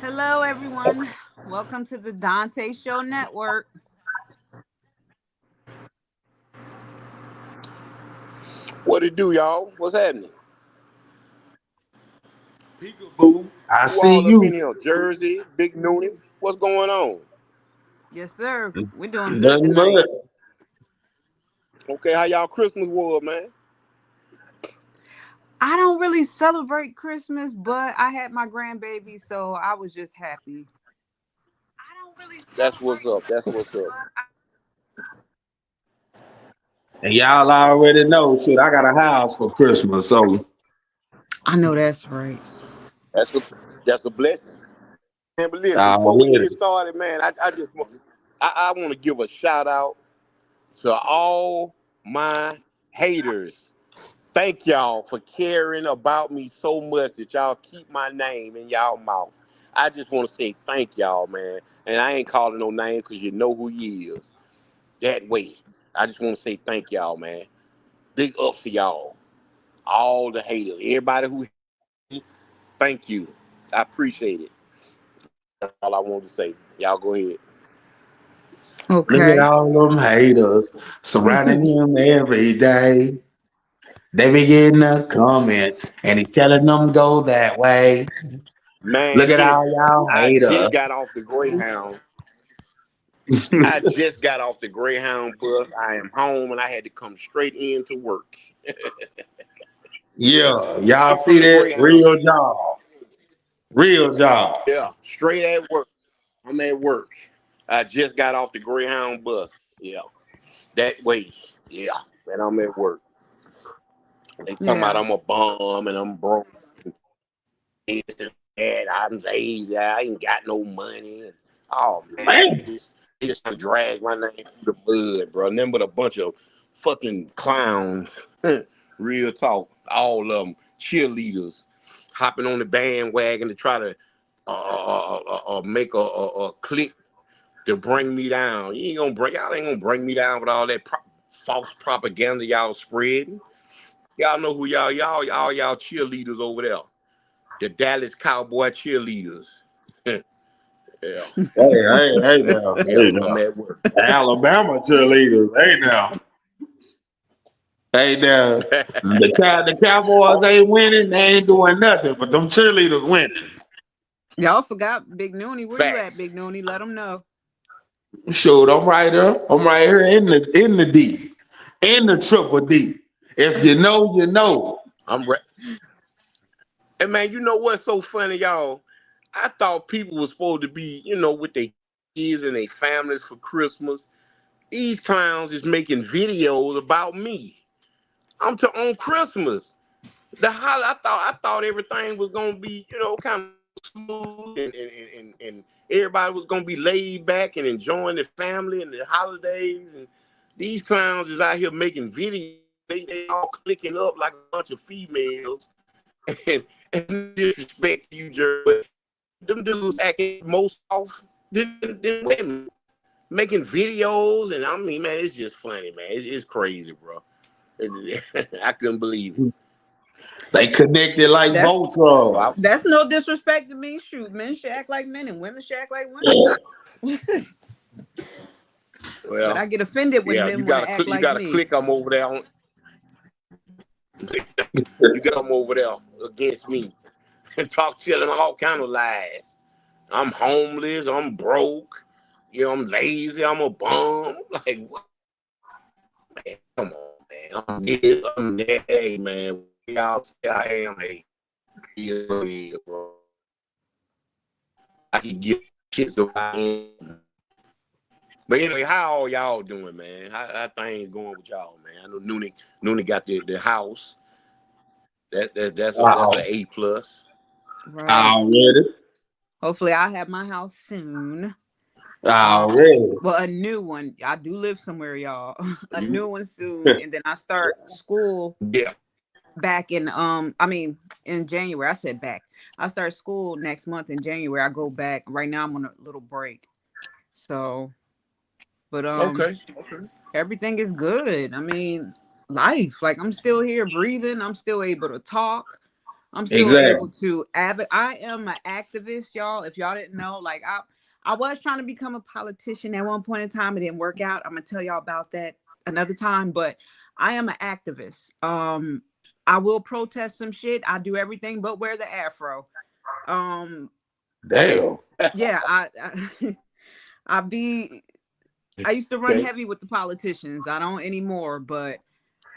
Hello, everyone. Welcome to the Dante Show Network. What it do, y'all? What's happening? Peekaboo, I Who see all up in you. here? Jersey, Big Noonie. What's going on? Yes, sir. We're doing good Nothing tonight. but. Okay, how y'all Christmas was, man? I don't really celebrate Christmas, but I had my grandbaby, so I was just happy. I don't really That's what's celebrate up. That's Christmas, what's up. but And y'all already know, shit, I got a house for Christmas. So, I know that's right. That's a that's a blessing. Man, but listen, before we get already. started, man, I want to give a shout out to all my haters. Thank y'all for caring about me so much that y'all keep my name in y'all mouth. I just want to say thank y'all, man. And I ain't calling no name because you know who he is. That way. I just want to say thank y'all, man. Big ups to y'all. All the haters. Everybody who hate me, thank you. I appreciate it. That's all I wanted to say. Y'all go ahead. Look at Okay. all them haters surrounding him every day. They be getting the comments and he's telling them go that way. Man, Look at listen. all y'all I just haters. got off the Greyhound. I just got off the Greyhound bus. I am home and I had to come straight into work. Yeah, y'all Straight from see the that? Greyhound. Real job. Real job. Yeah, straight at work. I'm at work. I just got off the Greyhound bus. Yeah, that way. Yeah, and I'm at work. They talking about Yeah. I'm a bum and I'm broke. And this and that. I'm lazy. I ain't got no money. Oh man, Man. they just trying to drag my name through the mud, bro. Nothing but a bunch of fucking clowns. Real talk. All of them cheerleaders hopping on the bandwagon to try to make a click to bring me down. Y'all ain't gonna bring me down with all that false propaganda y'all spreading. Y'all know who y'all cheerleaders over there. The Dallas Cowboy cheerleaders. Yeah, Hey now. yeah, Hey I'm now. at work. Alabama cheerleaders. Hey now. Hey now. The Cowboys Oh, ain't winning. They ain't doing nothing. But them cheerleaders winning. Y'all forgot Big Noonie. Where you at, facts. Big Noonie? Let them know. Shoot, I'm right here. I'm right here in the D. In the triple D. If you know, you know. I'm re- And man, you know what's so funny, y'all? I thought people were supposed to be, with their kids and their families for Christmas. These clowns is making videos about me. On Christmas. I thought everything was gonna be, kind of smooth and everybody was gonna be laid back and enjoying the family and the holidays. And these clowns is out here making videos. They all clicking up like a bunch of females. And no disrespect to you, Jerry, but them dudes acting most off than women. Making videos, and I mean, man, it's just funny, man. It's crazy, bro. I couldn't believe it. They connected like That's So Voltron. that's no disrespect to me. Shoot, men should act like men and women should act like women. But well, I get offended when yeah, men want to act you like gotta me. click them over there. You got them over there against me and telling all kind of lies. I'm homeless. I'm broke. I'm lazy. I'm a bum. Like what? Man, come on, man. I'm this. I'm that. Hey, man. Y'all say I am a real, bro. I can give shit so I am. But anyway, how all y'all doing, man? How things going with y'all, man? I know Noonie got the house. That's Wow. an A plus. Right. Already. Hopefully I'll have my house soon. Already. Well, a new one. I do live somewhere, y'all. A You new one soon. And then I start school yeah. back in I mean in January. I said back. I start school next month in January. I go back. Right now I'm on a little break. So but Okay. Okay. everything is good. I mean, life. Like I'm still here breathing. I'm still able to talk. I'm still able Exactly. to I am an activist, y'all. If y'all didn't know, like I was trying to become a politician at one point in time. It didn't work out. I'm gonna tell y'all about that another time. But I am an activist. I will protest some shit. I do everything but wear the afro. Um, Damn. yeah, I I be I used to run Okay. heavy with the politicians. I don't anymore, but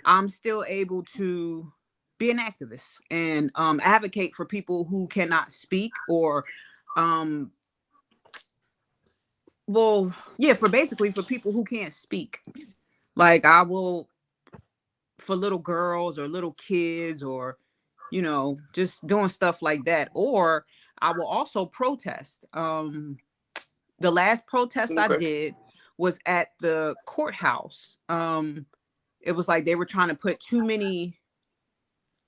I'm still able to be an activist and advocate for people who cannot speak or um well yeah for basically for people who can't speak. Like I will for little girls or little kids or just doing stuff like that. Or I will also protest. The last protest I Okay. did was at the courthouse. It was like they were trying to put too many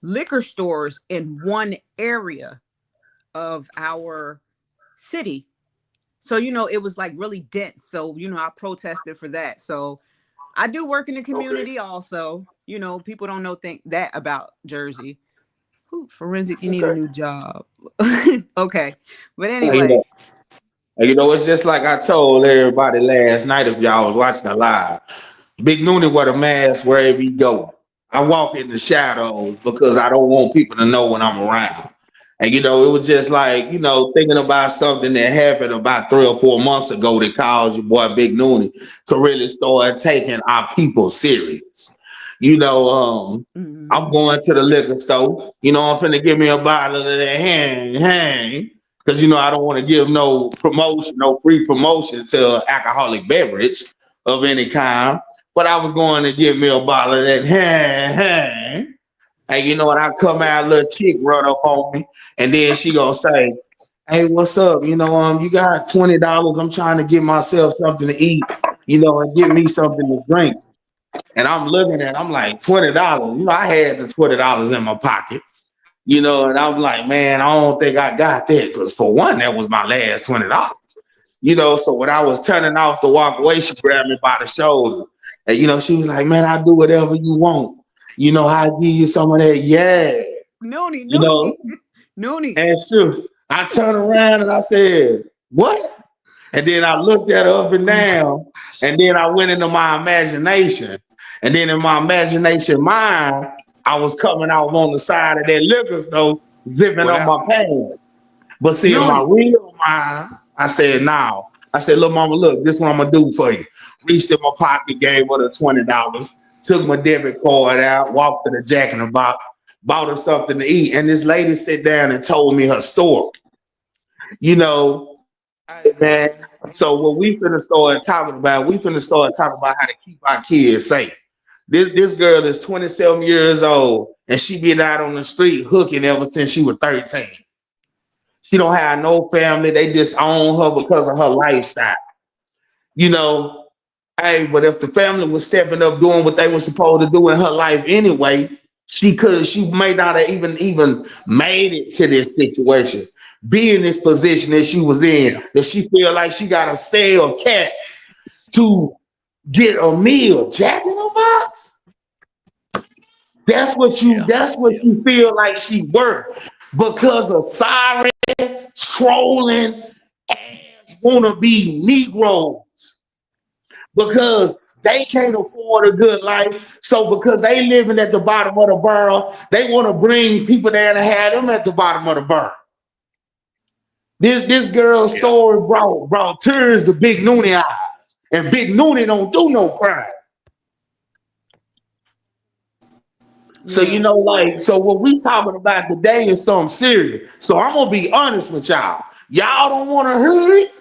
liquor stores in one area of our city. So, it was like really dense. So, I protested for that. So I do work in the Okay. community also. People don't know think that about Jersey. Who forensic, you need a Okay. new job. Okay. But And, you know, anyway, and, it's just like I told everybody last night if y'all was watching the live. Big Noonie wear the mask wherever he go. I walk in the shadows because I don't want people to know when I'm around. And it was just like, thinking about something that happened about 3 or 4 months ago that caused your boy Big Noonie to really start taking our people serious. You know, I'm mhm. going to the liquor store. I'm finna give me a bottle of that hang, because I don't want to give no promotion, no free promotion to alcoholic beverage of any kind. But I was going to give me a bottle of that hang. And what? I come out, a little chick run up on me, and then she gonna say, "Hey, what's up? You got $20? I'm trying to get myself something to eat, and get me something to drink." And I'm looking at, I'm like, $20. I had the $20 in my pocket, and I'm like, man, I don't think I got that because for one, that was my last $20. So when I was turning off to walk away, she grabbed me by the shoulder. And she was like, man, I'll do whatever you want. I'll give you some of that, yeah. Noonie, You Noonie, know, Noonie. and sure, I turned around and I said, what? And then I looked at her up and Oh my down, gosh. and then I went into my imagination. And then in my imagination mind, I was coming out on the side of that liquor store, zipping What on my happened? pants. But see, in my Noonie. real mind, I said, no. I said, look, mama, look, this is what I'm gonna do for you. Reached in my pocket, gave her the $20, took my debit card out, walked to the Jack in the Box, bought her something to eat. And this lady sat down and told me her story. You know, hey, man. So what we finna start talking about how to keep our kids safe. This girl is 27 years old and she been out on the street hooking ever since she was 13. She don't have no family. They disown her because of her lifestyle. You know, hey, but if the family was stepping up doing what they were supposed to do in her life anyway, she may not have even made it to this situation, be in this position that she was in, Yeah. that she feel like she got to sell cat to get a meal. Jack in the Box. Yeah. That's what Yeah. you feel like she worth because of siren trolling ass wanna be Negroes because they can't afford a good life. So because they living at the bottom of the barrel, they want to bring people there to have them at the bottom of the barrel. This girl's Yeah. story brought tears to Big Noonie eyes. And Big Noonie don't do no crime. So Yeah. so what we talking about today is something serious. So I'm gonna be honest with y'all. Y'all don't want to hear it.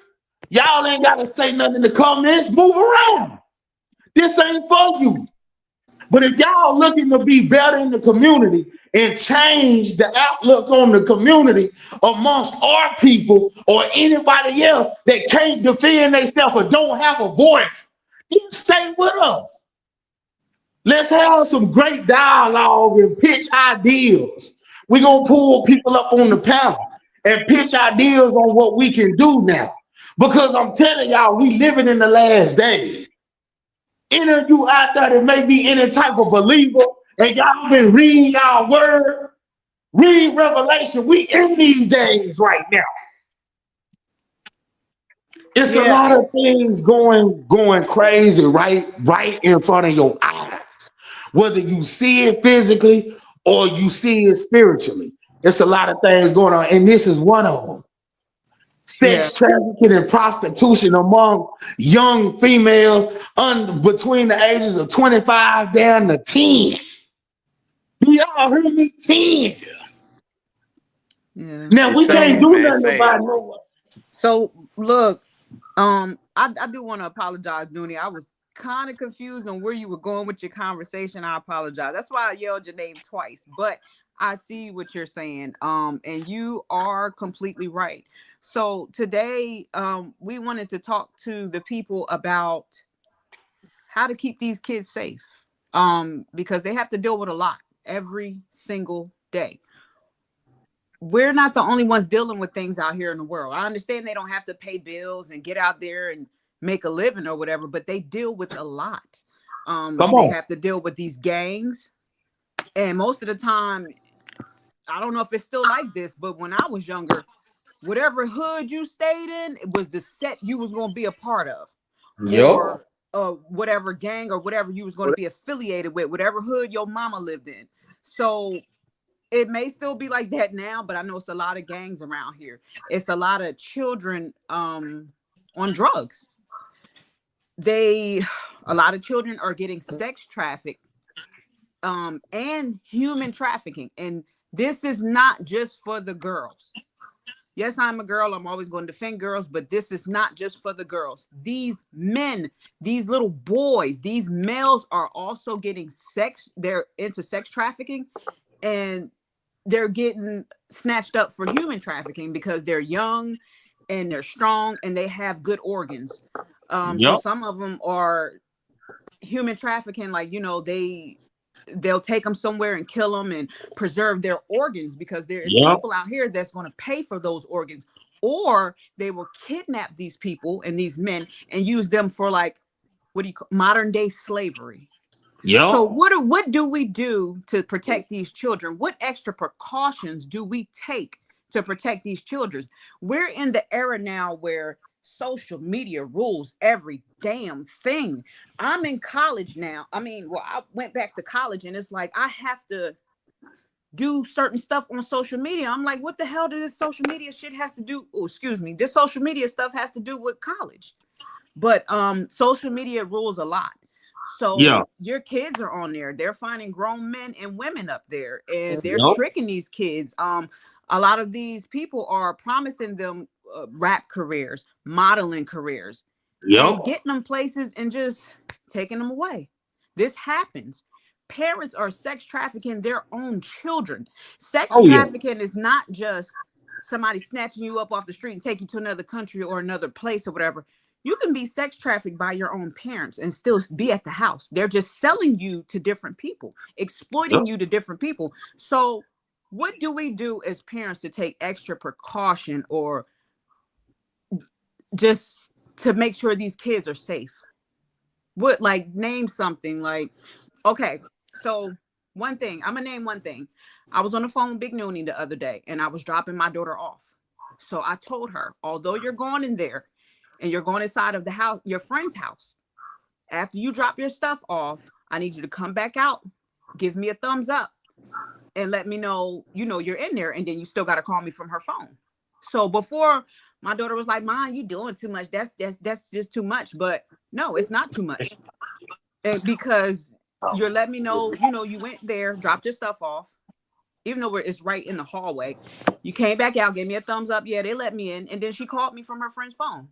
Y'all ain't gotta say nothing in the comments. Move around. This ain't for you. But if y'all looking to be better in the community and change the outlook on the community amongst our people or anybody else that can't defend themselves or don't have a voice, then stay with us. Let's have some great dialogue and pitch ideas. We're going to pull people up on the panel and pitch ideas on what we can do now. Because I'm telling y'all, we living in the last days. Any of you out there that may be any type of believer and y'all been reading y'all word, Read Revelation. We in these days right now. It's a Yeah, lot of things going crazy right in front of your eyes. Whether you see it physically or you see it spiritually. It's a lot of things going on, and this is one of them. yeah, Sex trafficking and prostitution among young females between the ages of 25 down to 10. Do y'all hear me? 10. yeah. Now It's we can't sad, So, do man. nothing Sad. about no. so look, I do want to apologize, Dooney. I was kind of confused on where you were going with your conversation. I apologize. That's why I yelled your name twice, but I see what you're saying. And you are completely right. So today, we wanted to talk to the people about how to keep these kids safe. Because they have to deal with a lot every single day. We're not the only ones dealing with things out here in the world. I understand they don't have to pay bills and get out there and make a living or whatever, but they deal with a lot. Come They on. have to deal with these gangs. And most of the time, I don't know if it's still like this, but when I was younger, whatever hood you stayed in, it was the set you was going to be a part of, Yup. or whatever gang or whatever you was going to be affiliated with, whatever hood your mama lived in. So it may still be like that now, but I know it's a lot of gangs around here. It's a lot of children on drugs. A lot of children are getting sex trafficked and human trafficking. And this is not just for the girls. Yes, I'm a girl. I'm always going to defend girls, but this is not just for the girls. These men, these little boys, these males are also getting sex. They're into sex trafficking, and they're getting snatched up for human trafficking because they're young and they're strong and they have good organs. So Yup. some of them are human trafficking, like, they'll take them somewhere and kill them and preserve their organs, because there is Yup. people out here that's going to pay for those organs, or they will kidnap these people and these men and use them for, like, what do you call modern day slavery. So Yup. what do we do to protect these children? What extra precautions do we take to protect these children? We're in the era now where social media rules every damn thing. I'm in college now. I mean, well, I went back to college, and it's like I have to do certain stuff on social media. I'm like, what the hell does this social media shit has to do? Oh, excuse me. This social media stuff has to do with college. But social media rules a lot. Yeah. So your kids are on there. They're finding grown men and women up there, and they're Yup. tricking these kids. A lot of these people are promising them rap careers, modeling careers, and Yup. getting them places and just taking them away. This happens. Parents are sex trafficking their own children. Sex Oh yeah. trafficking is not just somebody snatching you up off the street and take you to another country or another place or whatever. You can be sex trafficked by your own parents and still be at the house. They're just selling you to different people, exploiting Yup. you to different people. So what do we do as parents to take extra precaution, or just to make sure these kids are safe? What, like, name something, like, okay, so one thing, I'm gonna name one thing. I was on the phone with Big Noonie the other day, and I was dropping my daughter off. So I told her, although you're going in there and you're going inside of the house, your friend's house, after you drop your stuff off, I need you to come back out, give me a thumbs up, and let me know, you're in there, and then you still got to call me from her phone. So before, my daughter was like, Mom, you doing too much. That's just too much. But no, it's not too much. And because you're letting me know, you went there, dropped your stuff off, even though it's right in the hallway. You came back out, gave me a thumbs up. Yeah, they let me in. And then she called me from her friend's phone.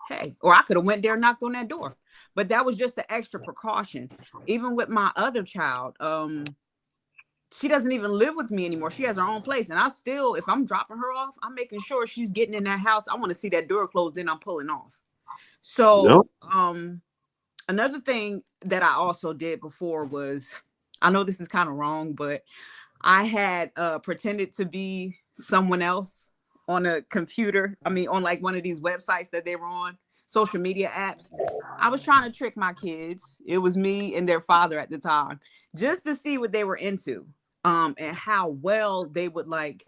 Hey, or I could have went there and knocked on that door. But that was just the extra precaution. Even with my other child, she doesn't even live with me anymore. She has her own place. And I still, if I'm dropping her off, I'm making sure she's getting in that house. I want to see that door closed, then I'm pulling off. Yup. So another thing that I also did before was, I know this is kind of wrong, but I had pretended to be someone else on a computer. I mean, on like one of these websites that they were on, social media apps. I was trying to trick my kids. It was me and their father at the time, just to see what they were into. and how well they would like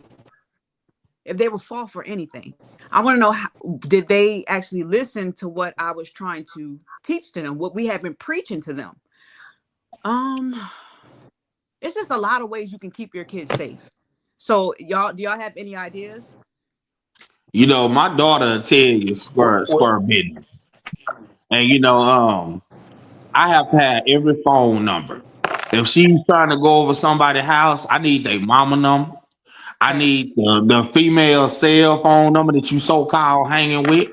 if they would fall for anything. I want to know, how did they actually listen to what I was trying to teach to them, what we have been preaching to them. Um, it's just a lot of ways you can keep your kids safe. So y'all, do y'all have any ideas? You know, my daughter will tell you What? square business. And I have to have every phone number. If she's trying to go over somebody's house, I need their mama number. I Facts. need the female cell phone number that you so-called hanging with.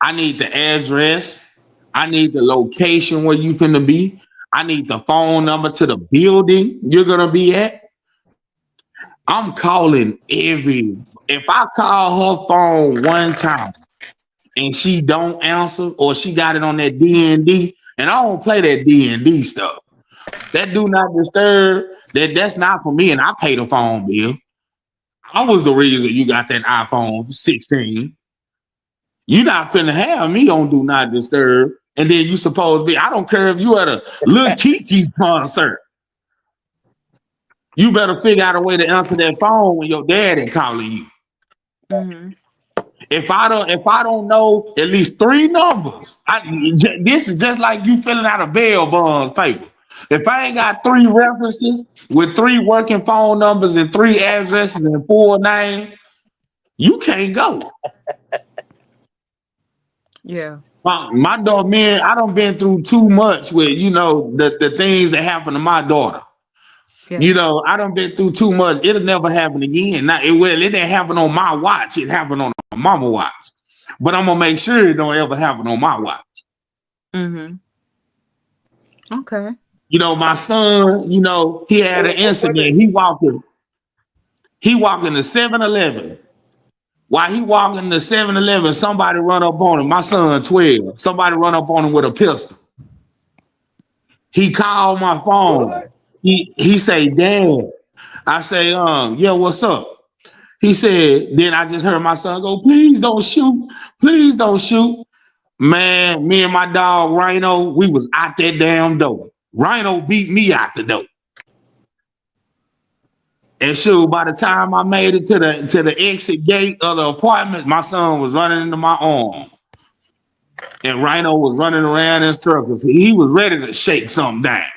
I need the address. I need the location where you finna be. I need the phone number to the building you're gonna be at. I'm calling every. If I call her phone one time and she don't answer or she got it on that DND, and I don't play that DND stuff. That do not disturb. That's not for me, and I pay the phone bill. I was the reason you got that iPhone 16. You not finna have me on do not disturb. And then you supposed to be, I don't care if you at a Lil Kiki concert. You better figure out a way to answer that phone when your dad ain't calling you. Mm-hmm. If I don't know at least three numbers, this is just like you filling out a bail bonds paper. If I ain't got three references with three working phone numbers and three addresses and full name, you can't go. Yeah. My daughter, man, I done been through too much with, the things that happen to my daughter. Yeah. I done been through too much. It'll never happen again. It didn't happen on my watch. It happened on my mama watch. But I'm gonna make sure it don't ever happen on my watch. Mm-hmm. Okay. My son, he had an incident. He walking to 7-Eleven. While he walking to 7-Eleven, somebody run up on him. My son, 12. Somebody run up on him with a pistol. He called my phone. What? He say, Dad. I say, yeah, what's up? He said, then I just heard my son go, please don't shoot. Please don't shoot. Man, me and my dog Rhino, we was out that damn door. Rhino beat me out the door. And shoot, by the time I made it to the exit gate of the apartment, my son was running into my arm. And Rhino was running around in circles. He was ready to shake something down.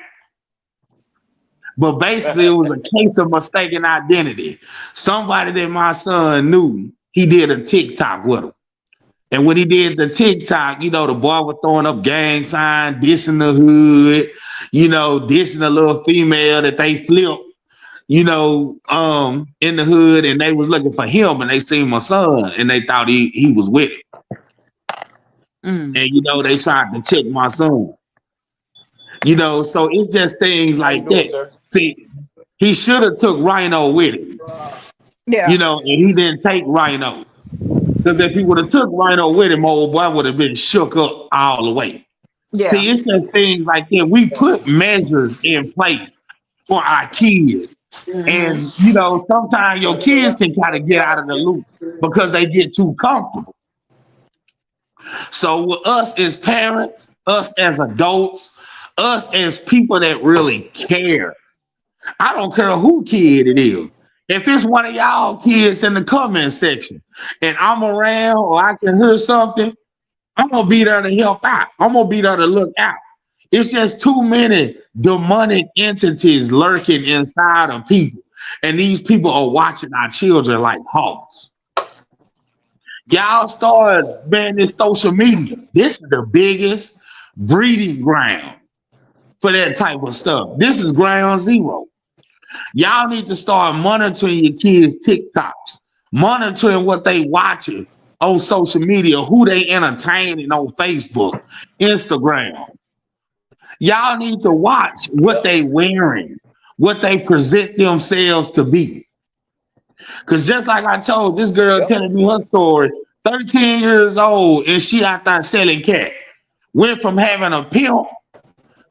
But basically, it was a case of mistaken identity. Somebody that my son knew, he did a TikTok with him. And when he did the TikTok, the boy was throwing up gang sign, dissing the hood, dissing a little female that they flipped, in the hood, and they was looking for him, and they seen my son, and they thought he was with it. Mm. And they tried to check my son. So it's just things How you like doing, that. sir? See, he should have took Rhino with him, Yeah. and he didn't take Rhino. Because if he would have took Rhino with him, old boy would have been shook up all the way. Yeah. See, it's just things like that. We put measures in place for our kids. Mm-hmm. And, sometimes your kids can kind of get out of the loop because they get too comfortable. So with us as parents, us as adults, us as people that really care, I don't care who kid it is. If it's one of y'all kids in the comment section and I'm around or I can hear something, I'm going to be there to help out. I'm going to be there to look out. It's just too many demonic entities lurking inside of people. And these people are watching our children like hawks. Y'all start, man, this social media. This is the biggest breeding ground for that type of stuff. This is ground zero. Y'all need to start monitoring your kids' TikToks, monitoring what they watching on social media, who they entertaining on Facebook, Instagram. Y'all need to watch what they wearing, what they present themselves to be. Because just like I told this girl telling me her story, 13 years old, and she out there selling cat. Went from having a pimp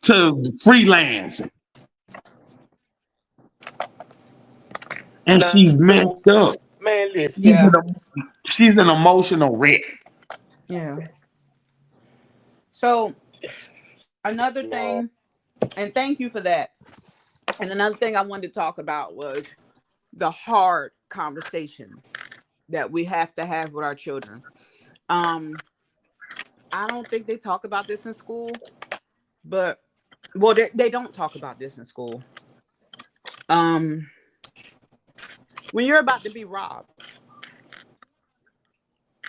to freelancing. And she's messed up. Man, listen. Yeah. She's an emotional wreck. Yeah. So another thing, and thank you for that. And another thing I wanted to talk about was the hard conversations that we have to have with our children. Um, I don't think they talk about this in school, but well, they don't talk about this in school. Um, when you're about to be robbed,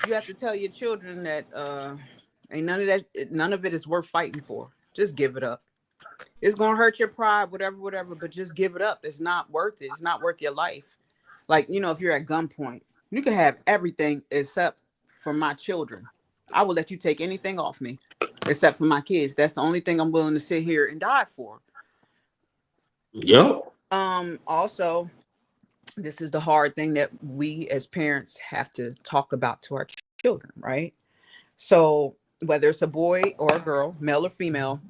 you have to tell your children that ain't none of it is worth fighting for. Just give it up. It's gonna hurt your pride, whatever, but just give it up. It's not worth it. It's not worth your life. Like, if you're at gunpoint, you can have everything except for my children. I will let you take anything off me except for my kids. That's the only thing I'm willing to sit here and die for. Yep. Also, this is the hard thing that we as parents have to talk about to our children, right? So whether it's a boy or a girl, male or female,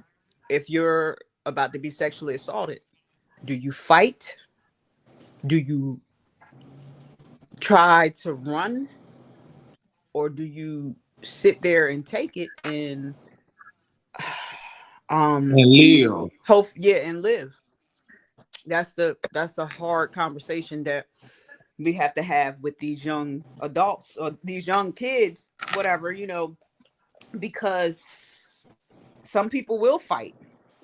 if you're about to be sexually assaulted, do you fight? Do you try to run? Or do you sit there and take it and And live. hope, and live? That's a hard conversation that we have to have with these young adults or these young kids, whatever, because some people will fight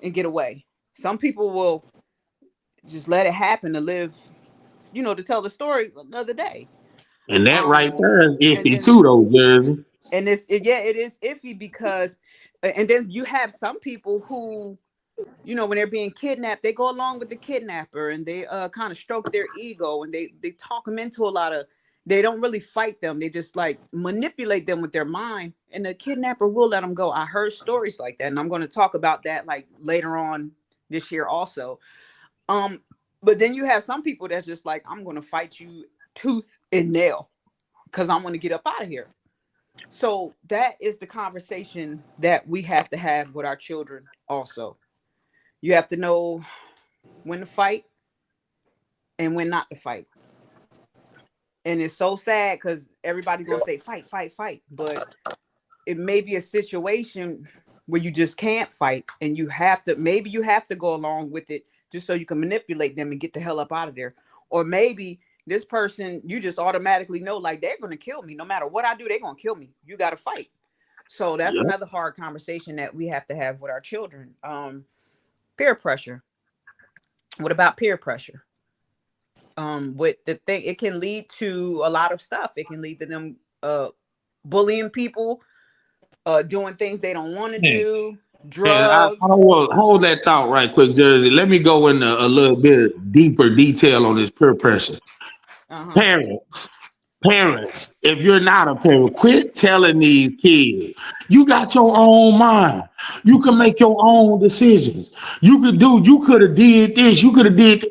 and get away. Some people will just let it happen to live, to tell the story another day. And that right Um, there is and iffy then too, though, Jersey. and it is iffy because, and then you have some people who, when they're being kidnapped, they go along with the kidnapper and they kind of stroke their ego and they talk them into a lot of. They don't really fight them. They just like manipulate them with their mind, and the kidnapper will let them go. I heard stories like that, and I'm going to talk about that like later on this year also. Um, but then you have some people that's just like, I'm going to fight you tooth and nail because I'm going to get up out of here. So that is the conversation that we have to have with our children also. You have to know when to fight and when not to fight. And it's so sad because everybody's gonna say fight, fight, fight. But it may be a situation where you just can't fight and maybe you have to go along with it just so you can manipulate them and get the hell up out of there. Or maybe this person, you just automatically know like they're gonna kill me. No matter what I do, they're gonna kill me. You gotta fight. So that's Yep. another hard conversation that we have to have with our children. Peer pressure. What about peer pressure? With the thing, it can lead to a lot of stuff. It can lead to them bullying people, doing things they don't want to Yeah. do, And I drugs. will hold that thought right quick, Jersey. Let me go into a little bit deeper detail on this peer pressure. Uh-huh. Parents, parents, if you're not a parent, quit telling these kids you got your own mind. You can make your own decisions. You could have did this, you could have did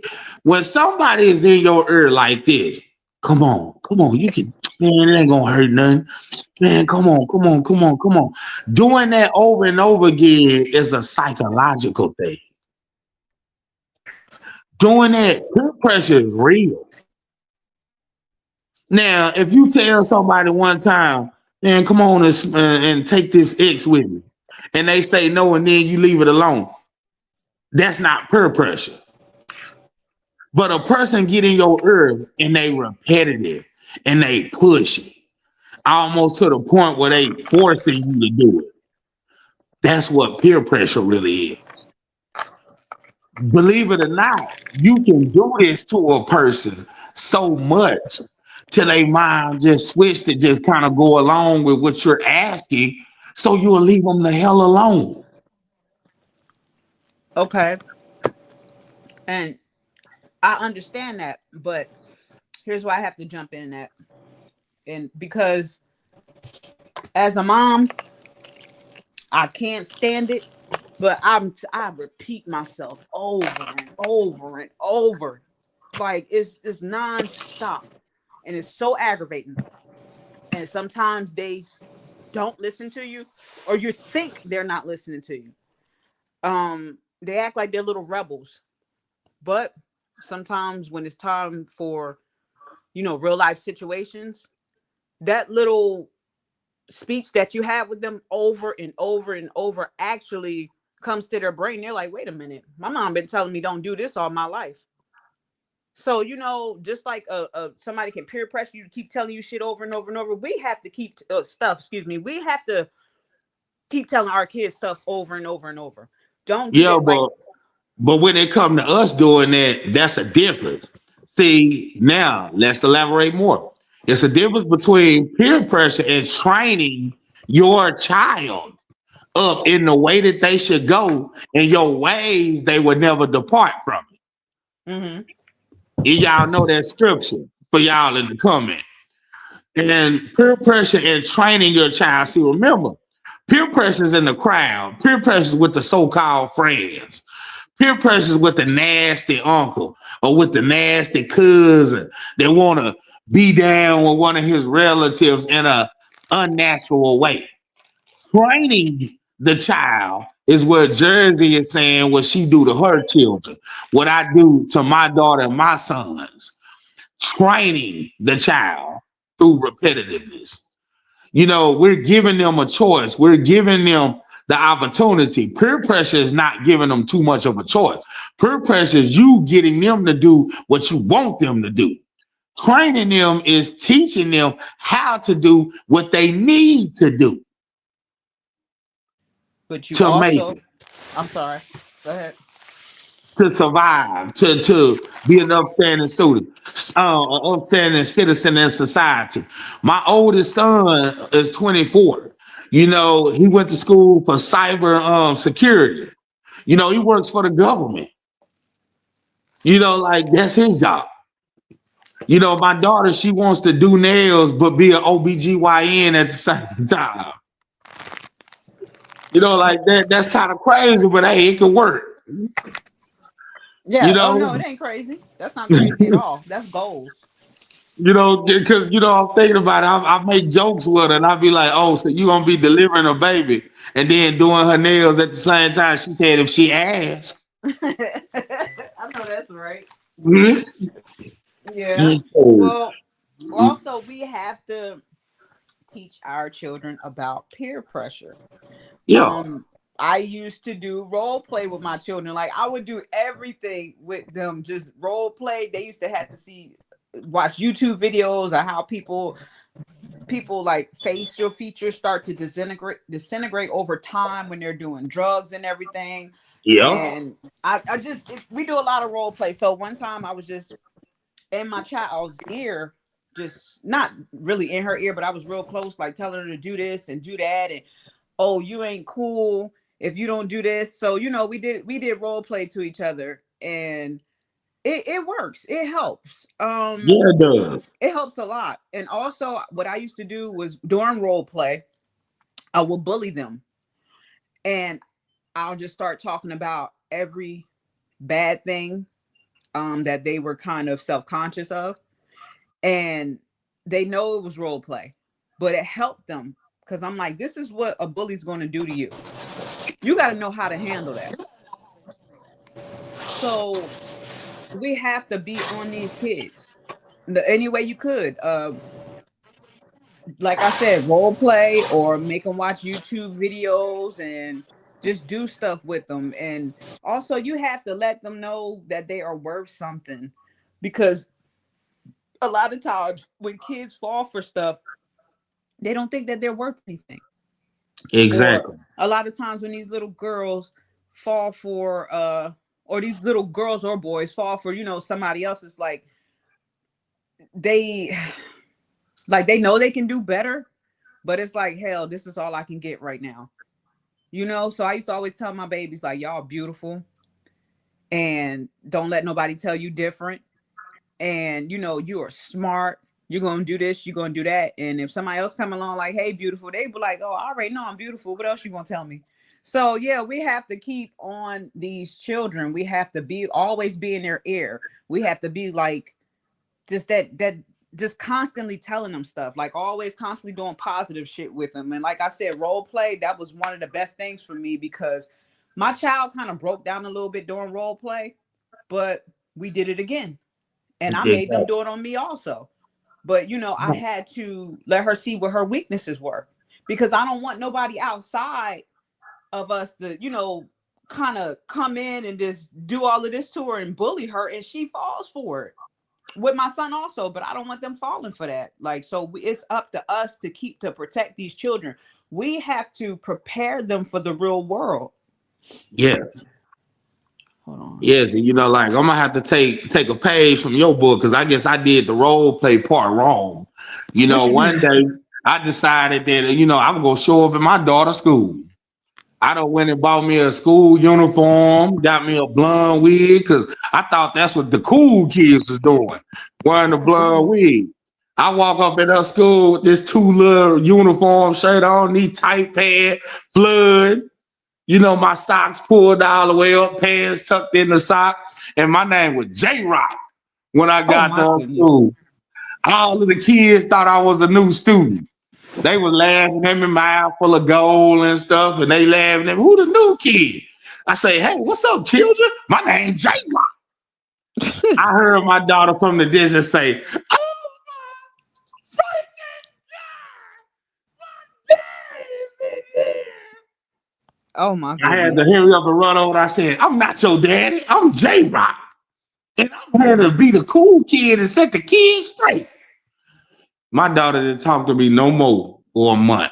when somebody is in your ear like this. Come on, you can, man, it ain't gonna hurt nothing. Man, come on. Doing that over and over again is a psychological thing. Doing that peer pressure is real. Now, if you tell somebody one time, man, come on and take this X with me, and they say no, and then you leave it alone, that's not peer pressure. But a person get in your ear and they repetitive and they push it almost to the point where they forcing you to do it. That's what peer pressure really is. Believe it or not, you can do this to a person so much till they mind just switch to just kind of go along with what you're asking, so you'll leave them the hell alone. Okay. And I understand that, but here's why I have to jump in that. And because as a mom, I can't stand it, but I repeat myself over and over and over. Like it's nonstop. And it's so aggravating. And sometimes they don't listen to you, or you think they're not listening to you. They act like they're little rebels. But sometimes when it's time for, real life situations, that little speech that you have with them over and over and over actually comes to their brain, they're like, wait a minute, my mom been telling me don't do this all my life. So, just like somebody can peer pressure you to keep telling you shit over and over and over, we have to keep we have to keep telling our kids stuff over and over and over. Don't do Yeah, that. Like, but when it come to us doing that, that's a difference. See, now let's elaborate more. It's a difference between peer pressure and training your child up in the way that they should go and your ways they would never depart from it. mm-hmm. And y'all know that scripture for y'all in the comment. And peer pressure and training your child. See, remember, peer pressure is in the crowd. Peer pressure is with the so-called friends. Peer pressure is with the nasty uncle or with the nasty cousin that want to be down with one of his relatives in a unnatural way. Training the child is what Jersey is saying what she do to her children, what I do to my daughter and my sons. Training the child through repetitiveness. We're giving them a choice. We're giving them the opportunity. Peer pressure is not giving them too much of a choice. Peer pressure is you getting them to do what you want them to do. Training them is teaching them how to do what they need to do But you to make also, it, I'm sorry. Go ahead. to survive, to be an upstanding citizen in society. My oldest son is 24. He went to school for cyber security. He works for the government. Like that's his job. My daughter, she wants to do nails but be an OBGYN at the same time. Like that's kind of crazy, but hey, it can work. You Yeah. Oh no, know, it ain't crazy. That's not crazy at all. That's goals. Because I'm thinking about it. I make jokes with her, and I be like, "Oh, so you gonna be delivering a baby and then doing her nails at the same time?" She said, "If she asks." I know that's right. Mhm. Yeah. Mhm. So, Well, also we have to teach our children about peer pressure. yeah, Um, I used to do role play with my children. Like I would do everything with them, just role play. They used to have to watch YouTube videos of how people like facial features start to disintegrate over time when they're doing drugs and everything. yeah, And we do a lot of role play. So one time I was just in my child's ear, just not really in her ear, but I was real close, like telling her to do this and do that, and oh, you ain't cool if you don't do this. So we did role play to each other, and it works. It helps. yeah, it does. It helps a lot. And also, what I used to do was during role play, I would bully them, and I'll just start talking about every bad thing that they were kind of self-conscious of, and they know it was role play, but it helped them because I'm like, this is what a bully's going to do to you. You got to know how to handle that. So we have to be on these kids any way you could. Like I said, role play or make them watch YouTube videos and just do stuff with them. And also, you have to let them know that they are worth something, because a lot of times when kids fall for stuff, they don't think that they're worth anything. Or Exactly. a lot of times when these little girls fall for or these little girls or boys fall for somebody else, it's like they they know they can do better, but it's like, hell, this is all I can get right now. So I used to always tell my babies, like, y'all beautiful, and don't let nobody tell you different. And you are smart. You're gonna do this, you're gonna do that. And if somebody else come along like, hey, beautiful, they be like, oh, I already know I'm beautiful. What else you gonna tell me? So yeah, we have to keep on these children. We have to always be in their ear. We have to be like just that just constantly telling them stuff, like always constantly doing positive shit with them. And like I said, role play, that was one of the best things for me, because my child kind of broke down a little bit during role play, but we did it again, and I made them Exactly. do it on me also. But I had to let her see what her weaknesses were, because I don't want nobody outside of us to kind of come in and just do all of this to her and bully her, and she falls for it. With my son also, but I don't want them falling for that. Like, so it's up to us to protect these children. We have to prepare them for the real world. Yes. Hold on. Yes, and like I'm gonna have to take a page from your book because I guess I did the role play part wrong. What you One do? day I decided that I'm gonna show up at my daughter's school. I done went and bought me a school uniform, got me a blonde wig because I thought that's what the cool kids was doing, wearing the blonde wig. I walk up at her school with this two little uniform shirt on, knee tight pad, flood. My socks pulled all the way up, pants tucked in the sock, and my name was J Rock when I Oh got my to goodness. school. All of the kids thought I was a new student. They were laughing at me, mouth full of gold and stuff, and they laughing at me. Who the new kid? I say, hey, what's up, children? My name's J Rock. I heard my daughter from the distance say, oh my freaking Oh my I had goodness. to hurry up and run over. I said, I'm not your daddy. I'm J Rock. And I'm here to be the cool kid and set the kids straight. My daughter didn't talk to me no more for a month.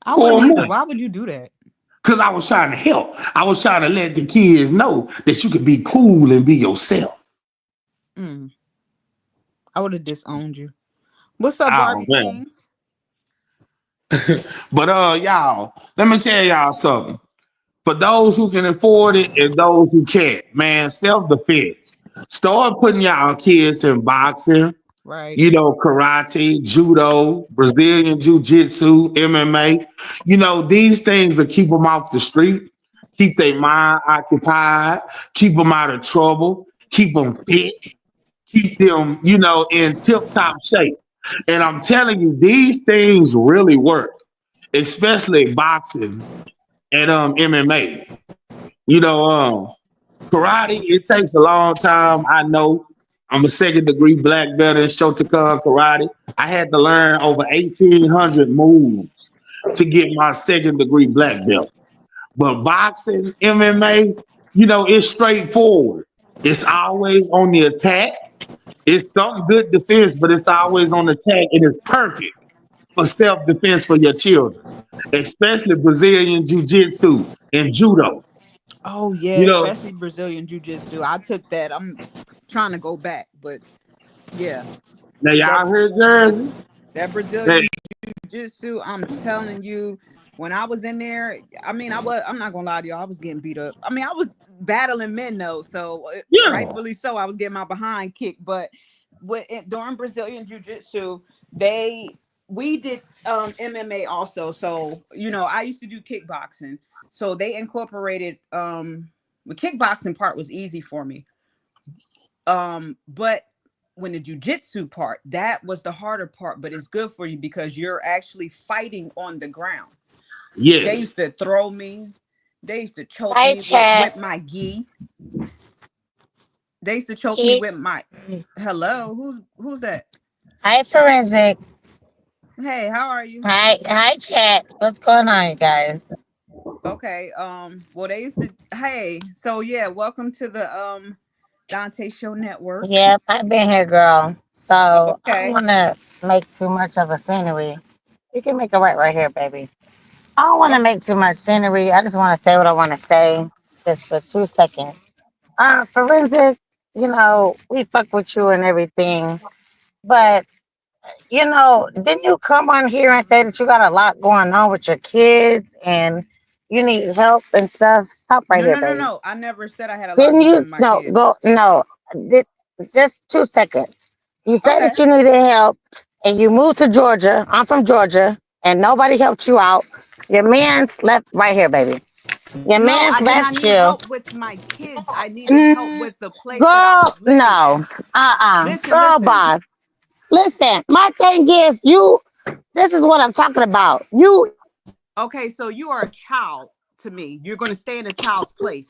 I For a wouldn't either. month. Why would you do that? Because I was trying to help. I was trying to let the kids know that you can be cool and be yourself. Mm, I would have disowned you. What's up, Oh Barbie man. Kings? But y'all, let me tell y'all something. For those who can afford it and those who can't, man, self-defense. Start putting y'all kids in boxing, Right. karate, judo, Brazilian jiu-jitsu, MMA. These things will keep them off the street, keep their mind occupied, keep them out of trouble, keep them fit, keep them, in tip-top shape. And I'm telling you, these things really work, especially boxing and MMA. You know, karate, it takes a long time. I know I'm a second degree black belt in Shotokan karate. I had to learn over 1,800 moves to get my second degree black belt. But boxing, MMA, it's straightforward. It's always on the attack. It's some good defense, but it's always on the attack. It is perfect for self-defense for your children, especially Brazilian jiu-jitsu and judo. Oh yeah, You know, especially Brazilian jiu-jitsu. I took that. I'm trying to go back, but yeah, now that y'all heard Jersey? that Hey, Brazilian jiu-jitsu, I'm telling you, when I was in there, I'm not gonna lie to you, I was getting beat up. I mean, I was battling men though, so yeah, rightfully so, I was getting my behind kicked. But during Brazilian jiu-jitsu, we did MMA also. So I used to do kickboxing, so they incorporated the kickboxing part was easy for me. But when the jujitsu part, that was the harder part, but it's good for you because you're actually fighting on the ground. They yes. used to throw me, they used to choke Hi, me with chat. my gi. They used to choke me Keep. with my hello. Who's that? Hi, Forensic. Hey, how are you? Hi, chat. What's going on, you guys? Okay. Well, they used to. Hey, so yeah, welcome to the Dante Show Network. Yep, I've been here, girl. So I don't Okay. want to make too much of a scenery. You can make it right here, baby. I don't want to Oh, make too much scenery. I just want to say what I want to say, just for 2 seconds. Forensic. We fuck with you and everything, but didn't you come on here and say that you got a lot going on with your kids and you need help and stuff? Stop right no, here, no, no, baby. no. I never said I had a lot Didn't going on you? with my No, kids. go, no. Did, just 2 seconds. You said Okay. that you needed help and you moved to Georgia. I'm from Georgia and nobody helped you out. Your man's left right here, baby. Your No, man's I did not left need you. help with my kids. I needed help Mm, with the place that I girl, was living at. no. Listen, Girl, listen. bye. Listen, my thing is, this is what I'm talking about. Okay, so you are a child to me. You're going to stay in a child's place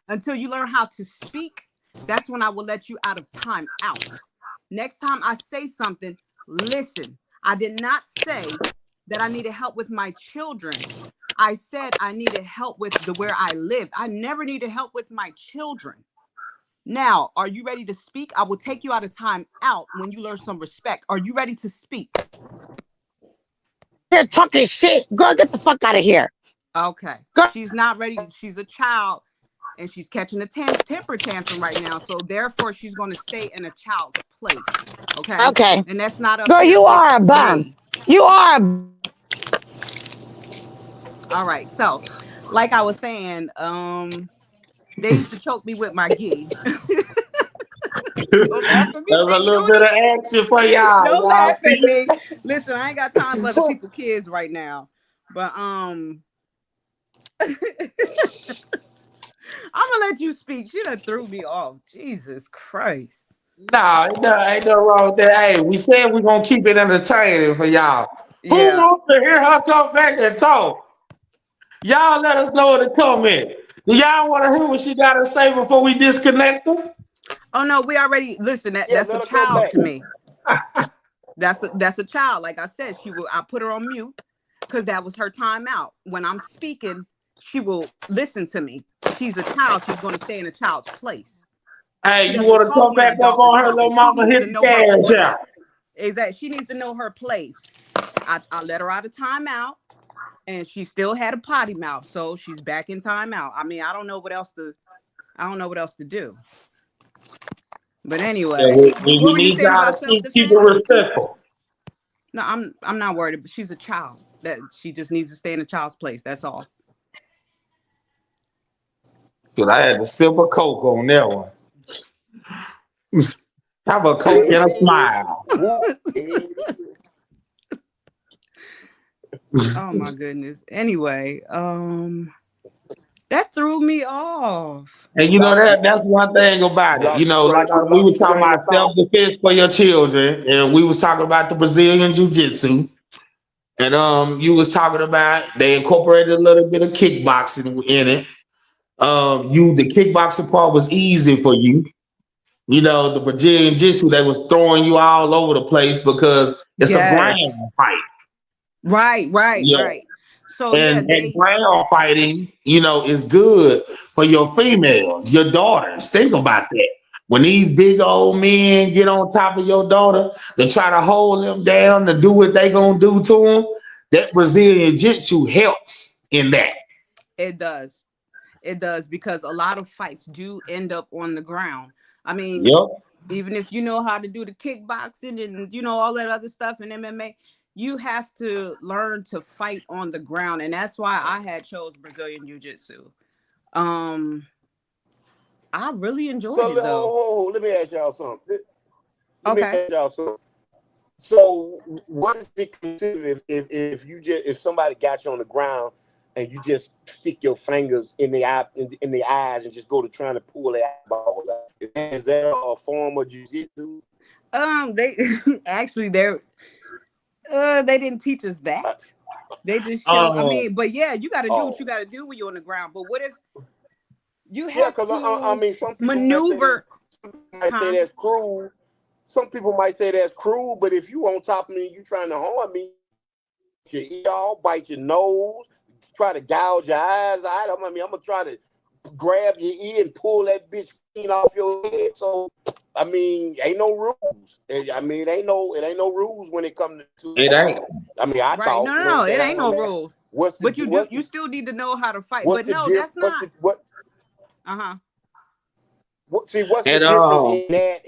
until you learn how to speak. That's when I will let you out of time out. Next time I say something, listen. I did not say that I needed help with my children. I said I needed help with where I lived. I never needed help with my children. Now, are you ready to speak? I will take you out of time out when you learn some respect. Are you ready to speak? You're talking shit. Girl, get the fuck out of here. Okay. Girl. She's not ready. She's a child and she's catching a temper tantrum right now. So therefore, she's going to stay in a child's place. Okay. Okay. And that's not up Girl, here you with are a bum. me. You are a All right. So, like I was saying, they used to choke me with my gi. Don't laugh at me, There's a Big little bit Duty. of action for y'all. Don't Y'all laugh at see? me. Listen, I ain't got time for other people's kids right now. But I'm gonna let you speak. She done threw me off. Jesus Christ. Nah, ain't no wrong with that. Hey, we said we're gonna keep it entertaining for y'all. Who Yeah. wants to hear her come back and talk? Y'all let us know in the comment. Do y'all want to hear what she got to say before we disconnect her? Oh no, we already listen. That's a child to me. That's a child. Like I said, I put her on mute because that was her timeout. When I'm speaking, she will listen to me. She's a child. She's going to stay in a child's place. Hey, you want to come back up on her little mama hit the cash out? Exactly. She needs to know her place. I let her out of timeout, and she still had a potty mouth, so she's back in timeout. I mean, I don't know what else to do. But anyway, we what were you need saying y'all about to keep self-defense? it respectful. No, I'm not worried. But she's a child. That she just needs to stay in a child's place. That's all. Cause I had to sip a Coke on that one. Have a Coke and a smile. Oh my goodness. Anyway, that threw me off. And you know that's one thing about it. You know, like we were talking about self-defense for your children, and we was talking about the Brazilian Jiu-Jitsu. And you was talking about they incorporated a little bit of kickboxing in it. The kickboxing part was easy for you. You know, the Brazilian Jiu-Jitsu, they was throwing you all over the place because it's a ground fight. Right. So And ground fighting, you know, is good for your females, your daughters. Think about that. When these big old men get on top of your daughter to try to hold them down to do what they gonna do to them, that Brazilian Jiu-Jitsu helps in that. It does. It does, because a lot of fights do end up on the ground. I mean, even if you know how to do the kickboxing and you know all that other stuff in MMA, you have to learn to fight on the ground, and that's why I had chose Brazilian Jiu-Jitsu. I really enjoyed it though. Let me ask y'all something. Okay. So, what is it considered if somebody got you on the ground and you just stick your fingers in the eyes and just go to trying to pull their eyeballs out? Is that a form of jiu-jitsu? They actually they didn't teach us that. They just show. I mean, but yeah, you got to do what you got to do when you're on the ground. But what if you have to some maneuver? Might say that's cruel. Some people might say that's cruel, but if you on top of me, you trying to harm me, your ear off, bite your nose, try to gouge your eyes out. I'm gonna try to grab your ear and pull that bitch clean off your head. So, I mean, ain't no rules. It ain't no rules when it comes to it ain't. I mean, I thought no, it ain't no rules. But you still need to know how to fight. But no, that's not. What's the difference in that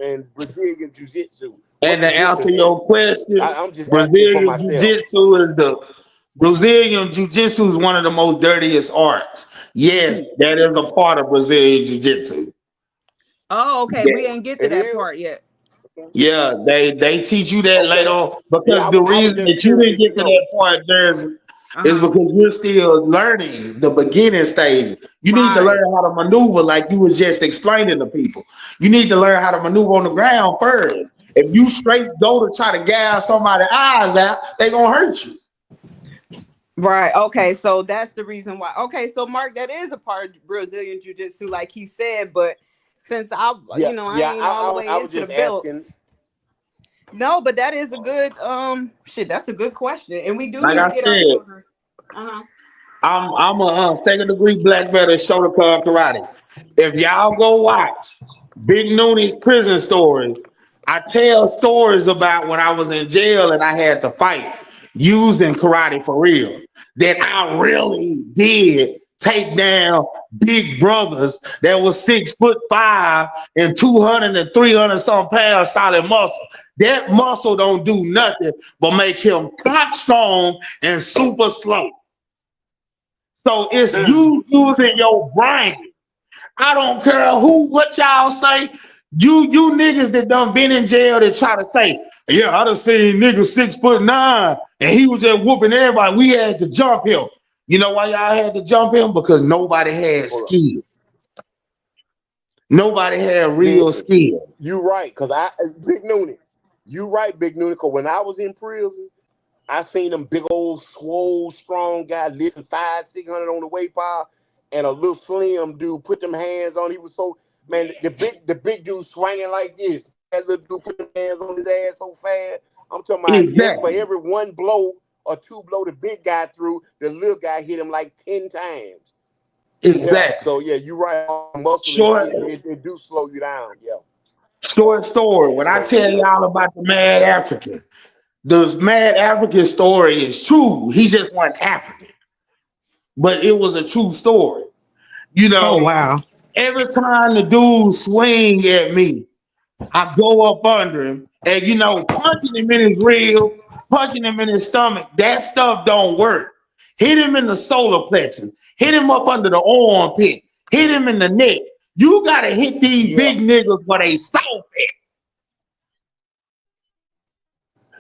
and Brazilian Jiu-Jitsu? And to answer your question, I'm just Brazilian Jiu-Jitsu is one of the most dirtiest arts. Yes, that is a part of Brazilian Jiu-Jitsu. Oh, okay. Yeah. We ain't get to that part yet. Yeah, they teach you that later on, because the reason that you didn't get to that part is because you're still learning the beginning stage. You need to learn how to maneuver, like you was just explaining to people. You need to learn how to maneuver on the ground first. If you straight go to try to gouge somebody's eyes out, they gonna hurt you. Right. Okay. So that's the reason why. Okay. So Mark, that is a part of Brazilian Jiu-Jitsu, like he said. But since I ain't all the way into the belts. No, but that is a good That's a good question, and we do like need I to get said, our children. I'm a second degree black belt in Shotokan karate. If y'all go watch Big Nooney's prison story, I tell stories about when I was in jail and I had to fight using karate for real. That I really did take down big brothers that was 6'5" and 200 and 300 some pounds solid muscle. That muscle don't do nothing but make him cock strong and super slow. So it's you using your brain. I don't care what y'all say. You niggas that done been in jail that try to say, yeah, I done seen niggas 6'9" and he was just whooping everybody. We had to jump him. You know why y'all had to jump him? Because nobody had skill. Nobody had real skill. You right, cause Big Noonie. You right, Big Noonie. Cause when I was in prison, I seen them big old swole strong guy lifting 500-600 on the weight pile, and a little slim dude put them hands on. He was so man, the big dude swinging like this. That little dude put them hands on his ass so fast. I'm talking about for Exactly. every one blow or two blow the big guy threw, the little guy hit him like 10 times. Exactly. Yeah, so yeah, you're right. Muscle Short, it do slow you down. Yeah. short story. When I tell y'all about the Mad African, the Mad African story is true. He just wasn't African, but it was a true story. You Oh know, wow. every time the dude swing at me, I go up under him, and you know, punching him in his ribs, punching him in his stomach, that stuff don't work. Hit him in the solar plexus, hit him up under the armpit, hit him in the neck. You gotta hit these big niggas where they soft at.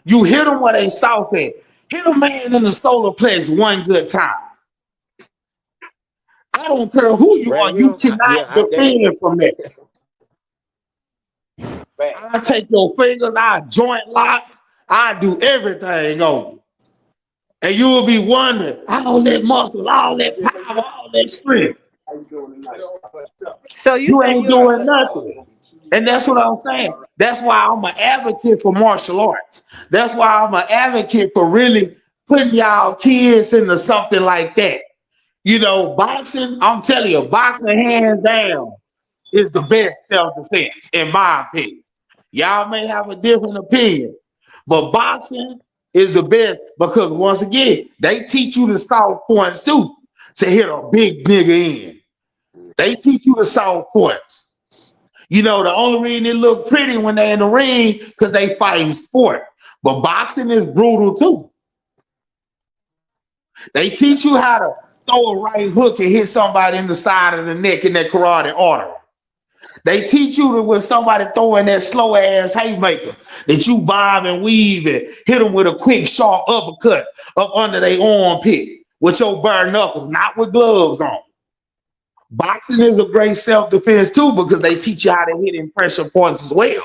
You hit them where they soft at. Hit a man in the solar plexus one good time. I don't care who you are, Right you here, cannot defend from that. I take your fingers, I joint lock, I do everything on you. And you will be wondering, all that muscle, all that power, all that strength. So you You say ain't you're doing nothing. And that's what I'm saying. That's why I'm an advocate for martial arts. That's why I'm an advocate for really putting y'all kids into something like that. You know, boxing, I'm telling you, boxing hands down is the best self-defense, in my opinion. Y'all may have a different opinion, but boxing is the best because once again, they teach you the soft points too to hit a big nigga in. They teach you the soft points. You know, the only reason it look pretty when they're in the ring because they fighting sport. But boxing is brutal too. They teach you how to throw a right hook and hit somebody in the side of the neck in that carotid artery. They teach you that when somebody throwing that slow ass haymaker, that you bob and weave and hit them with a quick sharp uppercut up under their armpit with your bare knuckles, not with gloves on. Boxing is a great self-defense too because they teach you how to hit in pressure points as well.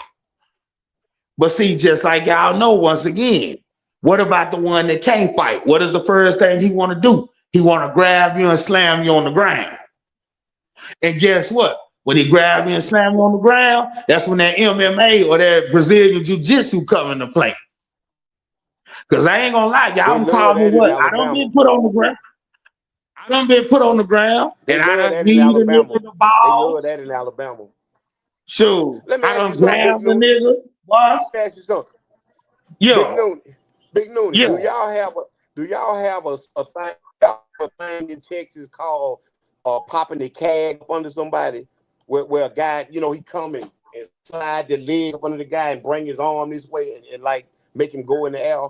But see, just like y'all know, once again, what about the one that can't fight? What is the first thing he want to do? He want to grab you and slam you on the ground. And guess what? When he grab you and slam you on the ground, that's when that MMA or that Brazilian Jiu-Jitsu come into play. Because I ain't gonna lie, y'all can call me what? I don't been put on the ground. I done been put on the ground and I done kneed a nigga in the balls. They love that in Alabama. Sure. Let me I ask done you something, grabbed the nigga. What? Let me ask you something. Yeah. Big Noonie. Yeah. Do y'all have a thing in Texas called popping the cag up under somebody where a guy, you know, he come and slide the leg up under the guy and bring his arm this way and like make him go in the air?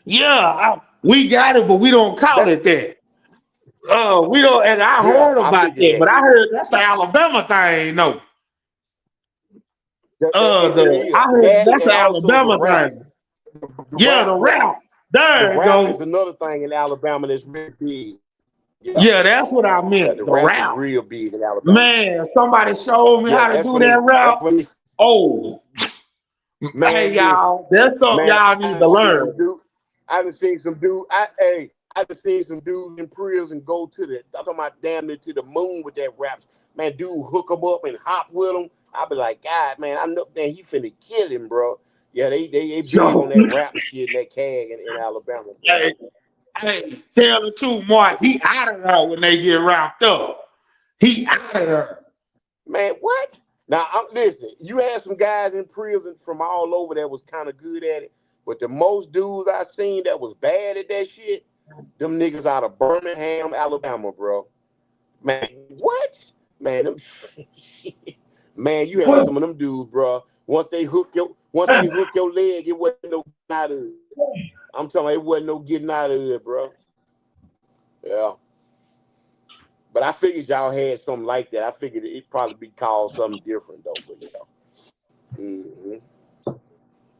Yeah, we got it, but we don't call it that. We don't, and I heard about that, but I heard that's an Alabama thing. No, I heard That that's and an also the Alabama rap. thing. Yeah, the rap. The There you rap is go. another thing in Alabama that's really big. Yeah, that's what I Yeah, meant. the The rap is rap. real big in Alabama. Man, somebody showed me Yeah, how to do that rap. Oh, man, hey y'all, that's something man, y'all need to learn. I done seen some dude. I done seen some dudes in prison go to I'm talking about damn near to the moon with that rap. Man, dude hook him up and hop with him. I be like, God, man, I know that he finna kill him, bro. Yeah, they big So, on that rap shit and that cag in Alabama, bro. Hey, tell the truth, Mark. He out of there when they get wrapped up. He out of there. Man, what? Now, listen, you had some guys in prison from all over that was kind of good at it, but the most dudes I seen that was bad at that shit, them niggas out of Birmingham, Alabama, bro. Man, what? Man, them, man, you had some of them dudes, bro. Once they hook your leg, it wasn't no getting out of it. I'm talking about it wasn't no getting out of it, bro. Yeah. But I figured y'all had something like that. I figured it'd probably be called something different though. But Mm-hmm.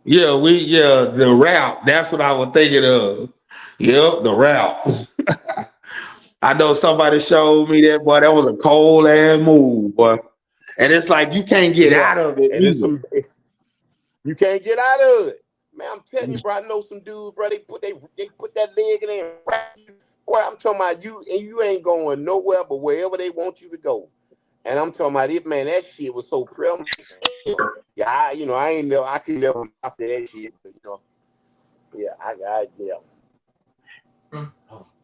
Yeah, the route. That's what I was thinking of. Yep, the route. I know somebody showed me that, boy. That was a cold ass move, boy. And it's like you can't get Yeah. out of it And either. you can't get out of it. Man, I'm telling you, bro, I know some dudes, bro, they put that leg in there and wrap you. Boy, I'm talking about you, and you ain't going nowhere but wherever they want you to go. And I'm talking about it, man, that shit was so criminal. Yeah, I could never after that shit, but, yeah.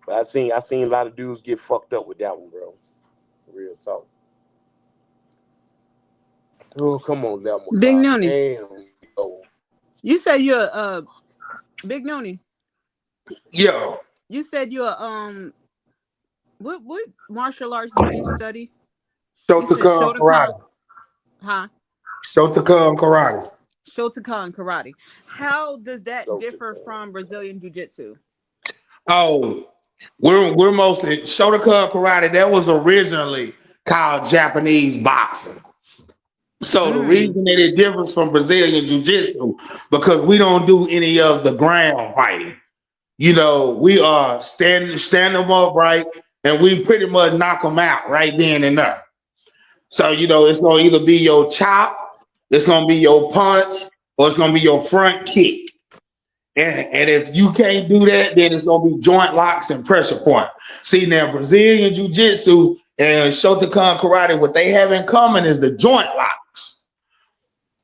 But I seen a lot of dudes get fucked up with that one, bro. Real talk. Oh, come on, that one. Big Noni. Damn. Oh. You said you're Big Noni. Yeah. You said you're what martial arts did you study? You said Shotokan Shotokan, karate. huh? Shotokan karate. Shotokan karate. How does that differ Shotokan. from Brazilian jiu-jitsu? Oh, we're mostly Shotokan karate. That was originally called Japanese boxing. So the reason that it differs from Brazilian jiu-jitsu, because we don't do any of the ground fighting. You know, we are stand them upright, and we pretty much knock them out right then and there. So, you know, it's gonna either be your chop, it's gonna be your punch, or it's gonna be your front kick. And if you can't do that, then it's gonna be joint locks and pressure point. See, now Brazilian jiu-jitsu and Shotokan karate, what they have in common is the joint locks.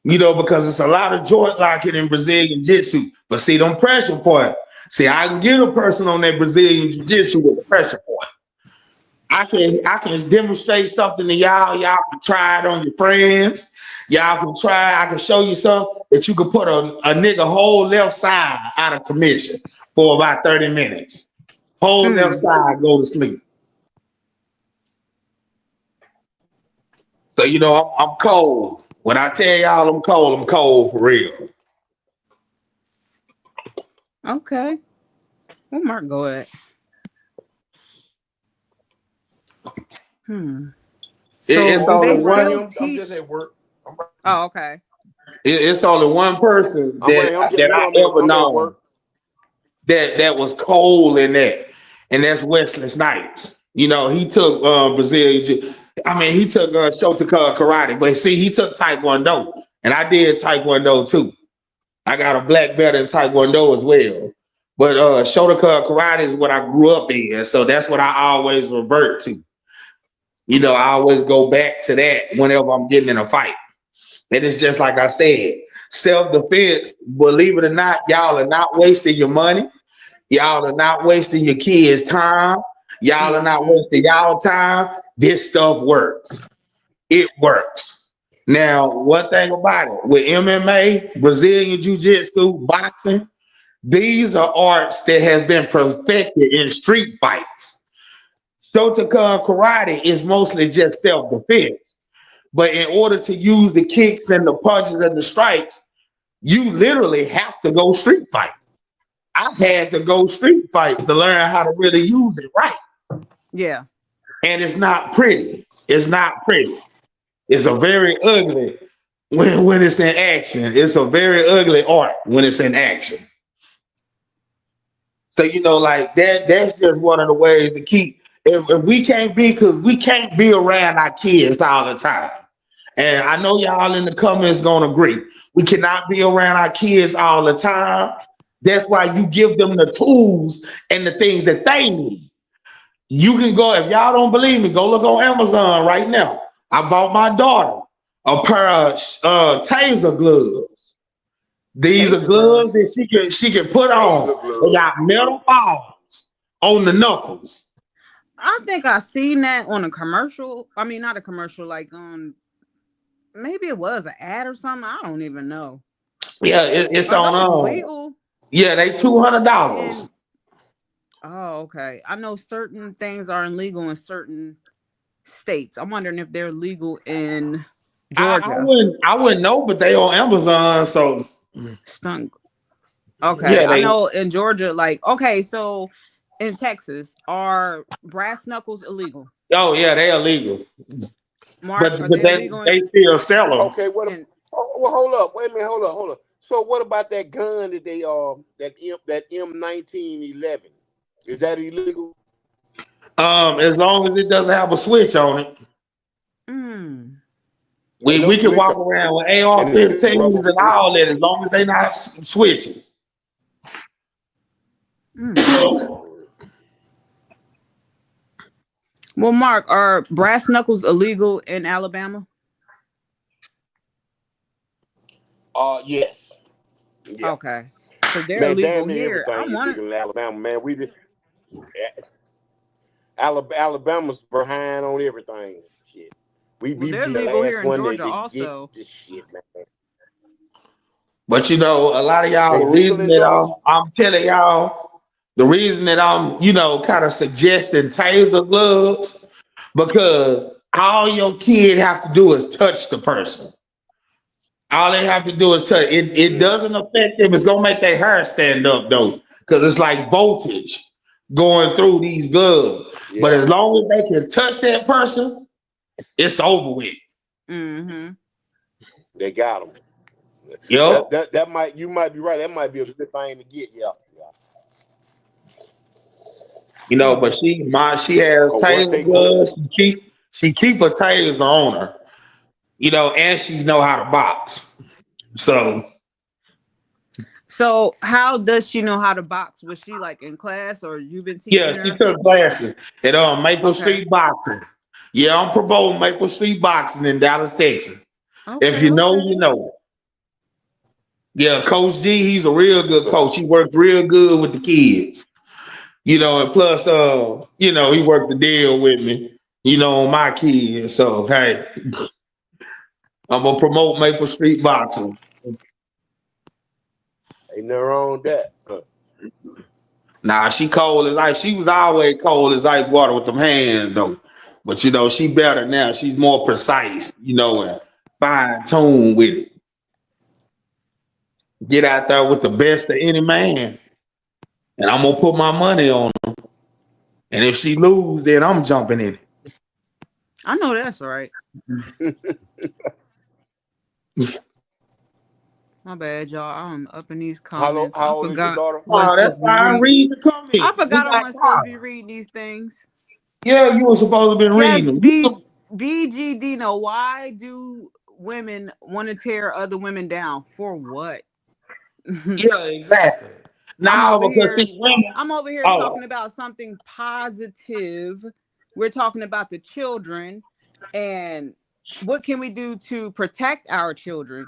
You know, because it's a lot of joint locking in Brazilian jiu-jitsu. But see, them pressure point. See, I can get a person on that Brazilian jiu-jitsu with a pressure point. I can demonstrate something to y'all. Y'all can try it on your friends. Y'all can try. I can show you something that you can put a nigga whole left side out of commission for about 30 minutes. Whole left side go to sleep. So, you know, I'm cold. When I tell y'all I'm cold for real. Okay. Where Mark go at? So It's do they only one. still I'm teach? just at work. Oh, okay. It's only one person I'm I ever I'm at known work. that was cold in that, and that's Wesley Snipes. You know, he took Brazilian. He took Shotokan karate, but see, he took Taekwondo, and I did Taekwondo too. I got a black belt in Taekwondo as well. But Shotokan karate is what I grew up in, so that's what I always revert to. You know, I always go back to that whenever I'm getting in a fight. And it's just like I said, self-defense, believe it or not, y'all are not wasting your money. Y'all are not wasting your kids' time. Y'all are not wasting y'all time. This stuff works. It works. Now, one thing about it, with MMA, Brazilian Jiu-Jitsu, boxing, these are arts that have been perfected in street fights. Shotokan karate is mostly just self-defense. But in order to use the kicks and the punches and the strikes, you literally have to go street fight. I had to go street fight to learn how to really use it right. Yeah. And it's not pretty. It's not pretty. It's a very ugly when it's in action. It's a very ugly art when it's in action. So, you know, like that's just one of the ways to keep, if we can't be, because we can't be around our kids all the time. And I know y'all in the comments gonna agree. We cannot be around our kids all the time. That's why you give them the tools and the things that they need. You can go, if y'all don't believe me, go look on Amazon right now. I bought my daughter a pair of taser gloves. These are gloves that she can put on. They got metal balls. on the knuckles. I think I seen that on a commercial. I mean, not a commercial, like on maybe it was an ad or something. I don't even know. Yeah, it's Are on. those legal? Yeah, they $200. And oh, okay. I know certain things are illegal in certain states. I'm wondering if they're legal in Georgia. I wouldn't know, but they on Amazon, so Stunk. Okay, yeah, I they. know in Georgia, like okay, so in Texas, are brass knuckles illegal? Oh yeah, they illegal, Mark, but are but they they illegal they still sell them. Okay, what? in Well, hold up. Wait a minute. Hold up. So, what about that gun that they that M1911? Is that illegal? As long as it doesn't have a switch on it, mm, Ain't no we can switch walk on, around with and it's rubber. AR-15s and all that as long as they not switching. mm. Well, Mark, are brass knuckles illegal in Alabama? Yes. Yeah. Okay, because they're Man, illegal damn near here. I everything is want to. legal in Alabama, man. We just Alabama's behind on everything. Shit. We Well, be they're the legal here last in one Georgia to get also. this shit, man. But a lot of y'all, They the legal reason in that Georgia? I'm telling y'all, the reason that I'm, kind of suggesting taser gloves, because all your kid have to do is touch the person. All they have to do is touch. It doesn't affect them. It's gonna make their hair stand up though, because it's like voltage going through these gloves. But Yeah, as long as they can touch that person, it's over with. Mm-hmm. they got them. Yup. That might you might be right. That might be a good thing to get. Yeah. But she has Cause once taser they go, gloves. She keep a taser on her. And she know how to box. So, how does she know how to box? Was she like in class, or you've been Yeah, teaching she her? took classes at Maple Okay. Street Boxing. Yeah, I'm promoting Maple Street Boxing in Dallas, Texas. If Okay. you know, Okay. you know. Yeah, Coach G, he's a real good coach. He worked real good with the kids. And plus, he worked the deal with me, on my kids. So hey, I'm gonna promote Maple Street Boxing. ain't nothing wrong with that. Nah, she cold as ice. She was always cold as ice water with them hands though. But she better now. She's more precise, and fine tuned with it. Get out there with the best of any man. And I'm gonna put my money on her. And if she lose, then I'm jumping in it. I know that's right. My bad, y'all. I'm up in these comments. I How old is your forgot daughter? I wasn't Oh, supposed that's to be fine. reading. Read the I comments. We forgot I got wasn't supposed to time. be reading these things. Yeah, you were supposed to be Yes, reading them. BG Dino. Why do women want to tear other women down? For what? Yeah, exactly. I'm Now over because here. see women. I'm over here Oh, talking about something positive. We're talking about the children and what can we do to protect our children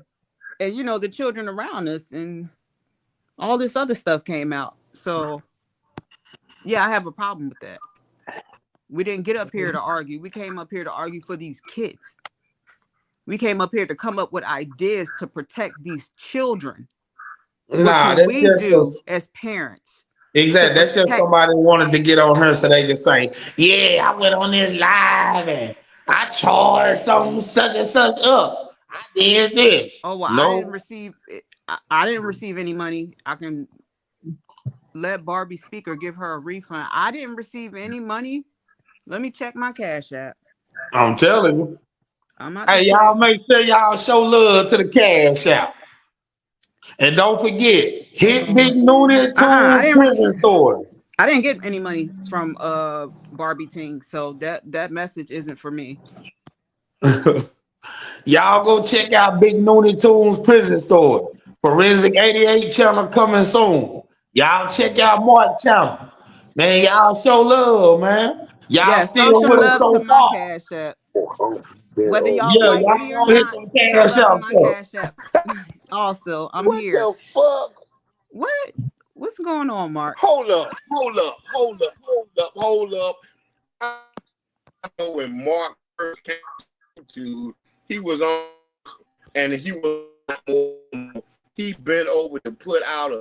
and the children around us, and all this other stuff came out. So yeah, I have a problem with that. We didn't get up here to argue. We came up here to argue for these kids. We came up here to come up with ideas to protect these children. What nah, can that's we just do as parents to exactly. That's just protect? somebody wanted to get on her so they can say, "Yeah, I went on this live and I charged some such and such up. I did this." Oh well, I didn't No, receive it. I didn't receive any money. I can let Barbie speak or give her a refund. I didn't receive any money. Let me check my Cash App. I'm telling you. I'm about to Hey, check. y'all make sure y'all show love to the Cash App. And don't forget, hit Big Noonie I Tune didn't Prison Story. I didn't get any money from Barbie Ting, so that message isn't for me. Y'all go check out Big Noonie Tunes Prison Story. Forensic 88 channel coming soon. Y'all check out Mark channel. Man, y'all show love, man. Y'all Yeah, show still some with us love to so my far. Cash App. Whether Oh, y'all Yeah, like y'all me or gonna hit not, them show Cash love to App my first. Cash App. Also, I'm what here. the fuck? What? What's going on, Mark? Hold up. hold up. I know when Mark first came to, he was on, and he bent over to put out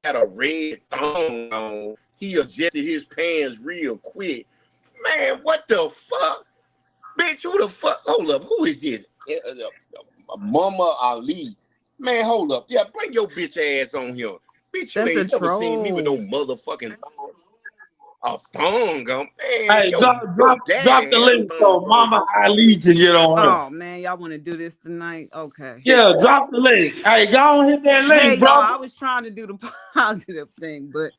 had a red thong on. He adjusted his pants real quick. Man, what the fuck? Bitch, who the fuck? Hold up, who is this? Mama Ali. Man, hold up. Yeah, bring your bitch ass on here. Bitch, you That's a ain't never seen me with no troll. motherfucking thong. A thong, man. Hey, drop the link so Mama Ali can get on her. Oh man, y'all want to do this tonight? Okay. Yeah, drop the link. Hey, go on hit that link, Hey bro. y'all, I was trying to do the positive thing, but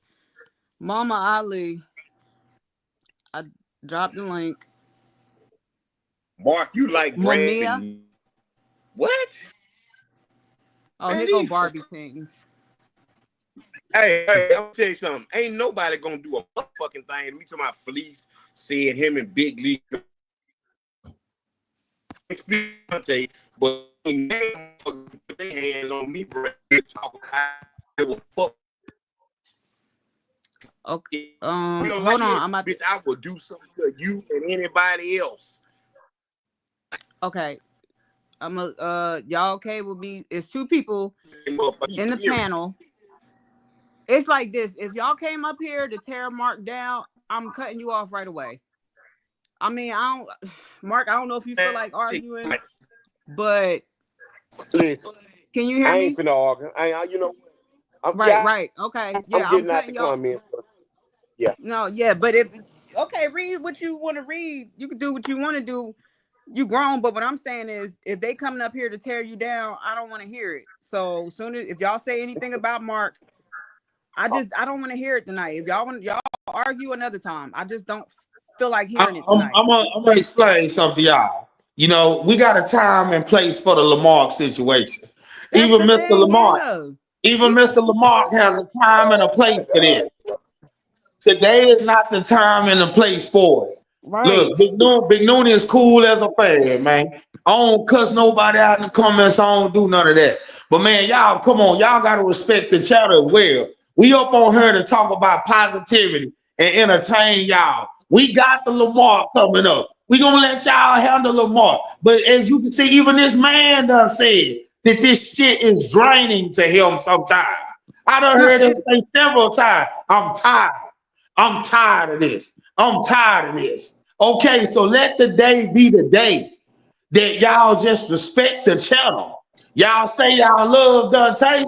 Mama Ali, I dropped the link. Mark, you like Mamiya. grabbing what? Oh, Man, here go Barbie Tings. Hey, I'll tell you something. Ain't nobody gonna do a motherfucking thing to me to my Felice said him and Big Lee. But they put their hands on me, bro. Okay. Hold Hold on. I'm at bitch, I will do something to you and anybody else. Okay. Y'all okay with me? It's two people in the panel. It's like this. If y'all came up here to tear Mark down, I'm cutting you off right away. I mean, Mark, I don't know if you feel like arguing, but listen, can you hear me? I ain't finna argue. You know, right. Okay. Yeah, I'm getting out the comments. Yeah. No, yeah, but okay, read what you want to read. You can do what you want to do. You grown, but what I'm saying is, if they coming up here to tear you down, I don't want to hear it. So soon as if y'all say anything about Mark, I don't want to hear it tonight. If y'all argue another time, I just don't feel like hearing it tonight. I'm gonna explain something to y'all. You know, we got a time and place for the Lamar situation. That's Even the Mr. thing, Lamar, yeah. even Mr. Lamar has a time and a place for this. Today is not the time and the place for it. Right. Look, Big Nooney is cool as a fan, man. I don't cuss nobody out in the comments. I don't do none of that. But man, y'all, come on, y'all gotta respect the chatter as well. We up on here to talk about positivity and entertain y'all. We got the Lamar coming up. We gonna let y'all handle Lamar. But as you can see, even this man done said that this shit is draining to him sometimes. I done heard him say several times, I'm tired. I'm tired of this. I'm tired of this. Okay, so let the day be the day that y'all just respect the channel. Y'all say y'all love Dante.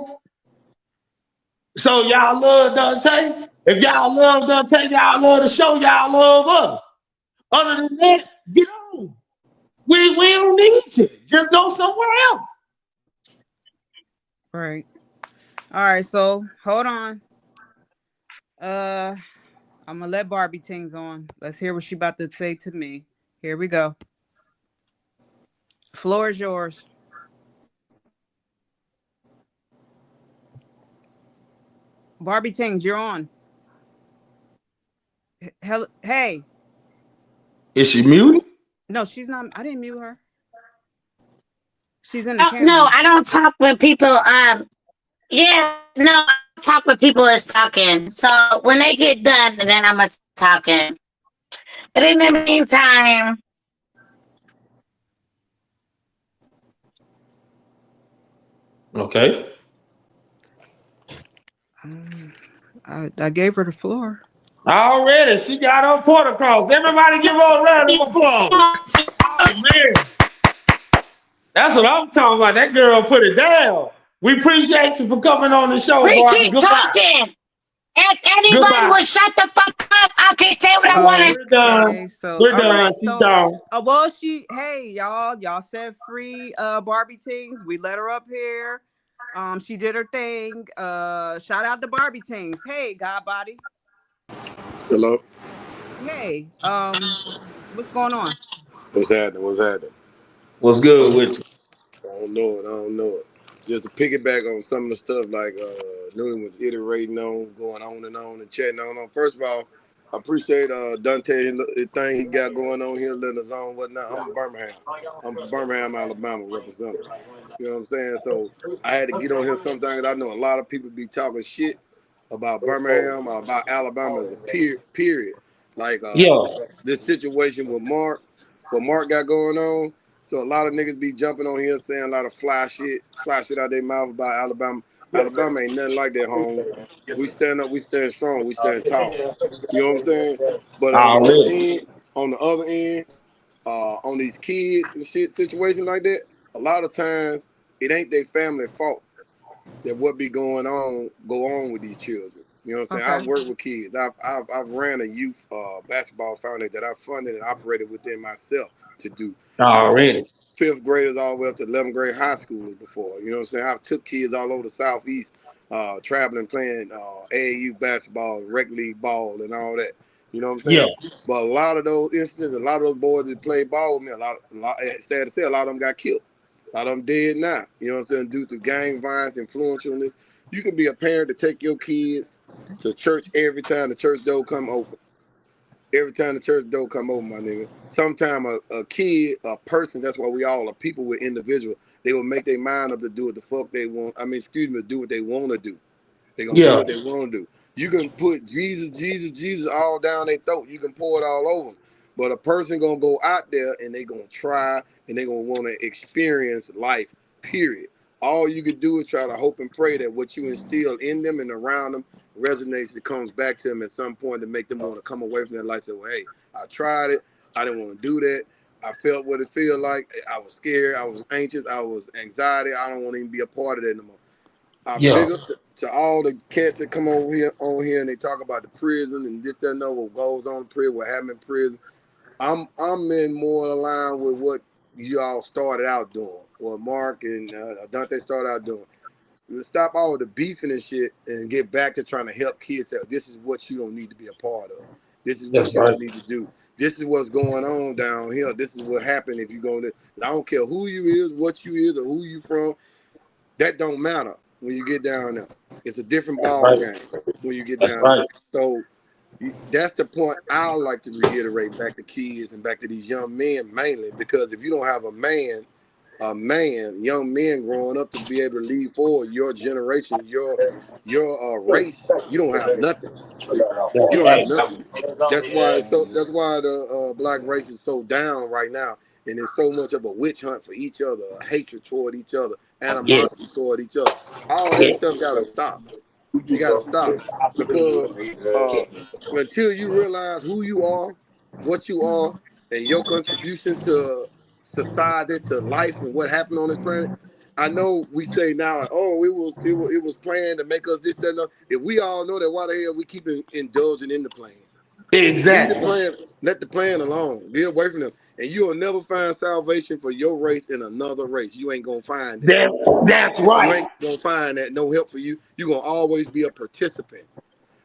So y'all love Dante. If y'all love Dante, y'all love the show, y'all love us. Other than that, get on. We don't need you. Just go somewhere else. Right. All right, so hold on. I'm gonna let Barbie Tings on. Let's hear what she about to say to me. Here we go. Floor is yours. Barbie Tings, you're on. Hey. Is she muted? No, she's not. I didn't mute her. She's in the camera. No, I don't talk with people. Yeah, no, I talk with people that's talking. So when they get done, then I'm talking. But in the meantime, Okay. I gave her the floor. Already, she got her point across. Everybody give her a round of applause. Oh, man. That's what I'm talking about. That girl put it down. We appreciate you for coming on the show, we Barbie. keep Goodbye. talking. If anybody Goodbye. will shut the fuck up, I can say what I want to say. We're done. So We're all done. right. She's So done. well, hey y'all said free Barbie Tings. We let her up here. She did her thing. Shout out to Barbie Tings. Hey, God body. Hello. Hey, what's going on? What's happening? What's happening? What's good with you? I don't know it. I don't know it. Just to piggyback on some of the stuff like Newton was iterating on, going on and chatting on. First of all, I appreciate Dante and the thing he got going on here, letting us on whatnot. I'm from Birmingham. I'm from Birmingham, Alabama, representative. You know what I'm saying? So I had to get on here sometimes. I know a lot of people be talking shit about Birmingham or about Alabama as a period. Like Yeah. this situation with Mark, what Mark got going on. So a lot of niggas be jumping on here saying a lot of fly shit out their mouth about Alabama. Alabama ain't nothing like that, home. We stand up, we stand strong, we stand tall. You know what I'm saying? But Already. on the other end, on these kids and shit situation like that, a lot of times it ain't their family fault that what be go on with these children. You know what I'm saying? Okay. I've worked with kids. I've ran a youth basketball foundation that I funded and operated within myself to do. Already. Fifth graders all the way up to 11th grade high schoolers before. You know what I'm saying? I've took kids all over the Southeast, traveling, playing AAU basketball, rec league ball, and all that. You know what I'm Yeah. saying? But a lot of those instances, a lot of those boys that played ball with me, sad to say, a lot of them got killed. A lot of them dead now. You know what I'm saying? Due to gang violence, influentialness. You can be a parent to take your kids to church every time the church door come open. Every time the church door come open, my nigga. Sometime a kid, a person, that's why we all are people with individual. They will make their mind up to do what the fuck they want. Do what they want to do. They gonna do Yeah. what they want to do. You can put Jesus all down their throat. You can pour it all over them. But a person gonna go out there and they gonna try and they gonna want to experience life. Period. All you can do is try to hope and pray that what you instill in them and around them resonates. It comes back to them at some point to make them want to come away from their life. Say, well, hey, I tried it. I didn't want to do that. I felt what it felt like. I was scared. I was anxious. I was anxiety. I don't want to even be a part of that no more. I Yeah. big up to all the cats that come over here on here and they talk about the prison and this, that, and that, what goes on in prison, what happened in prison. I'm in more aligned with what y'all started out doing, what Mark and Dante started out doing. Let's stop all the beefing and shit and get back to trying to help kids out. This is what you don't need to be a part of. This is what That's you right. don't need to do. This is what's going on down here. This is what happened if you go to. I don't care who you is, what you is, or who you from. That don't matter when you get down there. It's a different That's ball right. game when you get That's down there. right. So that's the point I like to reiterate back to kids and back to these young men mainly, because if you don't have young men growing up to be able to lead forward your generation, your race, you don't have nothing. You don't have nothing. That's why the black race is so down right now, and it's so much of a witch hunt for each other, a hatred toward each other, Yeah. animosity toward each other. All that Yeah. stuff got to stop. It got to stop because uh, until you realize who you are, what you are, and your contribution to society, to life, and what happened on this planet. I know we say now, like, oh, it was planned to make us this, that, and that. If we all know that, why the hell we keep indulging in the plan? Leave the Exactly. plan, let the plan alone. Get away from them. And you'll never find salvation for your race in another race. You ain't gonna find that. That's You right. ain't gonna find that. No help for you. You're gonna always be a participant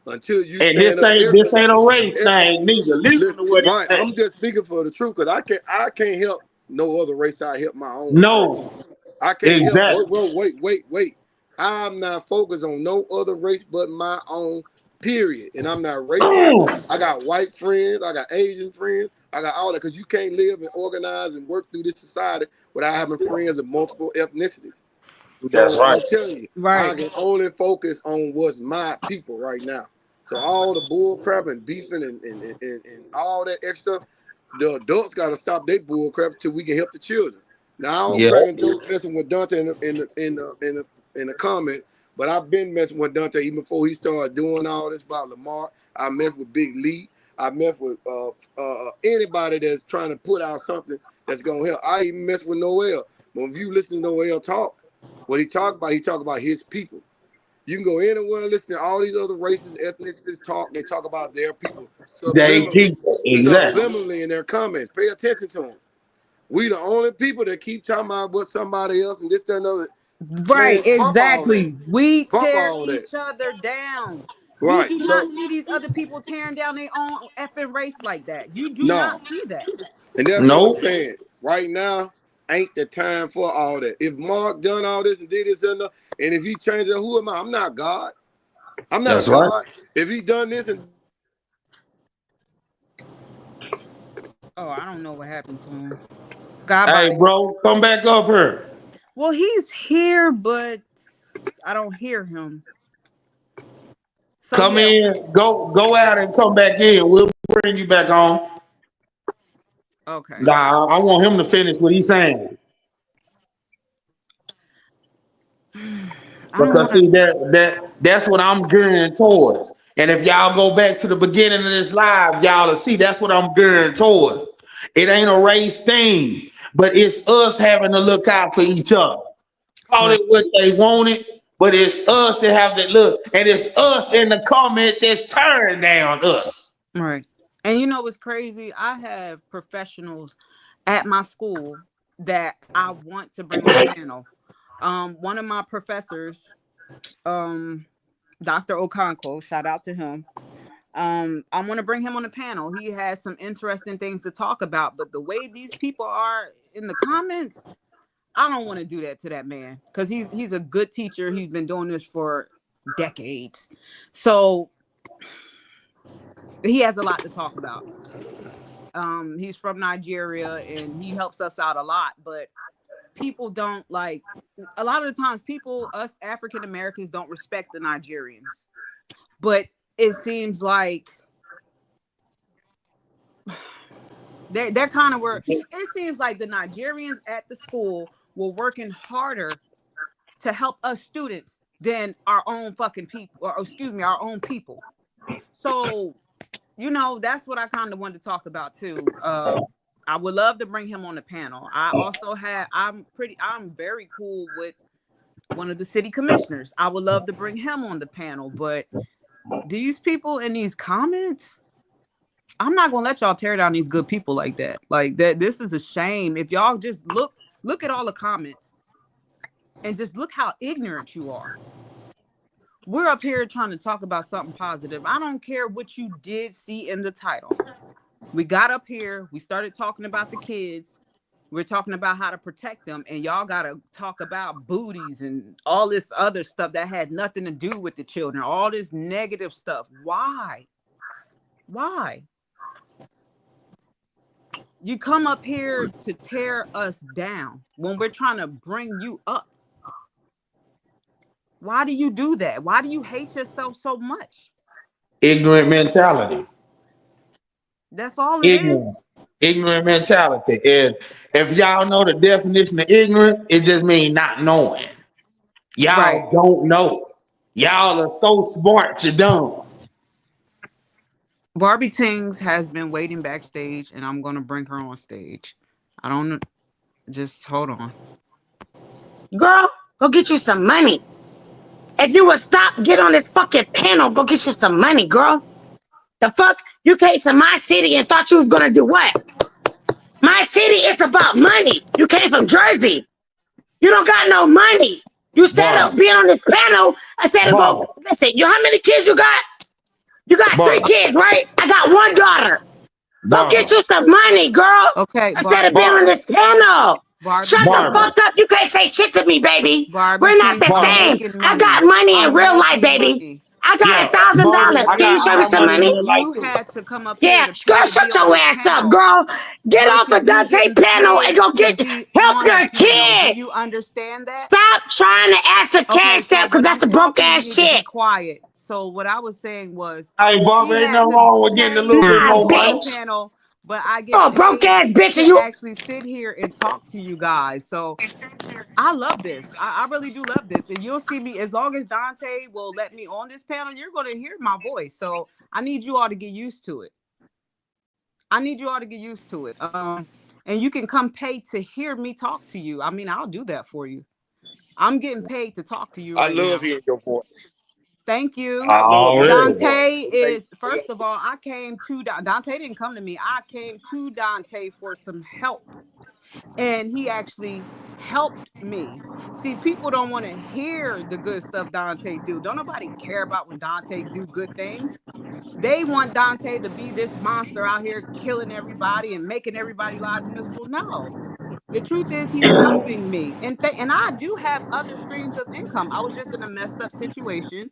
until you And stand this up. ain't a race thing neither. Listen to what he Right, said. I'm just speaking for the truth because I can't help no other race. I help my own race. No. I can't help. Exactly. Wait. I'm not focused on no other race but my own. Period. And I'm not racist. Boom. I got white friends. I got Asian friends. I got all that because you can't live and organize and work through this society without having friends of multiple ethnicities. That's So right. I'm telling you, I Right. can only focus on what's my people right now. So all the bull crap and beefing and all that extra, the adults got to stop their bull crap till we can help the children. Now I don't Yeah. crack and joke messing with Dante in the comment, but I've been messing with Dante even before he started doing all this about Lamar. I messed with Big Lee. I messed with anybody that's trying to put out something that's gonna help. I even messed with Noel. But if you listen to Noel talk, what he talk about his people. You can go anywhere and listen to all these other races, ethnicities talk. They talk about their people They subliminally, people. Exactly. in their comments. Pay attention to them. We the only people that keep talking about what somebody else and this, that, and other. Man, Right. bump all that. Exactly. We Bump tear all that. each other down. You Right. do not So, see these other people tearing down their own effing race like that. You do not no. see that. And that's what I'm No. saying. Right now, ain't the time for all that. If Mark done all this and did this and that, and if he changed it, who am I? I'm not God. I'm not That's right. God. If he done this and Oh, I don't know what happened to him. God Hey, body. bro, come back up here. Well, he's here, but I don't hear him. So Come yeah, in, go out and come back in. We'll bring you back on. okay. Nah, I want him to finish what he's saying. I don't want Because to. see that's what I'm gearing towards. And if y'all go back to the beginning of this live, y'all will see that's what I'm gearing towards. It ain't a race thing, but it's us having to look out for each other. Call Right. it what they wanted, but it's us that have to look, and it's us in the comment that's turned down us. Right. And you know what's crazy? I have professionals at my school that I want to bring on the panel. One of my professors, um, Dr. Okonkwo, shout out to him. I want to bring him on the panel. He has some interesting things to talk about, but the way these people are in the comments, I don't want to do that to that man because he's a good teacher. He's been doing this for decades. So he has a lot to talk about. He's from Nigeria and he helps us out a lot, but people don't like a lot of the times us African Americans don't respect the Nigerians. But it seems like they're kind of where it seems like the Nigerians at the school were working harder to help us students than our own fucking people, or excuse me, our own people. So, that's what I kind of wanted to talk about too. I would love to bring him on the panel. I'm very cool with one of the city commissioners. I would love to bring him on the panel, but these people in these comments, I'm not gonna let y'all tear down these good people like that. Like that, this is a shame. If y'all just look at all the comments and just look how ignorant you are. We're up here trying to talk about something positive. I don't care what you did see in the title. We got up here, we started talking about the kids. We're talking about how to protect them, and y'all got to talk about booties and all this other stuff that had nothing to do with the children, all this negative stuff. Why? You come up here to tear us down when we're trying to bring you up. Why do you do that? Why do you hate yourself so much? Ignorant mentality. That's all it Ignorant. is. Ignorant mentality. And if y'all know the definition of ignorant, it just means not knowing. Right. Y'all don't know. Y'all are so smart, you're dumb. Barbie Tings has been waiting backstage, and I'm going to bring her on stage. I don't just hold on. Girl, go get you some money. If you would stop, get on this fucking panel, go get you some money, girl. The fuck? You came to my city and thought you was gonna do what? My city is about money. You came from Jersey. You don't got no money. You set up Barbie. being on this panel. I said to go, Barbie. listen, how many kids you got? You got 3 Barbie. kids, right? I got 1 daughter. Go Barbie. get you some money, girl. Okay, Instead of being on Barbie. this panel. Barbie Shut the Barbie. fuck up. You can't say shit to me, baby. Barbie We're not Tings, the I'm Barbie. same. making I got money. money in I'm real life, making baby. money. I got Yeah, Barbie, $1,000. I Can you got show I me got some money in money? real life You too. had to come up here Yeah, to girl, pay to be shut on your this ass up, panel girl. Get off versus of me Dante getting panel and paid go to get be help on a your panel. Do you kids. understand that? Stop trying to ask for Okay, cash so app because when that's I'm a broke talking, you ass need to be shit. quiet. So what I was saying was Hey, he Barbie, ain't had nothing to wrong with getting a pay little to bit be Nah, more on the money. bitch. panel, but I get You're a broke paid ass bitch and to you actually sit here and talk to you guys. So I love this. I really do love this. And you'll see me as long as Dante will let me on this panel, you're going to hear my voice. So I need you all to get used to it. And you can come pay to hear me talk to you. I mean, I'll do that for you. I'm getting paid to talk to you I right love now. hearing your voice. Thank you. I love hearing your Already. voice. Dante So thank is, you. first of all, I came to Dante didn't come to me. I came to Dante for some help. And he actually helped me. See, people don't want to hear the good stuff Dante do. Don't nobody care about when Dante do good things. They want Dante to be this monster out here killing everybody and making everybody's lives miserable. No. The truth is he's helping me. And I do have other streams of income. I was just in a messed up situation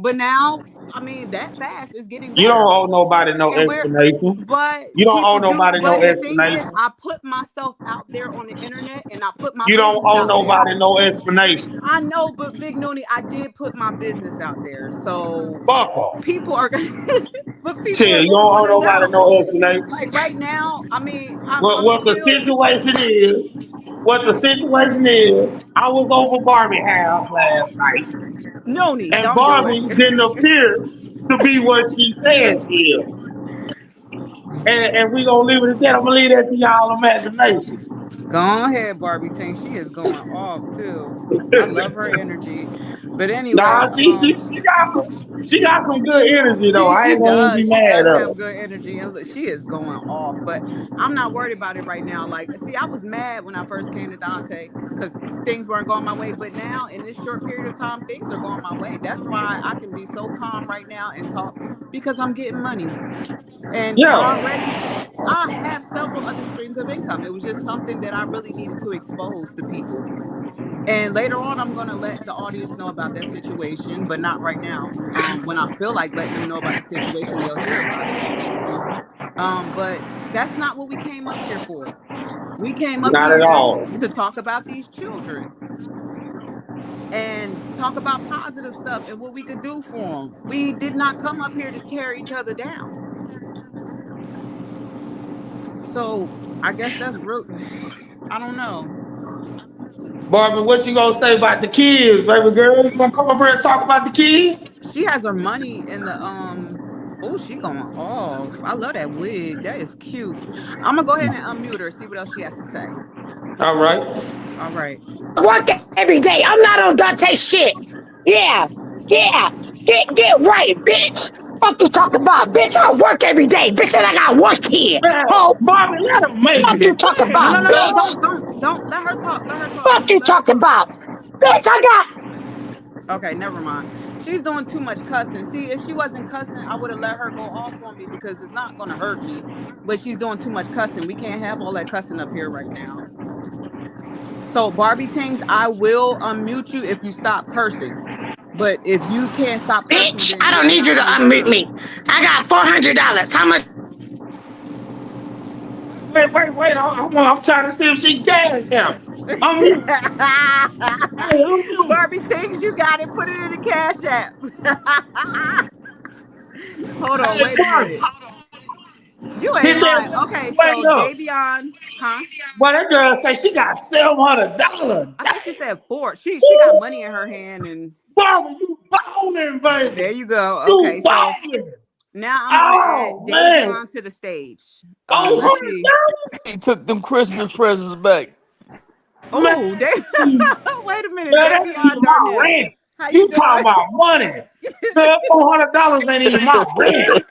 But now, I mean, that fast is getting You don't better. owe nobody no And we're, explanation. but You don't owe people do. nobody no But the thing is, explanation. I put myself out there on the internet and I put my You don't business owe out there. nobody no explanation. I know, but Big Noonie, I did put my business out there. So Fuck off. people are gonna but Shit, people are you gonna don't owe want to nobody know. no explanation. Like right now, I mean, I'm What the still situation is, what the situation is, I was over Barbie house last night, Noni, and don't do Barbie it. didn't appear to be what she said she is. And we gonna leave it at that. I'm gonna leave that to y'all imagination. Go ahead, Barbie Tank. She is going off too. I love her energy. But anyway, Nah, she got some good energy though. I she ain't gonna be does. She mad does at her. have good energy and look, she is going off. But I'm not worried about it right now. Like, see, I was mad when I first came to Dante because things weren't going my way. But now in this short period of time, things are going my way. That's why I can be so calm right now and talk because I'm getting money. And Yeah. already I have several other streams of income. It was just something that I really needed to expose to people. And later on, I'm gonna let the audience know about that situation, but not right now. When I feel like letting them know about the situation, they'll hear about it. But that's not what we came up here for. We came up Not at here all. to talk about these children and talk about positive stuff and what we could do for them. We did not come up here to tear each other down. So I guess that's real. I don't know. Barbie, what you gonna say about the kids, baby girl? You gonna come up here and talk about the kids? She has her money in the Oh, she going off. I love that wig. That is cute. I'm gonna go ahead and unmute her, see what else she has to say. All right. All right. Work every day. I'm not on Dante shit. Yeah, yeah. Get right, bitch. Fuck you talking about, bitch. I work every day, bitch, and I got one kid. Man, Oh, Barbie, let him make fuck you it. talking No, about, no, no, no. bitch. Don't let her talk. Let her talk, Fuck Nunu. you Let her talking talk. about, bitch. I got Okay, never mind. She's doing too much cussing. See, if she wasn't cussing, I would have let her go off on me because it's not gonna hurt me. But she's doing too much cussing. We can't have all that cussing up here right now. So Barbie Tings, I will unmute you if you stop cursing. But if you can't stop cursing, bitch. I then don't it's need you not to gonna be unmute good. me. I got $400. How much? Wait. I'm trying to see if she can now. I'm you. Hey, I'm you. Barbie Tings, you got it. Put it in the cash app. Hold on, Hey, wait a minute. Barbie. You Hit ain't lying. that Okay, so wait up. Davion, huh? Boy, that girl say she got $700. I Damn. think she said four. She got Woo. money in her hand, and Barbie, you balling, there baby. you go. You Okay, so balling. now I'm gonna add Oh, man. Davion to the stage. Oh, Let's see. $100? He took them Christmas presents back. Man, Oh, Dave. Wait a minute, that ain't Davion even my Darnell. rent. How you You talking doing? about money. Girl, $400 ain't even my rent.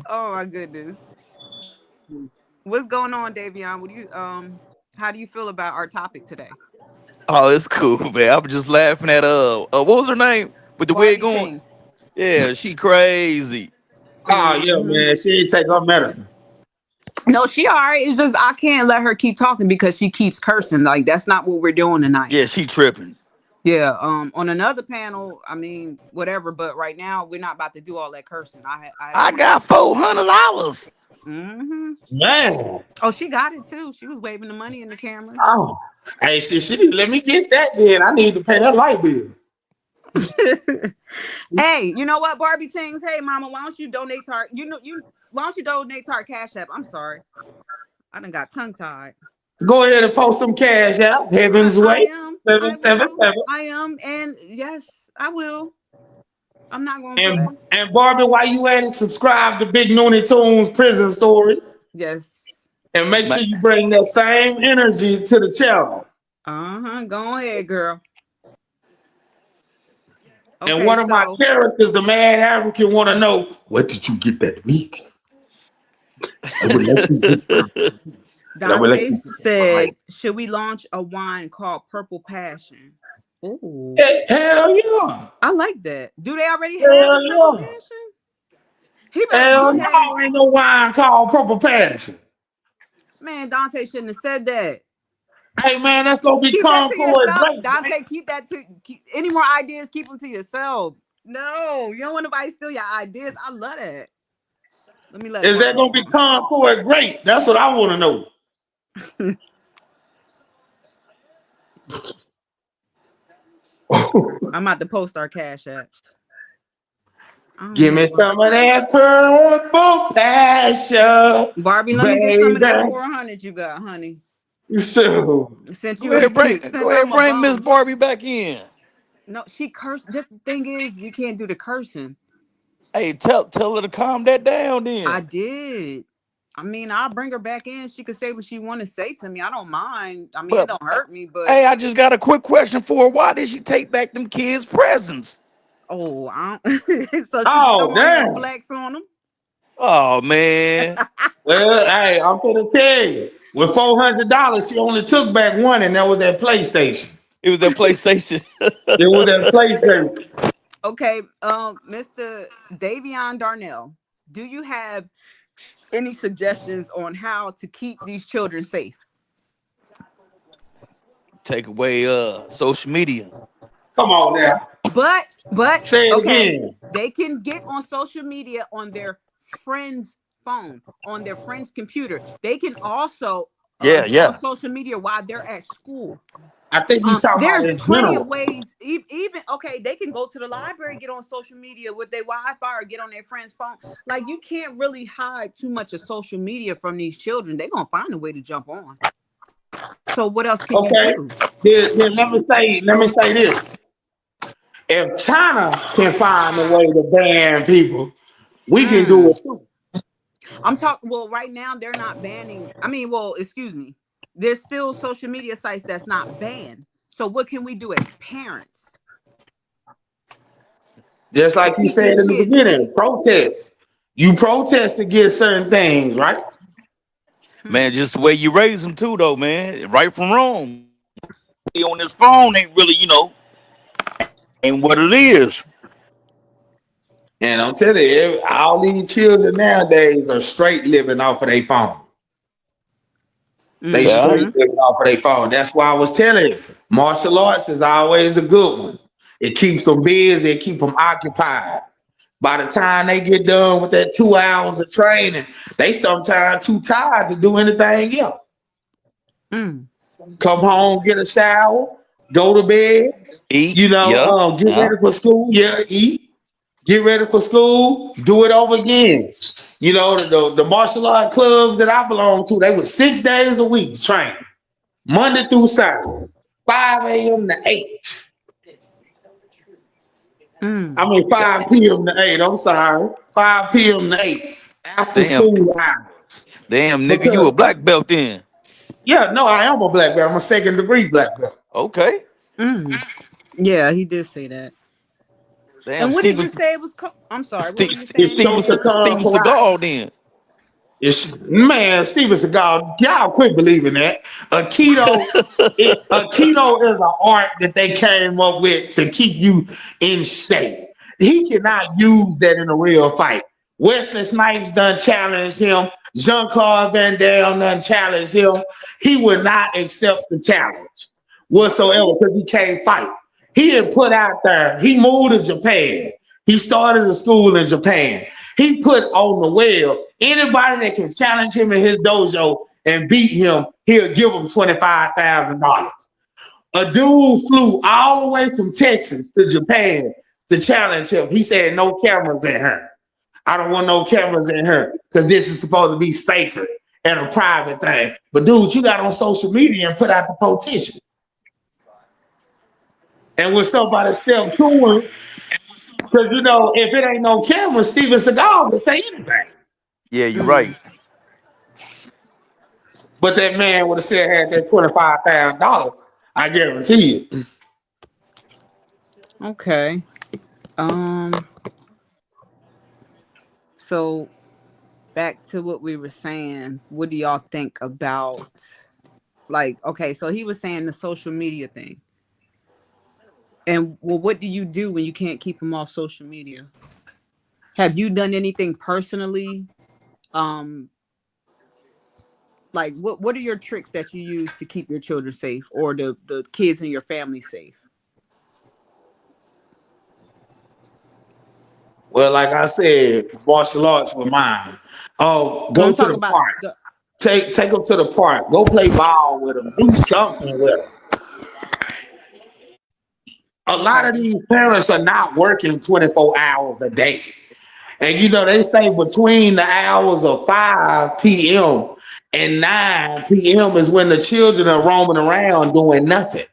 Oh my goodness. What's going on, Davion? What do you how do you feel about our topic today? Oh, it's cool, man. I was just laughing at what was her name with the wig Barbie on? Tings. Yeah, she crazy. Oh, yeah, Hmm. man. She ain't take her medicine. No, she all right. It's just I can't let her keep talking because she keeps cursing. Like that's not what we're doing tonight. Yeah, she tripping. Yeah. On another panel, I mean, whatever. But right now, we're not about to do all that cursing. I I don't. got $400. Hmm. Man. Oh, she got it too. She was waving the money in the camera. Oh. Hey, she didn't let me get that then. I need to pay that light bill. Hey, you know what, Barbie Tings? Hey, Mama, why don't you donate to our? Why don't you donate to our Cash App? I'm sorry, I done got tongue tied. Go ahead and post them cash out. Heaven's I way. am. I will. 777. I am. And yes, I will. I'm not gonna And play. and Barbie, while you at it, subscribe to Big Looney Tunes Prison Stories. Yes. And make Man, sure you bring that same energy to the channel. Go ahead, girl. And Okay, one of my so characters, the mad African, want to know, what did you get that week? I would let you get and I will let Dante you get right. said, "Should we launch a wine called Purple Passion?" Oh, Hell yeah. I like that. Do they already have a Hell Purple yeah. Passion? He better Hell go ahead and no, ain't no wine called Purple Passion. man. Dante shouldn't have said that. Hey man, that's gonna be Keep that to Concord yourself, great, man. Dante. Keep that to any more ideas. Keep them to yourself. No, you don't want nobody steal your ideas. I love that. Let me let Is that gonna be Barbie Concord great? That's what I want to know. know. I'm about to post our cash apps. I don't Give know. me some of that purple passion, Barbie, let me get some of that baby. 400 you got, honey. So, Since Go you ahead, since I'm a Miss bum. Barbie back in. No, she cursed. Just the thing is, you can't do the cursing. Hey, tell her to calm that down I then. did. I mean, I'll bring her back in. She could say what she want to say to me. I don't mind. I mean, it But don't hurt me, but hey, I just got a quick question for her. Why did she take back them kids' presents? oh, I don't, so she can come oh on here and damn. flex on them. Oh man, Well, hey, I'm gonna tell you. With $400, she only took back one, and that was that PlayStation. it was that PlayStation. It was that PlayStation. Okay, Mr. Davion Darnell, do you have any suggestions on how to keep these children safe? Take away social media. Come on now. But Say it okay, again. they can get on social media on their friend's phone, on their friend's computer. They can also Yeah, get on yeah. social media while they're at school. I think he talking about There's in plenty of general. ways. Even okay, they can go to the library, get on social media with their Wi-Fi, or get on their friend's phone. Like you can't really hide too much of social media from these children. They're gonna find a way to jump on. So what else can you Okay. do? Then let me say this. If China can find a way to ban people, we can do Mm. it too. I'm talking. Well, right now they're not banning. I mean, well, excuse me. There's still social media sites that's not banned. So what can we do as parents Just to like you keep said these in the kids beginning, safe? protest. You protest against certain things, right? Hmm. Man, just the way you raise them too, though, man. Right from wrong. On this phone ain't really, ain't what it is. And I'm telling you, all these children nowadays are straight living off of their phone. They Yeah. straight Mm-hmm. living off of their phone. That's why I was telling you, martial arts is always a good one. It keeps them busy, it keep them occupied. By the time they get done with that 2 hours of training, they sometimes too tired to do anything else. Mm. Come home, get a shower, go to bed, Eat. Yeah. get Yeah. ready for school, yeah, eat, get ready for school, do it over again. The martial art clubs that I belong to, they was 6 days a week training, Monday through Saturday, 5 a.m. to 8. I Mm. mean 5 p.m. to 8. I'm sorry. 5 p.m. to 8 after Damn. school hours. Damn, nigga, you a Because black belt then. yeah, no, I am a black belt. I'm a second degree black belt. Okay. Mm. Yeah, he did say that. Damn, And what did you say it was called? I'm sorry. What were you saying It's again? Shotokan Steven Karate. Seagal then. Man, Steven Seagal, y'all quit believing that. Aikido is an art that they came up with to keep you in shape. He cannot use that in a real fight. Wesley Snipes done challenged him. Jean-Claude Van Damme done challenged him. He would not accept the challenge whatsoever because he can't fight. He had put out there, he moved to Japan. He started a school in Japan. He put on the web, anybody that can challenge him in his dojo and beat him, he'll give him $25,000. A dude flew all the way from Texas to Japan to challenge him. He said, no cameras in here. I don't want no cameras in here because this is supposed to be sacred and a private thing. But dudes, you got on social media and put out the petition. And when somebody stepped to him, because if it ain't no camera, Steven Seagal would say anything. Yeah, you're Mm. right. But that man would have still had that $25,000. I guarantee you. Okay. Um. So back to what we were saying. What do y'all think about like? Okay, so he was saying the social media thing. And well, what do you do when you can't keep them off social media? Have you done anything personally? Um, Like, what are your tricks that you use to keep your children safe, or the kids in your family safe? Well, like I said, martial arts were mine. Oh, No, go I'm to talking the about park. the. Take them to the park. Go play ball with them. Do something with them. A lot of Okay. these parents are not working 24 hours a day. And you know, they say between the hours of 5 p.m. and 9 p.m. is when the children are roaming around doing nothing.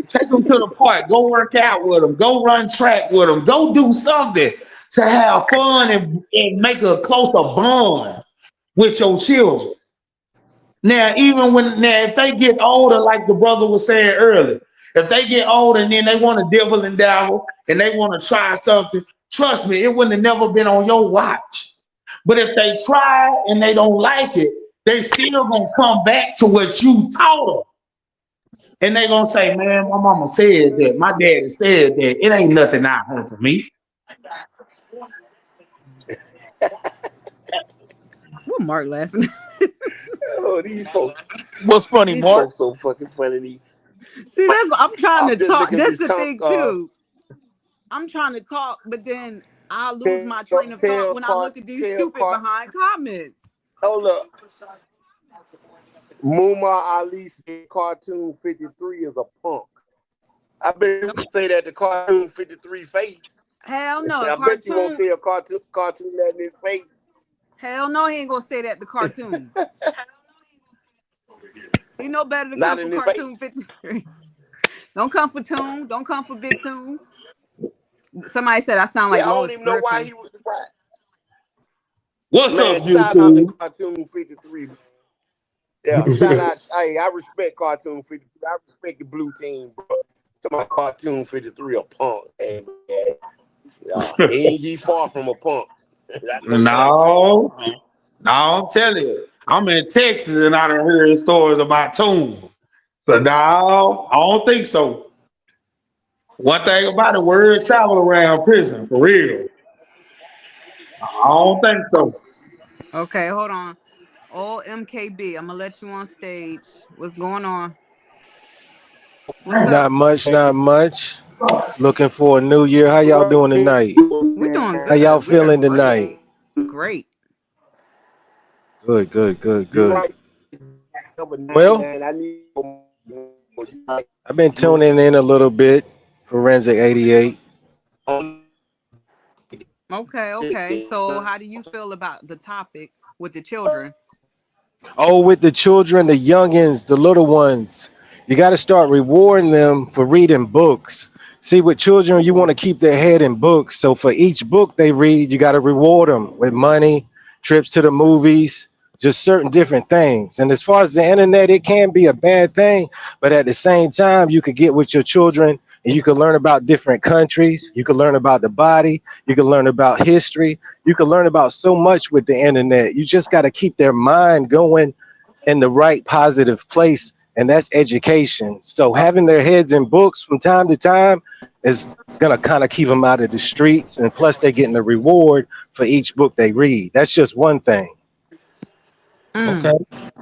Take them to the park. Go work out with them. Go run track with them. Go do something to have fun and make a closer bond with your children. Now, if they get older, like the brother was saying earlier, if they get older and then they want to dibble and dabble and they want to try something, trust me, it wouldn't have never been on your watch. But if they try and they don't like it, they still gonna come back to what you taught them. And they gonna say, man, my mama said that, my daddy said that. It ain't nothing out here for me. What Mark laughing? Oh, these folks, What's funny, these Mark? folks so fucking funny. See, that's what I'm trying I'm to just talk. looking at That's this the comp. thing too. I'm trying to talk, but then I lose my train of thought when I look at these stupid behind comments. Hold up. Muma Ali said cartoon 53 is a punk. I bet you would say that to cartoon 53 face. Hell no, I bet you won't cartoon. tell cartoon that in his face. Hell no, he ain't gonna say that to cartoon. He know better to Not come for in his face. cartoon 53. Don't come for Tune. Don't come for Big Tune. Somebody said I sound Yeah, like I don't Lois even know why Griffin. he was right. What's up, Man, shout out to YouTube? cartoon 53. Yeah, shout out. Hey, I respect cartoon 53. I respect the blue team, bro. To my cartoon 53 a punk. Hey, man. Yeah, he ain't he far from a punk. That's what I'm telling you. No, no, I'm telling you. I'm in Texas and I done heard stories about Toon. So no, I don't think so. One thing about it, word travel around prison, for real. I don't think so. Okay, hold on. Oh, MKB, I'm gonna let you on stage. What's going on? What's up? Not much, not much. Looking for a new year. How y'all doing tonight? We're doing How y'all good. We are feeling great. tonight? Great. Good, good, good, You good. right. Well, Man, I need I've been tuning in a little bit. Forensic 88. Okay, okay. So how do you feel about the topic with the children? Oh, with the children, the youngins, the little ones, you got to start rewarding them for reading books. See, with children, you want to keep their head in books. So for each book they read, you got to reward them with money, trips to the movies, just certain different things. And as far as the internet, it can be a bad thing, but at the same time, you could get with your children and you can learn about different countries. You can learn about the body. You can learn about history. You can learn about so much with the internet. You just got to keep their mind going in the right positive place, and that's education. So having their heads in books from time to time is gonna kind of keep them out of the streets, and plus they're getting a reward for each book they read. That's just one thing. Okay, Mm.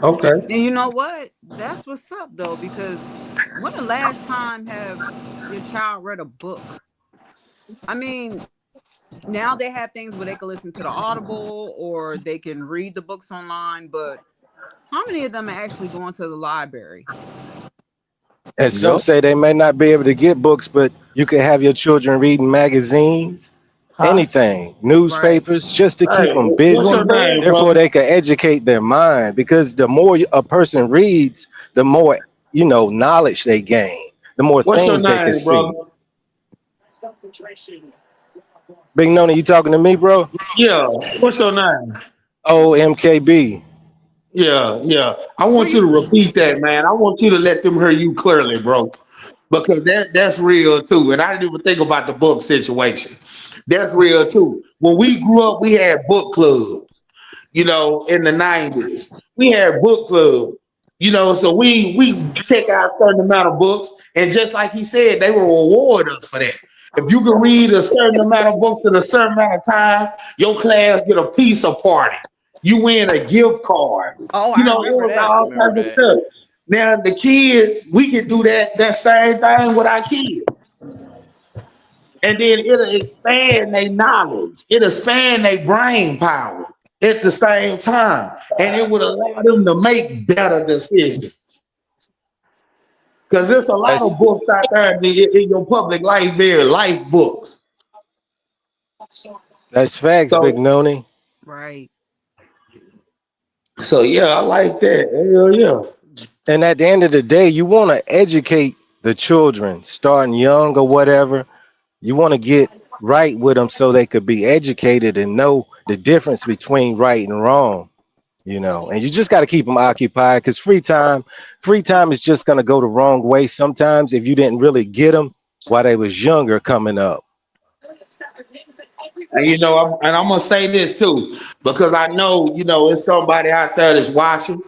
okay. And you know what? That's what's up though, because when the last time have your child read a book? I mean, now they have things where they can listen to the Audible or they can read the books online, but how many of them are actually going to the library? And some Yep. say they may not be able to get books, but you could have your children reading magazines, Huh? anything, Right. newspapers, just to keep Hey, them what's your busy. name, Therefore, brother? they can educate their mind because the more a person reads, the more knowledge they gain, the more What's your things they can name, brother? see. Big Noni, you talking to me, bro? Yeah. What's your name? Oh, MKB. Yeah, yeah. I Where want you you to repeat that, man. I want you to let them hear you clearly, bro. Because that's real too. And I didn't even think about the book situation. That's real too. When we grew up, we had book clubs, in the 90s. We had book clubs, so we check out a certain amount of books. And just like he said, they will reward us for that. If you can read a certain amount of books in a certain amount of time, your class get a pizza party. You win a gift card. Oh, You I know, it remember was that. all Remember kinds of that? stuff. Now the kids, we can do that same thing with our kids. And then it'll expand their knowledge. It'll expand their brain power at the same time. And it would allow them to make better decisions. Because there's a lot That's of books out there in your public library, life books. that's facts, Big So, Noni. Right. so yeah, I like that. Hell yeah. And at the end of the day, you want to educate the children, starting young or whatever. You want to get right with them so they could be educated and know the difference between right and wrong. You know, and you just got to keep them occupied because free time is just going to go the wrong way sometimes if you didn't really get them while they was younger coming up. And I'm gonna say this too, because I know, it's somebody out there that's watching,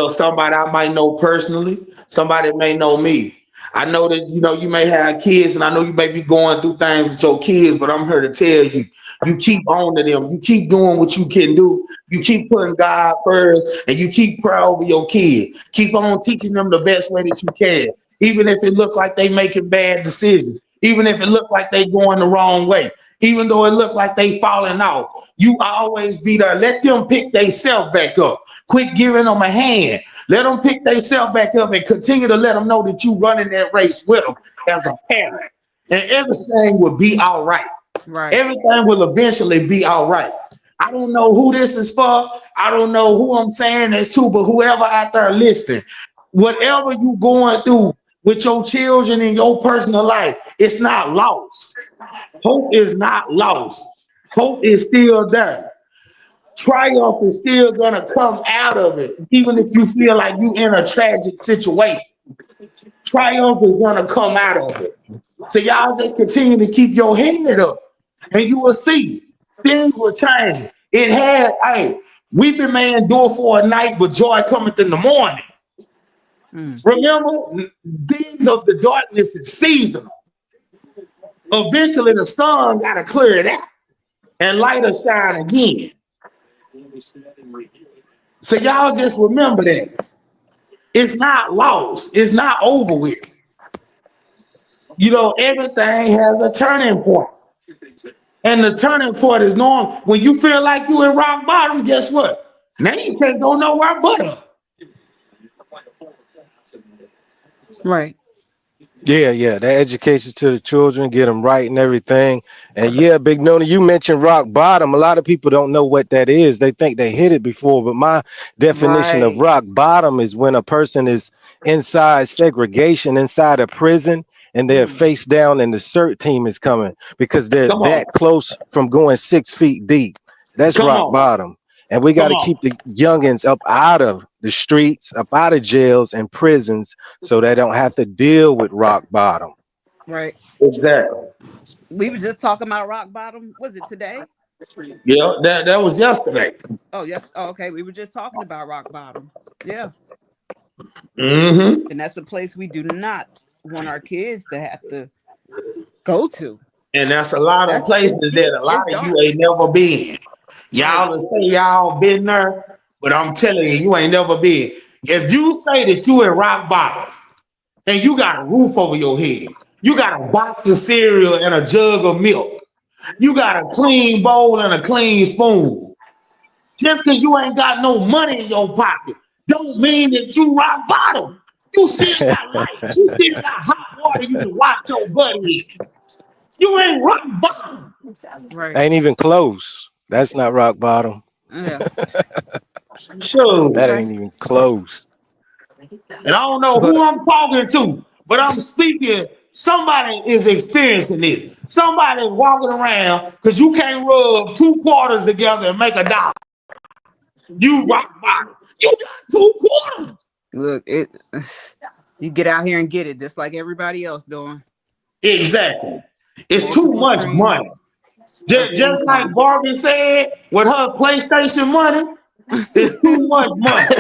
somebody I might know personally, somebody may know me. I know that, you may have kids, and I know you may be going through things with your kids, but I'm here to tell you, you keep on to them, you keep doing what you can do, you keep putting God first, and you keep prayer over your kid. Keep on teaching them the best way that you can, even if it look like they making bad decisions, even if it look like they going the wrong way. Even though it looked like they falling off, you always be there. Let them pick themselves back up. Quit giving them a hand. Let them pick themselves back up and continue to let them know that you running that race with them as a parent. And everything will be all right. Right. Everything will eventually be all right. I don't know who this is for. I don't know who I'm saying this to, but whoever out there listening, whatever you going through with your children in your personal life, it's not lost. Hope is not lost. Hope is still there. Triumph is still gonna come out of it, even if you feel like you in a tragic situation. Triumph is gonna come out of it. So y'all just continue to keep your head up, and you will see things will change. Hey, weeping may endure for a night, but joy cometh in the morning. Mm. Remember, things of the darkness is seasonal. Eventually, the sun gotta clear it out and light will shine again. So y'all just remember that. It's not lost. It's not over with. Everything has a turning point. And the turning point is normal. When you feel like you in rock bottom, guess what? Now you can't go nowhere but up. Right. Yeah, that education to the children, get them right and everything. And yeah, Big Nona, you mentioned rock bottom. A lot of people don't know what that is. They think they hit it before, but my definition of Right. rock bottom is when a person is inside segregation, inside a prison, and they're Mm. face down and the CERT team is coming because they're Come on. that close from going 6 feet deep. That's Come rock on. bottom. And we got Come to on. keep the youngins up out of the streets, up out of jails and prisons so they don't have to deal with rock bottom. Right. Exactly. We were just talking about rock bottom. Was it today? Yeah, that was yesterday. Oh, yes. Oh, okay. We were just talking about rock bottom. Yeah. Mm-hmm. And that's a place we do not want our kids to have to go to. And that's a lot of That's places it's that deep. a lot It's of you dark. ain't never been. Right. Y'all will say y'all been there, but I'm telling you, you ain't never been. If you say that you in rock bottom and you got a roof over your head, you got a box of cereal and a jug of milk, you got a clean bowl and a clean spoon. Just because you ain't got no money in your pocket, don't mean that you rock bottom. You still got lights. You still got hot water you can wash your butt in. You ain't rock bottom. Right. Ain't even close. That's not rock bottom. Yeah. That Sure. Okay. ain't even close. And I don't know who But I'm talking to, but I'm speaking. Somebody is experiencing this. Somebody is walking around because you can't rub two quarters together and make a dollar. You rock bottom. You got two quarters. look, it you get out here and get it just like everybody else doing. Exactly. It's too Multiple much streams money. of Just like income. Barbie said with her PlayStation money, it's too much money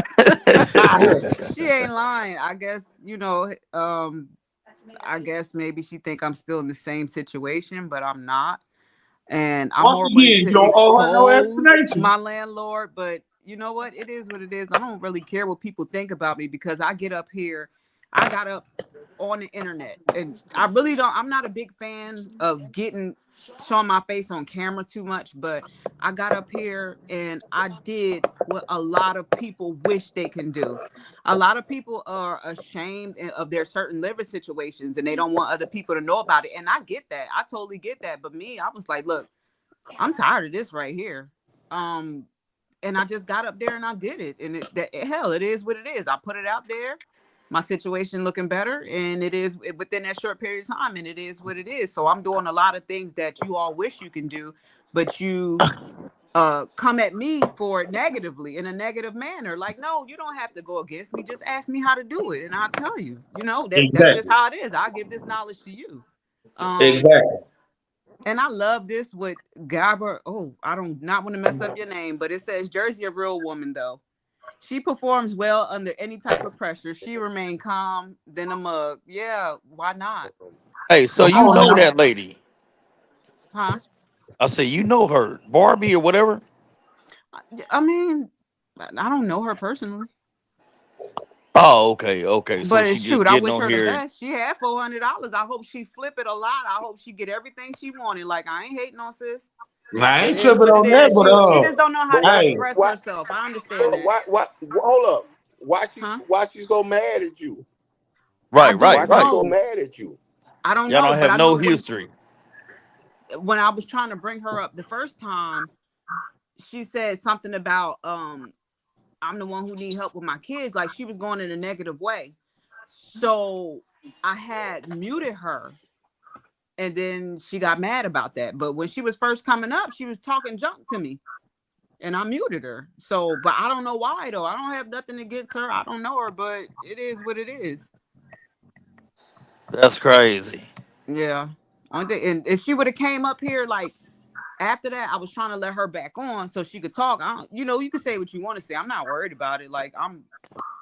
out here. She ain't lying. I guess, I guess maybe she think I'm still in the same situation, but I'm not. and I'm Once more ready again, you to don't owe her no expose explanation. my landlord. But you know what? It is what it is. I don't really care what people think about me because I get up here. I got up on the internet, and I really don't. I'm not a big fan of showing my face on camera too much, but I got up here and I did what a lot of people wish they can do. A lot of people are ashamed of their certain living situations and they don't want other people to know about it. And I get that. I totally get that. But me, I was like, look, I'm tired of this right here. Um, and I just got up there and I did it. And hell, it is what it is. I put it out there. My situation looking better, and it is within that short period of time, and it is what it is. So I'm doing a lot of things that you all wish you can do, but you come at me for it negatively in a negative manner. Like, no, you don't have to go against me. Just ask me how to do it, and I'll tell you. You know, that's just Exactly. how it is. I'll give this knowledge to you. Um, Exactly. and I love this with Gabber. Oh, I don't not want to mess up your name, but it says Jersey a real woman though. She performs well under any type of pressure. She remained calm than a mug. Yeah, why not? Hey, so Come you on know now. that lady? Huh? I say you know her, Barbie or whatever. I mean, I don't know her personally. Oh, okay, okay. So But she just shoot, I getting wish on her the here. best. She had $400. I hope she flip it a lot. I hope she get everything she wanted. Like I ain't hating on sis. I It ain't is tripping what it on that, is. but She just don't know how But to why? hey, express Why? herself. I understand But that. why? Hold up. Huh? Why she's so mad at you? I Right, right, Why don't she's right. so know. mad at you? I don't Y'all know. don't But have I no know history. when I was trying to bring her up the first time, she said something about I'm the one who need help with my kids. Like she was going in a negative way. So I had muted her and then she got mad about that. But when she was first coming up, she was talking junk to me and I muted her. So, but I don't know why though. I don't have nothing against her. I don't know her, but it is what it is. That's crazy. Yeah. And if she would have came up here like after that, I was trying to let her back on so she could talk. You could say what you want to say. I'm not worried about it. Like I'm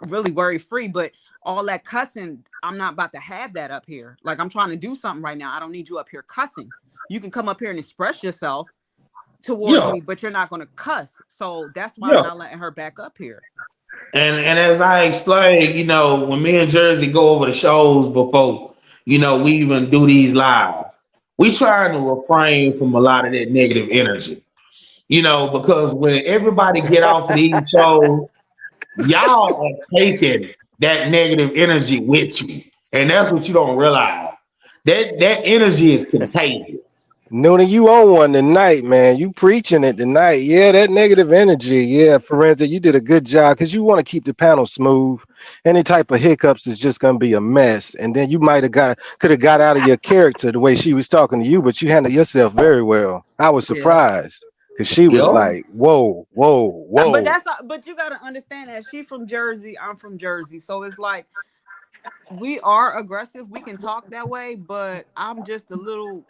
really worry free, but all that cussing, I'm not about to have that up here. Like I'm trying to do something right now. I don't need you up here cussing. You can come up here and express yourself towards yeah, me, but you're not going to cuss. So that's why I'm yeah. not letting her back up here. And as I explained, when me and Jersey go over the shows before, we even do these live, we trying to refrain from a lot of that negative energy. Because when everybody get off of these shows, y'all are taking that negative energy with you. And that's what you don't realize. That energy is contagious. Noonan, you own one tonight, man. You preaching it tonight. Yeah, that negative energy. Yeah, Forensic, you did a good job because you want to keep the panel smooth. Any type of hiccups is just gonna be a mess. And then you might have could have got out of your character the way she was talking to you, but you handled yourself very well. I was Yeah. surprised because she was Yep. like, whoa, whoa, whoa. But you got to understand that she's from Jersey. I'm from Jersey. So it's like, we are aggressive. We can talk that way, but I'm just a little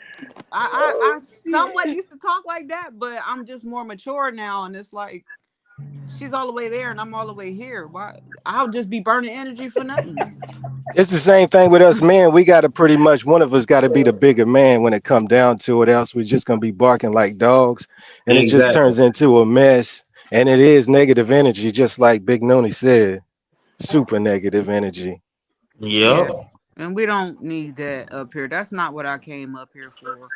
I Oh somewhat shit! used to talk like that, but I'm just more mature now. And it's like she's all the way there and I'm all the way here. Why I'll just be burning energy for nothing. It's the same thing with us, man. We got to pretty much one of us got to be the bigger man when it come down to it. Else we're just gonna be barking like dogs, and it just Exactly. turns into a mess. And it is negative energy, just like Big Noni said, super negative energy. Yeah. Yep. And we don't need that up here. That's not what I came up here for.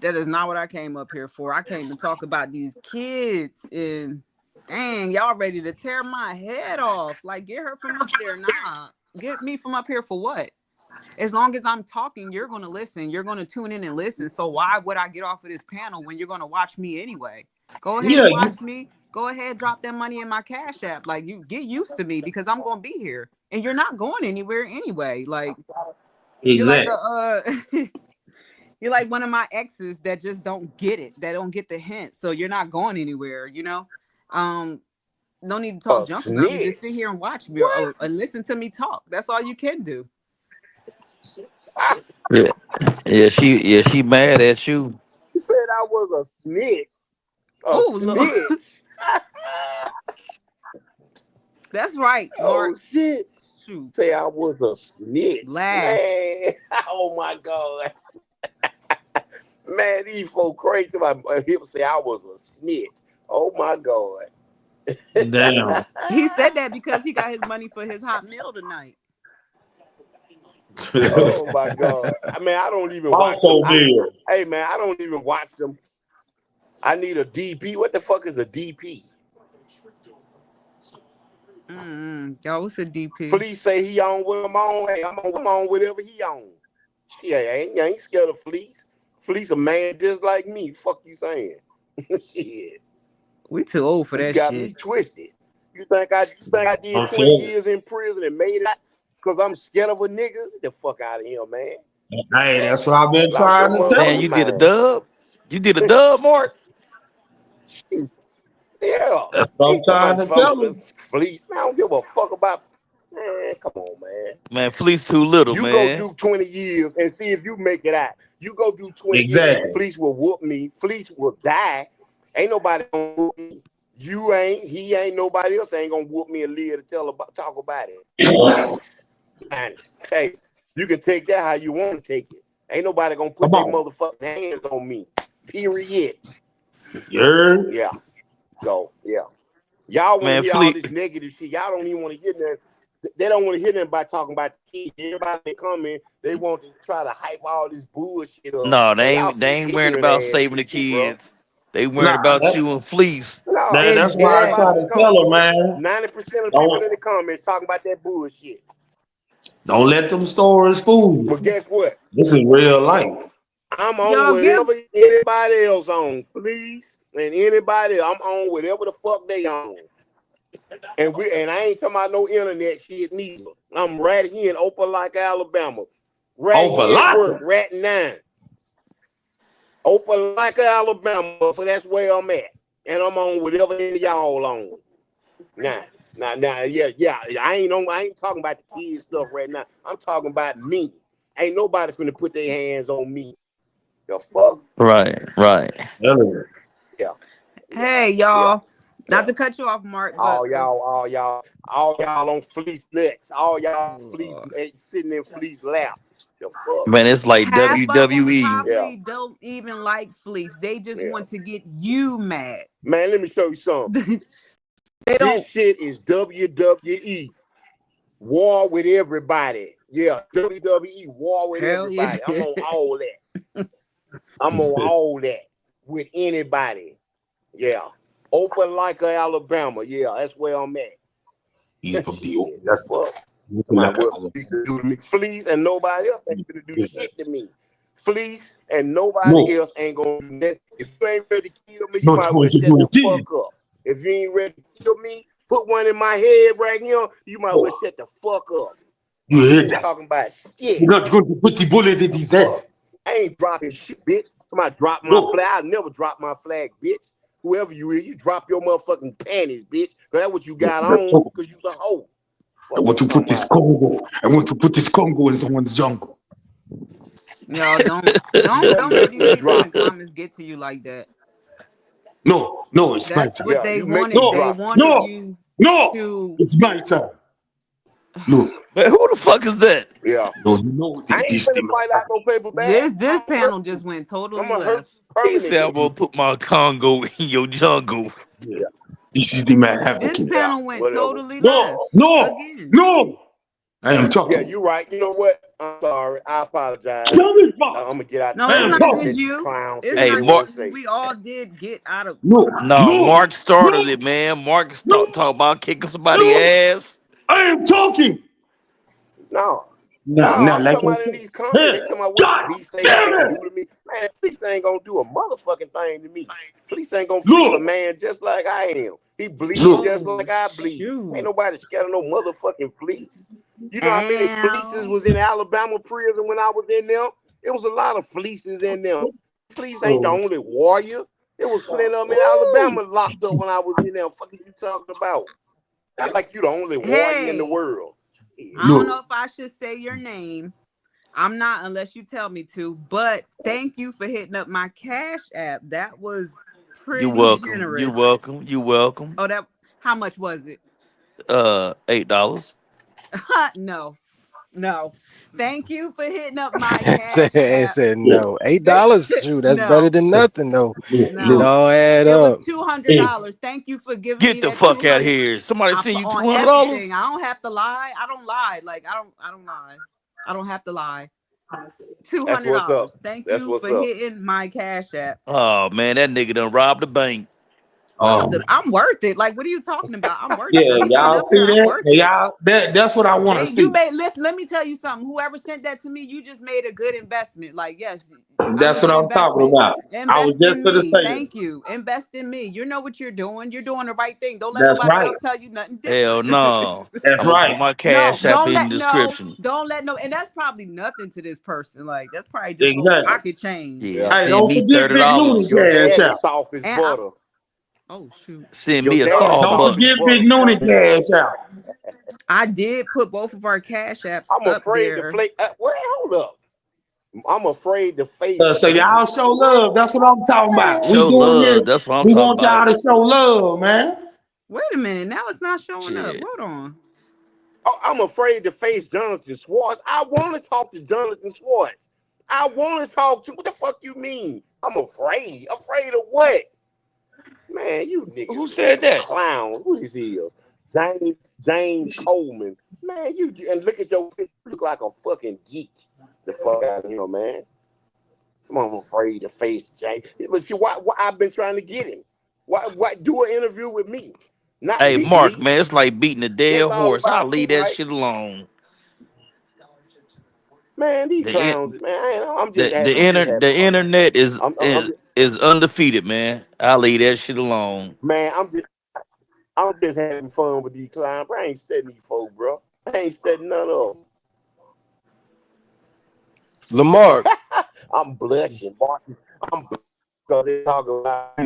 That is not what I came up here for. I came to talk about these kids and dang, y'all ready to tear my head off. Like, get her from up there. Nah. Get me from up here for what? As long as I'm talking, you're going to listen. You're going to tune in and listen. So why would I get off of this panel when you're going to watch me anyway? Go ahead Yeah. and watch me. Go ahead, drop that money in my Cash App. Like you get used to me because I'm going to be here and you're not going anywhere anyway. Like you're like Exactly. you're like one of my exes that just don't get it. That don't get the hint. So you're not going anywhere. Um, no need to talk A junk about me. Just sit snitch? here and watch me What? or listen to me talk. That's all you can do. Yeah, yeah, she mad at you. You said I was a snitch. A Oh, look. snitch. That's right, Mark. Oh shit! Shoot. Say I was a snitch, Laugh. man. Oh my god, Man, these folk crazy. My hip say I was a snitch. Oh my god. Damn. He said that because he got his money for his hot meal tonight. Oh my god. I mean, I don't even watch them. Also, deal. Hey man, I don't even watch them. I need a DP. What the fuck is a DP? Y'all, what's a DP? Fleece say he on what I'm on. Hey, I'm on whatever he on. Shit, I ain't scared of Fleece. Fleece a man just like me. Fuck you saying? Shit. We too old for You that got shit. me twisted. You think I did I'm 20 telling you. years in prison and made it out because I'm scared of a nigga? Get the fuck out of here, man. Hey, that's what I've been Lost your trying to tell Man, you. you motherfucking did a mind. dub. You did a dub, Mark. Yeah. That's what I'm Ain't trying talking to about tell some you. fleece. I don't give a fuck about. Man, come on, man. Man, Fleece too little, You go man. do 20 years and see if you make it out. You go do 20 years. Exactly. Fleece will whoop me. Fleece will die. Ain't nobody gonna whoop me. You ain't. He ain't. Nobody else ain't gonna whoop me and live to talk about it. Facts. And hey, you can take that how you want to take it. Ain't nobody gonna put Come their on. motherfucking hands on me. Period. You're Yeah. So yeah. Y'all want to Man, hear all Fleece. this negative shit. Y'all don't even want to hear that. They don't want to hear them by talking about the kids. Everybody that come in, they want to try to hype all this bullshit up. No, Man, they y'all ain't they some ain't worrying ignorant about ass saving the people, bro. kids. They worrying nah. about you and Fleece. No, That's why I try everybody to that tell come, her, man. 90% of the people in Don't the comments talking about that bullshit. don't let them stories fool But you. guess what? This is real life. I'm on Y'all give whatever anybody else on, please. And anybody, I'm on whatever the fuck they on. And I ain't talking about no internet shit neither. I'm right here in Opelika, Alabama. Right here at work, Opalaka. right now. Opelika, Alabama, so that's where I'm at. And I'm on whatever any of y'all on. Yeah. I ain't talking about the kids stuff right now. I'm talking about me. Ain't nobody finna put their hands on me. The fuck? Right. Yeah. Hey, Yeah. y'all. Not Yeah. to cut you off, Mark, but all y'all on fleece nuts. All y'all fleece uh, sitting in fleece lap. The fuck? Man, it's like half of them WWE. Yeah. probably don't even like fleece. They just Yeah. want to get you mad. Man, let me show you something. They This don't. shit is WWE. War with everybody. Yeah, WWE war with Hell yeah. everybody. I'm on all that. I'm on all that with anybody. Yeah. Opelika, Alabama. Yeah, that's where I'm at. He's from the Shit, the fuck? Somebody what Fleece do to me. Fleece and nobody else ain't gonna do shit to me. Fleece and nobody No, else ain't gonna do nothing. If you ain't ready to kill me, you not might going well to shut do the it again. fuck up. If you ain't ready to kill me, put one in my head right here, you might well Oh, shut the fuck up. you You heard ain't that? talking about shit. You're not going to put the bullet in The his fuck? head. I ain't dropping shit, bitch. Somebody drop my No, flag. I'll never drop my flag, bitch. Whoever you is, you drop your motherfucking panties, bitch. Cause that's what you no, got that's on, all. cause you's a hoe. I Fuck want you to put talking this about. Congo. I want to put this Congo in someone's jungle. Y'all don't let these You people in the drop it. comments get to you like that. No, it's my That's time. what Yeah, they you make me wanted. They No, drop it. wanted no, you no, to. it's my time. Look, Man, who the fuck is that? Yeah. no, you know I this, ain't this the finna man fight out have no it. paper bag. This panel just went totally I'm gonna hurt left. you He said I'm permanently. gonna put my Congo in your jungle. Yeah. Yeah, This is the man This advocate. yeah, panel went whatever. totally left No, again. no. I am Yeah, talking. you're right. You know what? I'm sorry. I apologize. Tell me back. I'm gonna get out the No, I it's am comment not and just let talking. these you. clowns It's say Hey, not what they just Mark. you. say. We all did get out of No, No, no, Mark started no, it, man. Mark no, talk about kicking somebody no. ass. I am talking. No, Now, I'm like talking I about in said, these comments. hey, They talking about what God Fleece say he damn gonna it. do to me. Man, Fleece ain't gonna do a motherfucking thing to me. Fleece ain't gonna Fleece a Look, man just like I am. He bleed look. just Oh like I bleed. Ain't shoot. nobody scared of no motherfucking Fleece. You know how many fleeces Ow. was in Alabama prison when I was in there? It was a lot of fleeces in there. Fleece ain't the Oh, only warrior. There was plenty of them in Ooh. Alabama locked up when I was in there. Fuck are you talking about? Not like you the only warrior in the Hey, world. I don't know look. if I should say your name. I'm not unless you tell me to, but thank you for hitting up my Cash app. That was You pretty welcome. You generous. welcome. You welcome. Oh, that how much was it? $8. No. No. Thank you for hitting up my Said, cash it app. said no. $8, shoot, that's better No, than nothing though. It no. all add It was up. $200. Thank you for giving Get me the that fuck out of 200. here. Somebody send you On $200? everything. I don't have to lie. I don't lie. Like I don't lie. I don't have to lie. That's what's up. $200. Thank That's you what's for up. hitting my cash app. Oh man, that nigga done robbed the bank. I'm worth it. Like, what are you talking about? I'm worth it. Yeah, Me being y'all up see here, I'm that? worth it. Y'all, that's what I want to You see. made listen. Let me tell you something. Whoever sent that to me, you just made a good investment. Like, yes, I'm a That's what good I'm talking investment. about. I was Invest just in gonna me. say that. Thank you. Invest in me. You know what you're doing. You're doing the right thing. Don't let That's nobody right. else tell you nothing Hell different. no. That's I'm gonna right. put my No, cash app in the description. don't let no, and that's probably nothing to this person. Like, that's probably just little Exactly. pocket change. Yeah, Yeah. Hey, send don't me forget Big Noonie $30. Your cash dad out. is soft as And I'm butter. oh shoot. Send Your me a dad is saw Don't soft as butter. forget Big butter. Noonie cash out. I did put both of our cash apps I'm up afraid to there. flake. Wait, hold up. I'm afraid to face So Jay. y'all show love. That's what I'm talking about. We Show doing this. love. That's what I'm We talking want y'all about. to show love, man. Wait a minute. Now it's not showing up. Shit. Hold on. Oh, I'm afraid to face Jonathan Schwartz. I want to talk to Jonathan Schwartz. I want to talk to. What the fuck you mean? I'm afraid. Afraid of what? Man, you Who niggas, said man, that? clown. Who is he? James Coleman. Man, you and look at your picture. You look like a fucking geek. The fuck out of here, man. I'm afraid to face James. But see, why I've been trying to get him? Why do an interview with me? Not Hey, meet Mark, me. man, it's like beating a dead It's all horse. I'll about me, leave that right? shit alone. Man, these The in- clowns, man. I'm just the having. I'm just having the fun, man. internet is I'm, I'm, I'm is just, is undefeated, man. I'll leave that shit alone. man. I'm just having fun with these clowns. Bro, I ain't studying these folks, bro. I ain't studying none of Lamar, them. I'm blushing, Marcus. I'm blushing because they talk about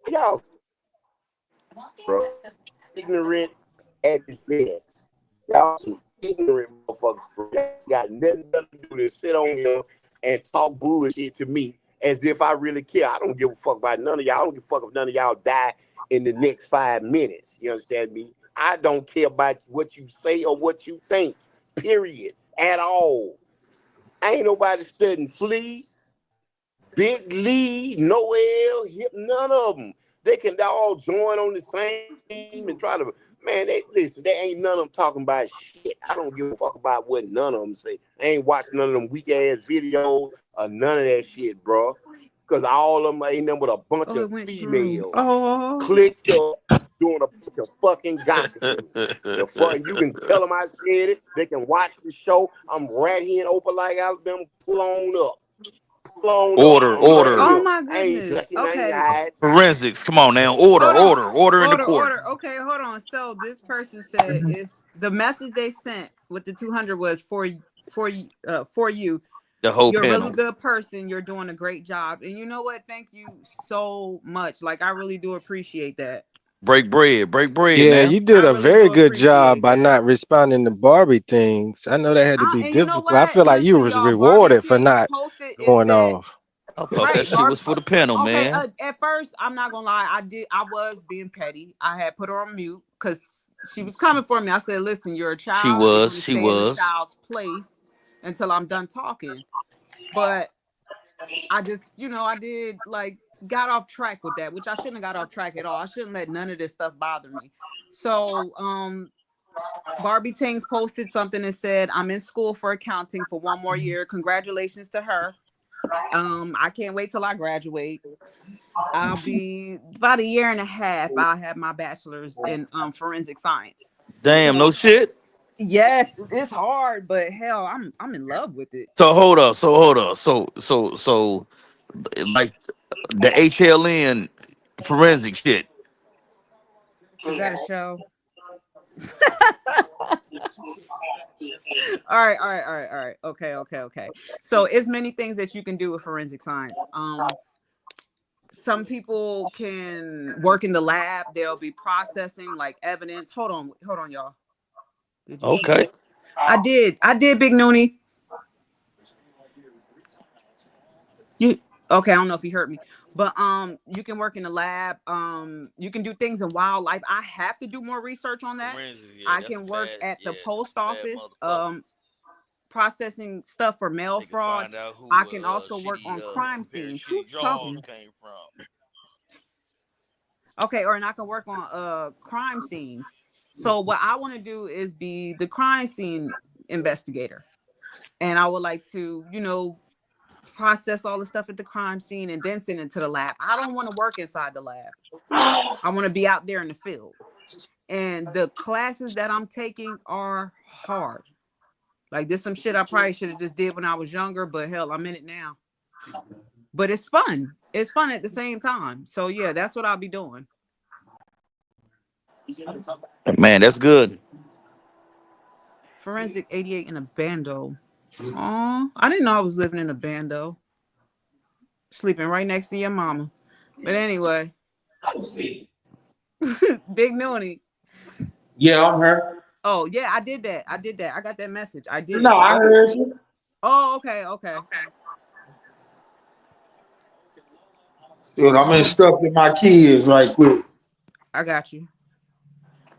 y'all, bro. Ignorant at its best. Y'all some ignorant motherfuckers. Bro. Y'all got nothing better to do than sit on here and talk bullshit to me as if I really care. I don't give a fuck about none of y'all. I don't give a fuck if none of y'all die in the next 5 minutes. You understand me? I don't care about what you say or what you think. Period. At all. Ain't nobody studying fleas. Big Lee, Noel, none of them. They can all join on the same team and try to, man, listen, they ain't none of them talking about shit. I don't give a fuck about what none of them say. I ain't watching none of them weak ass videos or none of that shit, bro. Because all of them ain't nothing but a bunch Oh, it of went through. females Oh, clicked up doing a bunch of fucking gossiping. The fuck, you can tell them I said it. They can watch the show. I'm right here in Opal like Alabama. Pull on up. Pull on up. Order, I'm right order. oh here. my I ain't goodness. ducking. I ain't Okay. hiding. Forensics. Come on now. Order, Hold on. order in the court. Order. Okay, hold on. So this person said it's the message they sent with the 200 was for you. The whole You're a really panel. good person. You're doing a great job. And you know what? Thank you so much. Like, I really do appreciate that. Break bread. Break bread yeah, now. you did I a really very do good job appreciate by that. not responding to Barbie things. I know that had to be And you know difficult. I what? feel like you Listen, was y'all, Barbie rewarded for Tings not posted it going said, off. I thought that right, shit Barbie. was for the panel, Okay, man. at first, I'm not gonna lie, I was being petty. I had put her on mute because she was coming for me. I said, listen, you're a She child, you're was. gonna She stay in a was. child's place until I'm done talking. But I just, I did like got off track with that, which I shouldn't have got off track at all. I shouldn't let none of this stuff bother me. So Barbie Tings posted something and said, I'm in school for accounting for 1 more year. Congratulations to her. I can't wait till I graduate. I'll be about 1.5 years. I'll have my bachelor's in forensic science. Damn, no So shit. yes, it's hard, but hell, I'm in love with it. So hold up. So hold up. So like the HLN forensic shit. Is that a show? All right. Okay. So it's many things that you can do with forensic science. Some people can work in the lab. They'll be processing like evidence. Hold on, y'all. Did you see Okay. it? I did, Big Noonie. You okay? I don't know if you heard me. But you can work in the lab. You can do things in wildlife. I have to do more research on that. Forensics, yeah, I that's can some work bad, at the yeah, that's post some bad office, motherfuckers. processing stuff for mail They can fraud. find out who I can also work on crime pair of scenes. shitty Who's drawers talking? came from. Okay, or and I can work on crime scenes. So what I want to do is be the crime scene investigator. And I would like to, process all the stuff at the crime scene and then send it to the lab. I don't want to work inside the lab. I want to be out there in the field. And the classes that I'm taking are hard. Like this some shit I probably should have just did when I was younger, but hell, I'm in it now. But it's fun. It's fun at the same time. So yeah, that's what I'll be doing. Man, that's good. Forensic 88 in a bando. Oh, I didn't know I was living in a bando. Sleeping right next to your mama. But anyway, Big Noonie. Yeah, I'm here. Oh yeah, I did that. I did that. I got that message. I did. No, I heard you. Oh, okay, okay. Dude, I'm instructing my kids right quick. I got you.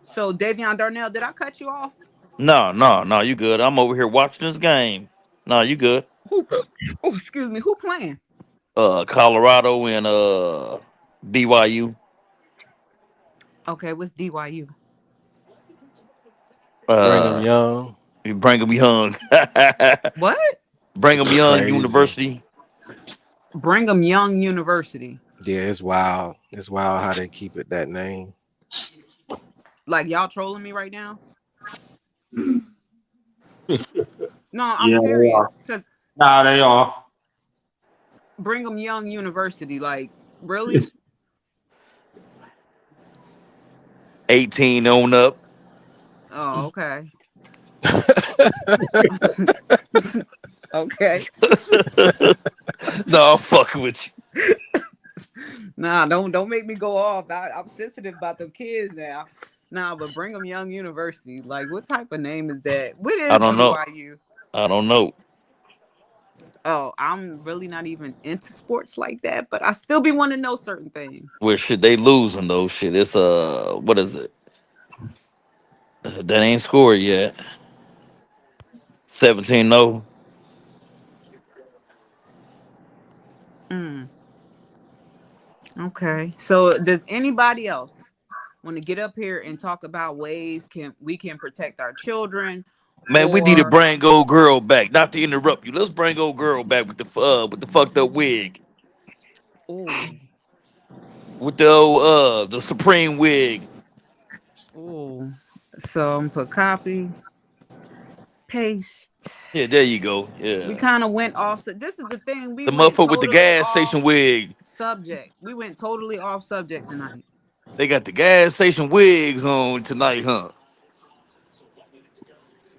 So Davion Darnell, did I cut you off? No, you good. I'm over here watching this game. No, you good. Who? Oh, excuse me. Who playing? Colorado and BYU. Okay, what's DYU? Brigham Uh, Young. Brigham Young. What? Brigham It's Young crazy. University. Brigham Young University. Yeah, it's wild. It's wild how they keep it that name. Like y'all trolling me right now? No, I'm Yeah, they are. serious. Cause Nah, they are. Brigham Young University, like, really? 18 on up. Oh, okay. Okay. No, I'm fucking with you. Nah, don't make me go off. I'm sensitive about them kids now. Nah, but Brigham Young University, like, what type of name is that? What I is don't know. BYU? I don't know. Oh, I'm really not even into sports like that, but I still be wanting to know certain things. Well, shit, they losing though. Shit, it's what is it? That ain't scored yet. 17-0. Mm, okay. So does anybody else want to get up here and talk about ways we can protect our children Man, we need to or bring old girl back. Not to interrupt you. Let's bring old girl back with the fucked up wig. oh, With the old, the supreme wig. oh. So I'm put copy, paste. Yeah, there you go. We Yeah. kind of went off. So this is the thing. We The went motherfucker with the totally gas off station wig. subject. We went totally off subject tonight. They got the gas station wigs on tonight, huh?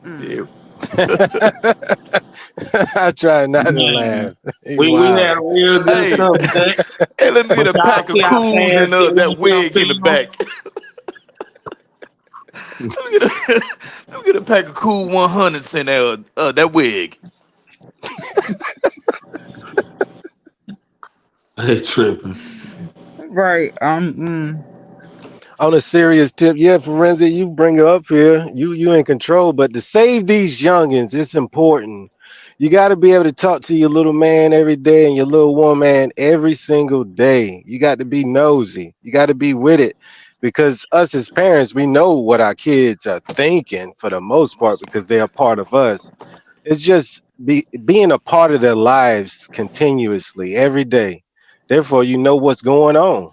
Mm. Yeah. I try not to Man, laugh. He's we had wild. a real good Hey, subject, hey, let me get but a y'all pack of see how cools and fast it that went wig in the downhill? back. Let me get a pack of cool 100s and that wig. They tripping. Right. On a serious tip, yeah, Forensic, you bring her up here. You in control, but to save these youngins, it's important. You got to be able to talk to your little man every day and your little woman every single day. You got to be nosy. You got to be with it, because us as parents, we know what our kids are thinking for the most part because they are part of us. It's just being a part of their lives continuously every day. Therefore, you know what's going on.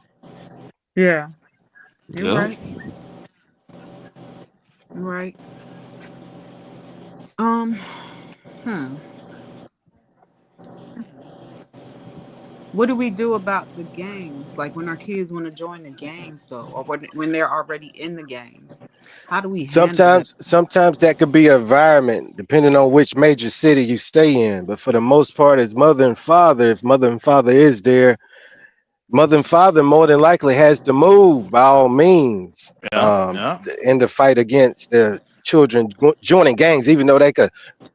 Yeah. You're Yeah. right. You're right. Um. Hmm. What do we do about the gangs? Like when our kids want to join the gangs, though, or when they're already in the gangs? How do we handle that? Sometimes that could be an environment, depending on which major city you stay in. But for the most part, as mother and father, if mother and father is there, mother and father more than likely has to move by all means Yeah. Yeah. in the fight against children joining gangs, even though they could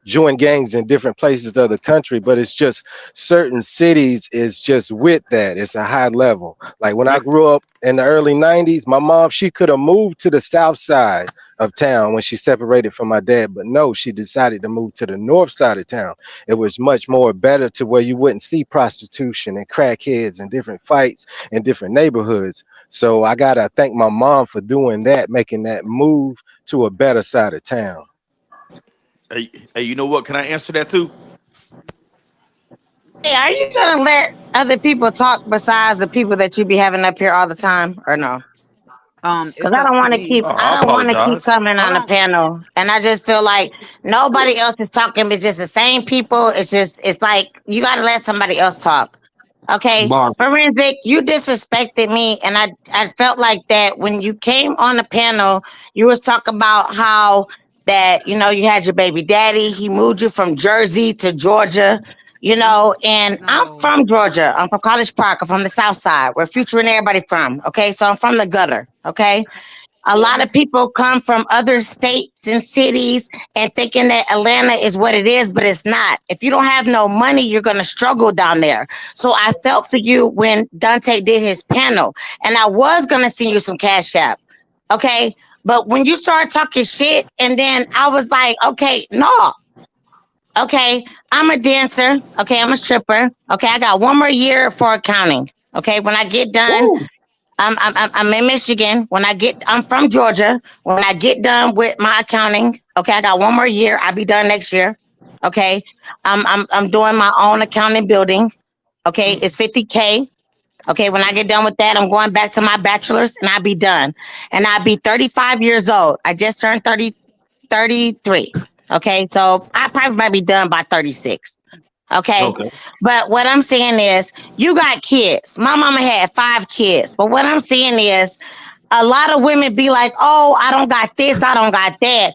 join gangs in different places of the country. But it's just certain cities is just with that. It's a high level. Like when I When grew up in the early 90s, my mom, she could have moved to the south side of town when she separated from my dad, but no, she decided to move to the north side of town. It was much more better to where you wouldn't see prostitution and crackheads and different fights in different neighborhoods. So I gotta thank my mom for doing that, making that move to a better side of town. hey, you know what? Can I answer that too? Hey, are you gonna let other people talk besides the people that you be having up here all the time, or no? Because It's up to me. Oh, I I don't want to keep apologize. coming Hold on the on. panel, and I just feel like nobody else is talking, but just the same people. It's like you got to let somebody else talk. Okay, Bar. forensic, you disrespected me, and I felt like that when you came on the panel. You was talking about how that you had your baby daddy. He moved you from Jersey to Georgia. And I'm No. from Georgia. I'm from College Park. I'm from the South Side, where Future and everybody from. Okay, so I'm from the gutter. Okay, a lot of people come from other states and cities and thinking that Atlanta is what it is, but it's not. If you don't have no money, you're going to struggle down there. So I felt for you when Dante did his panel, and I was going to send you some cash app. Okay. But when you started talking shit, and then I was like, okay, no. Okay. I'm a dancer. Okay. I'm a stripper. Okay. I got one more year for accounting. Okay. When I get done, Woo. I'm in Michigan. I'm from Georgia. When I get done with my accounting, okay, I got one more year. I'll be done next year. Okay, I'm doing my own accounting building. Okay, it's 50K. Okay, when I get done with that, I'm going back to my bachelor's and I'll be done. And I'll be 35 years old. I just turned 33. Okay, so I probably might be done by 36. Okay. Okay. But what I'm saying is, you got kids. My mama had 5 kids. But what I'm saying is, a lot of women be like, oh, I don't got this, I don't got that.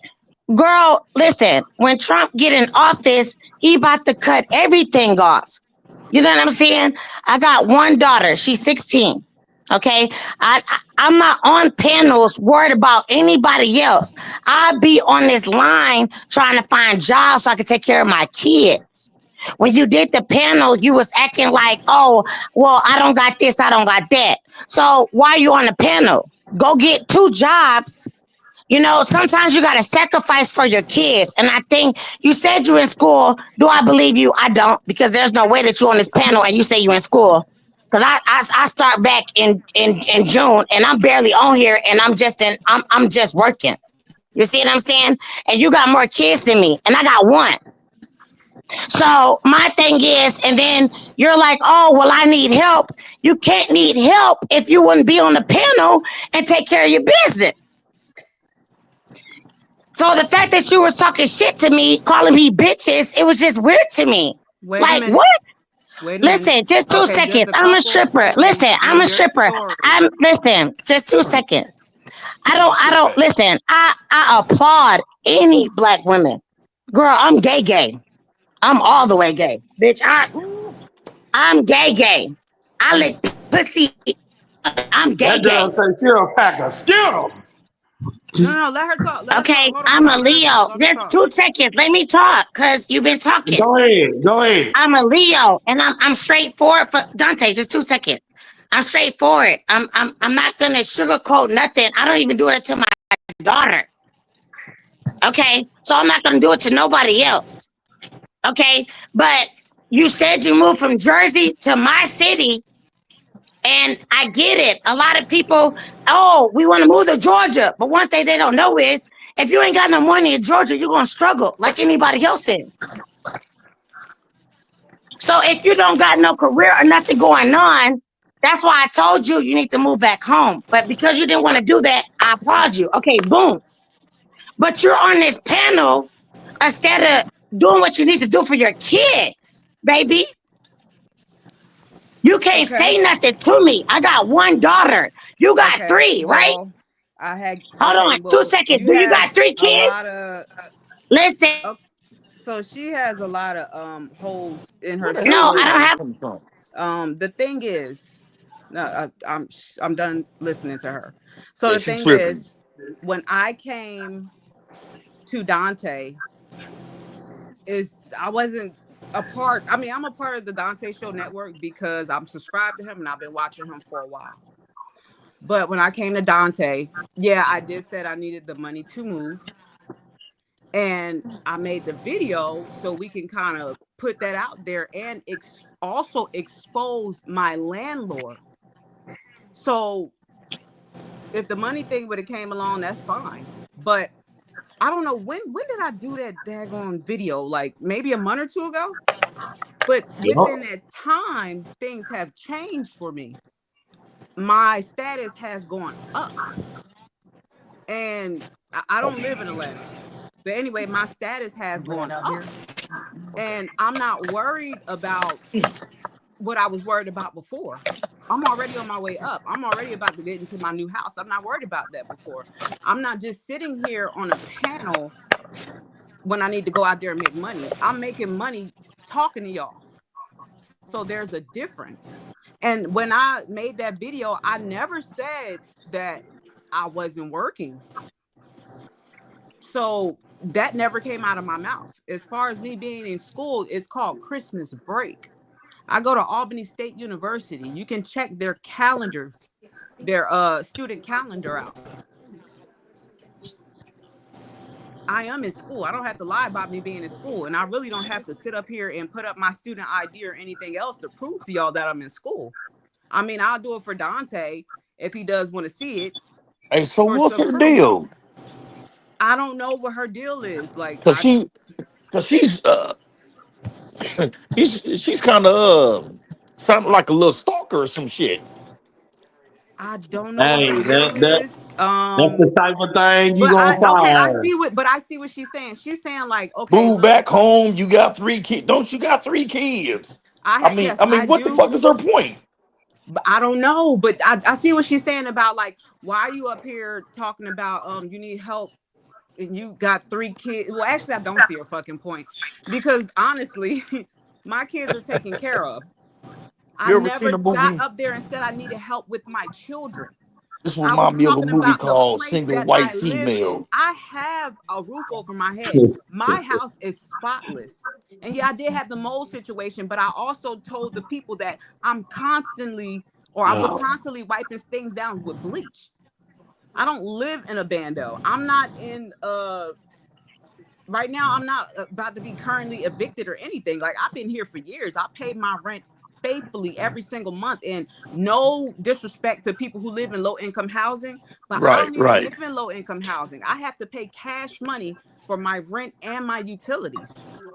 Girl, listen, when Trump get in office, he about to cut everything off. You know what I'm saying? I got one daughter. She's 16. Okay. I'm not on panels worried about anybody else. I be on this line trying to find jobs so I can take care of my kids. When you did the panel, you was acting like, oh, well, I don't got this, I don't got that. So why are you on the panel? Go get 2 jobs. Sometimes you got to sacrifice for your kids. And I think you said you in school. Do I believe you? I don't, because there's no way that you're on this panel and you say you in school. Because I start back in June and I'm barely on here and I'm just working. You see what I'm saying? And you got more kids than me, and I got one. So my thing is, and then you're like, oh, well, I need help. You can't need help if you wouldn't be on the panel and take care of your business. So the fact that you were talking shit to me, calling me bitches, it was just weird to me. Wait a Like, minute. what? Wait a minute. Listen, just two Okay, there's seconds. a I'm a couple. stripper. Okay, Listen, I'm a your stripper. story. Listen, just 2 seconds. I Sit don't back. listen. I applaud any black women. Girl, I'm gay. I'm all the way gay. Bitch, I'm gay. I lick pussy. I'm That gay. girl say she a pack of Skittles. No, let her talk. Let her talk. Okay, Hold on, I'm hold a on. Let her talk. Leo. Let her Just talk. 2 seconds. Let me talk, cause you've been talking. Go ahead. Go ahead. I'm a Leo, and I'm straightforward for Dante. Just 2 seconds. I'm straightforward. I'm not gonna sugarcoat nothing. I don't even do it to my daughter. Okay, so I'm not gonna do it to nobody else. Okay, but you said you moved from Jersey to my city, and I get it. A lot of people, oh, we want to move to Georgia, but one thing they don't know is if you ain't got no money in Georgia, you're gonna struggle like anybody else in. So if you don't got no career or nothing going on, that's why I told you you need to move back home. But because you didn't want to do that, I applaud you. Okay, boom. But you're on this panel instead of doing what you need to do for your kids, baby. You can't Okay. say nothing to me. I got one daughter. You got Okay. 3, right? Well, I had. Hold Okay. on, two Well, seconds. you Do you have got 3 a lot kids? of. Listen, So she has a lot of holes in Where her the hell is no, I this don't story. shit have. coming from? The thing is, no, I'm done listening to her. So Yeah, the she thing tripping. is, when I came to Dante is I wasn't a part. I mean, I'm a part of the Dante Show network because I'm subscribed to him and I've been watching him for a while. But when I came to Dante, yeah, I did said I needed the money to move. And I made the video so we can kind of put that out there and also expose my landlord. So if the money thing would have came along, that's fine. But I don't know when did I do that daggone video? Like maybe a month or two ago. But within that time, things have changed for me. My status has gone up. And I don't live in Atlanta. But anyway, my status has gone up. And I'm not worried about what I was worried about before. I'm already on my way up. I'm already about to get into my new house. I'm not worried about that before. I'm not just sitting here on a panel when I need to go out there and make money. I'm making money talking to y'all. So there's a difference. And when I made that video, I never said that I wasn't working. So that never came out of my mouth. As far as me being in school, it's called Christmas break. I go to Albany State University. You can check their calendar, their student calendar out. I am in school. I don't have to lie about me being in school. And I really don't have to sit up here and put up my student ID or anything else to prove to y'all that I'm in school. I mean, I'll do it for Dante if he does want to see it. Hey, so what's her deal? I don't know what her deal is. Like, Cause she's she's kind of sounding like a little stalker or some shit. I don't know what her deal is. That's the type of thing you gonna okay, find. I see what she's saying. She's saying like, okay, Move look, back home. You got 3 kids. Don't you got 3 kids? Yes, I mean, what the fuck is her point? But I don't know. But I see what she's saying about like, why are you up here talking about you need help and you got 3 kids? Well, actually, I don't see her fucking point because honestly, my kids are taken care of. I never got up there and said I needed help with my children. This reminds me of a movie called Single White Female. I have a roof over my head. My house is spotless. And yeah, I did have the mold situation, but I also told the people that I was constantly wiping things down with bleach. I don't live in a bando. I'm not in right now, I'm not about to be currently evicted or anything. Like I've been here for years. I paid my rent faithfully every single month, and no disrespect to people who live in low-income housing, but I don't even live in low-income housing. I have to pay cash money for my rent and my utilities.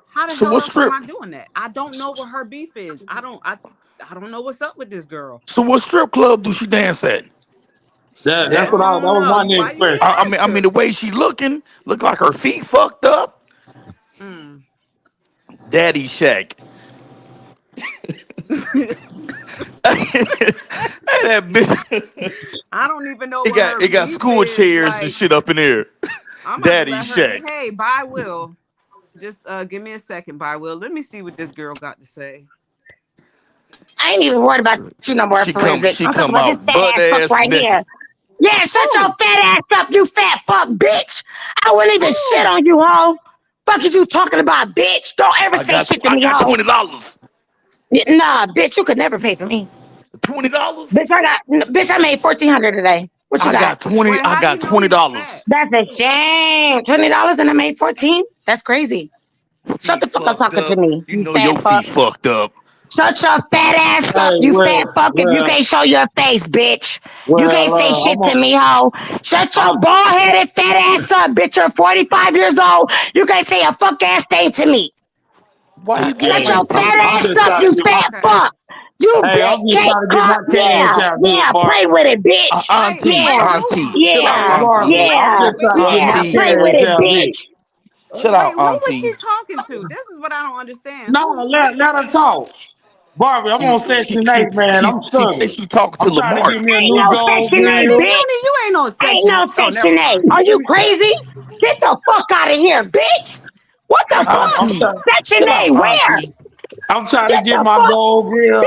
How the hell else am I doing that? I don't know what her beef is. I don't know what's up with this girl. So what strip club do she dance at? That was my next question. I mean, the way she look like her feet fucked up. Daddy Shack. That bitch. I don't even know. It got school chairs and shit up in there. Daddy Shack. Hey, bye, Will. Just give me a second, bye, Will. Let me see what this girl got to say. I ain't even worried about you no more. She come out butt ass right here. Yeah, shut your fat ass up, you fat fuck bitch. I wouldn't even shit on you, ho. Fuck is you talking about, bitch? Don't ever say shit to me, ho. I got $20. Nah, bitch, you could never pay for me. $20? Bitch, I made $1,400 today. What you got? I got $20. That's a shame. $20 and I made 14. That's crazy. Shut the fuck up talking to me. You know your feet fucked up. Shut your fat ass up, you fat fuck. If you can't show your face, bitch. You can't say shit to me, ho. Shut your bald-headed fat ass up, bitch. You're 45 years old. You can't say a fuck ass thing to me. Why you Shut your fat ass up, you fat fuck. You bitch can't talk. Yeah, play with it, bitch. Auntie. Play with it, bitch. Shut up, Who was she talking to? This is what I don't understand. No, let her talk. Barbie, I'm on Section 8, man. I'm struggling. She talking to Lamar. Ain't no Section 8, bitch. You ain't no Section 8. Ain't no Section 8. Are you crazy? Get the fuck out of here, bitch. What the fuck? Section 8, where? I'm trying to get my gold grill.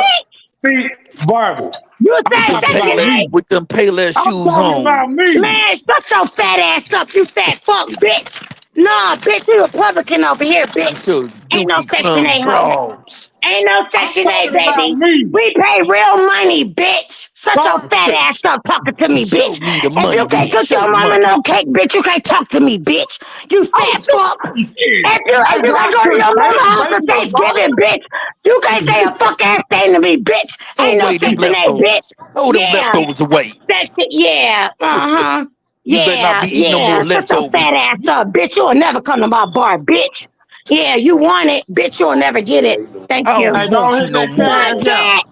See, Barbie. You said Section 8? With them Payless shoes on. About me. Man, shut your fat ass up, you fat fuck, bitch. No, bitch, you Republican over here, bitch. With your Ain't no dookie Section crumb 8 hoe. draws. Ain't no I'm Section 8, talking about baby. me. We pay real money, bitch. Shut your Talk, fat ass up talking to me, Show bitch. me the If you money, can't bitch. cook Show your the mama money. no cake, bitch, you can't talk to me, bitch. You oh, fat fuck. shit. If you Baby, I can't go to cook your mama bacon, house for bacon or Thanksgiving, bitch, you can't say a fuck ass thing to me, bitch. Throw Ain't no away them Section 8, bitch. leftovers. Throw them Yeah, leftovers away. that's it. Yeah, uh-huh. You better not Yeah, be eating no yeah. more Shut your leftovers. fat ass up, bitch. You'll never come to my bar, bitch. Yeah, you want it, bitch. You'll never get it. Thank I you. Hey, don't don't want you hit no that more. cash out. Dante,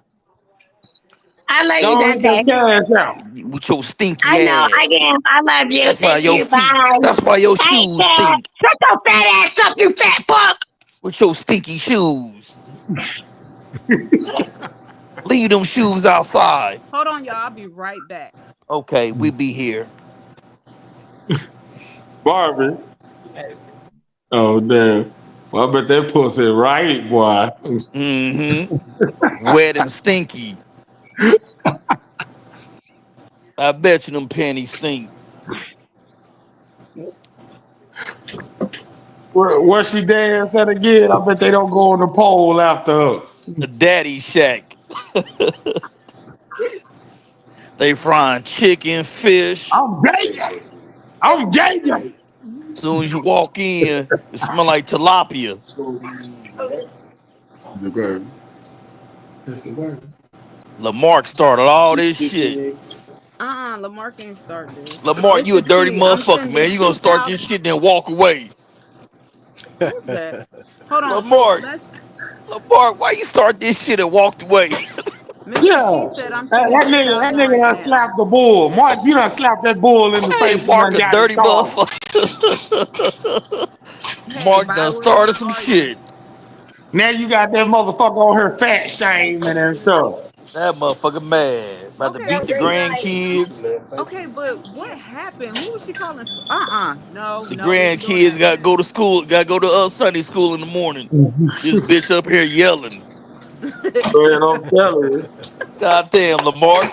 I love you, Don't hit Dante. that cash out. With your I stinky know I ass. am. I love you. That's why Thank your you. feet. Bye. That's why your I ain't shoes care. stink. Shut your fat ass up, you fat fuck. With your stinky shoes. Leave them shoes outside. Hold on, y'all. I'll be right back. Okay, we be here. Barbie. Oh, damn. Well, I bet that pussy right, boy. Mm-hmm. Wet and stinky. I bet you them panties stink. Where she dance at again? I bet they don't go on the pole after her. The daddy shack. They frying chicken, fish. I'm gay. I'm gay. Soon as you walk in, it smell like tilapia. Okay. Lamarck started all this shit. Lamar can't start this. Lamar, It's you a the dirty key. I'm motherfucker, sending man. You gonna start this 2,000. shit then walk away. Who's that? Hold on. So Lamar, let's. Lamar, why you start this shit and walked away? Mr. G Yeah. said I'm That, sending that two nigga, that thousand nigga right done now. slapped the bull. Mark, you done slapped that bull in the Hey, face and Mark done a got it dirty started. motherfucker. Hey, Mark buy done with me started or some argue. shit. Now you got that motherfucker on her fat shaming and stuff. That motherfucker mad. About to Okay, beat the grandkids. okay, but what happened? Who was she calling? No, The no, we ain't doing grandkids that. gotta go to school, gotta go to Sunday school in the morning. This bitch up here yelling. Man, I'm telling God damn, Lamar.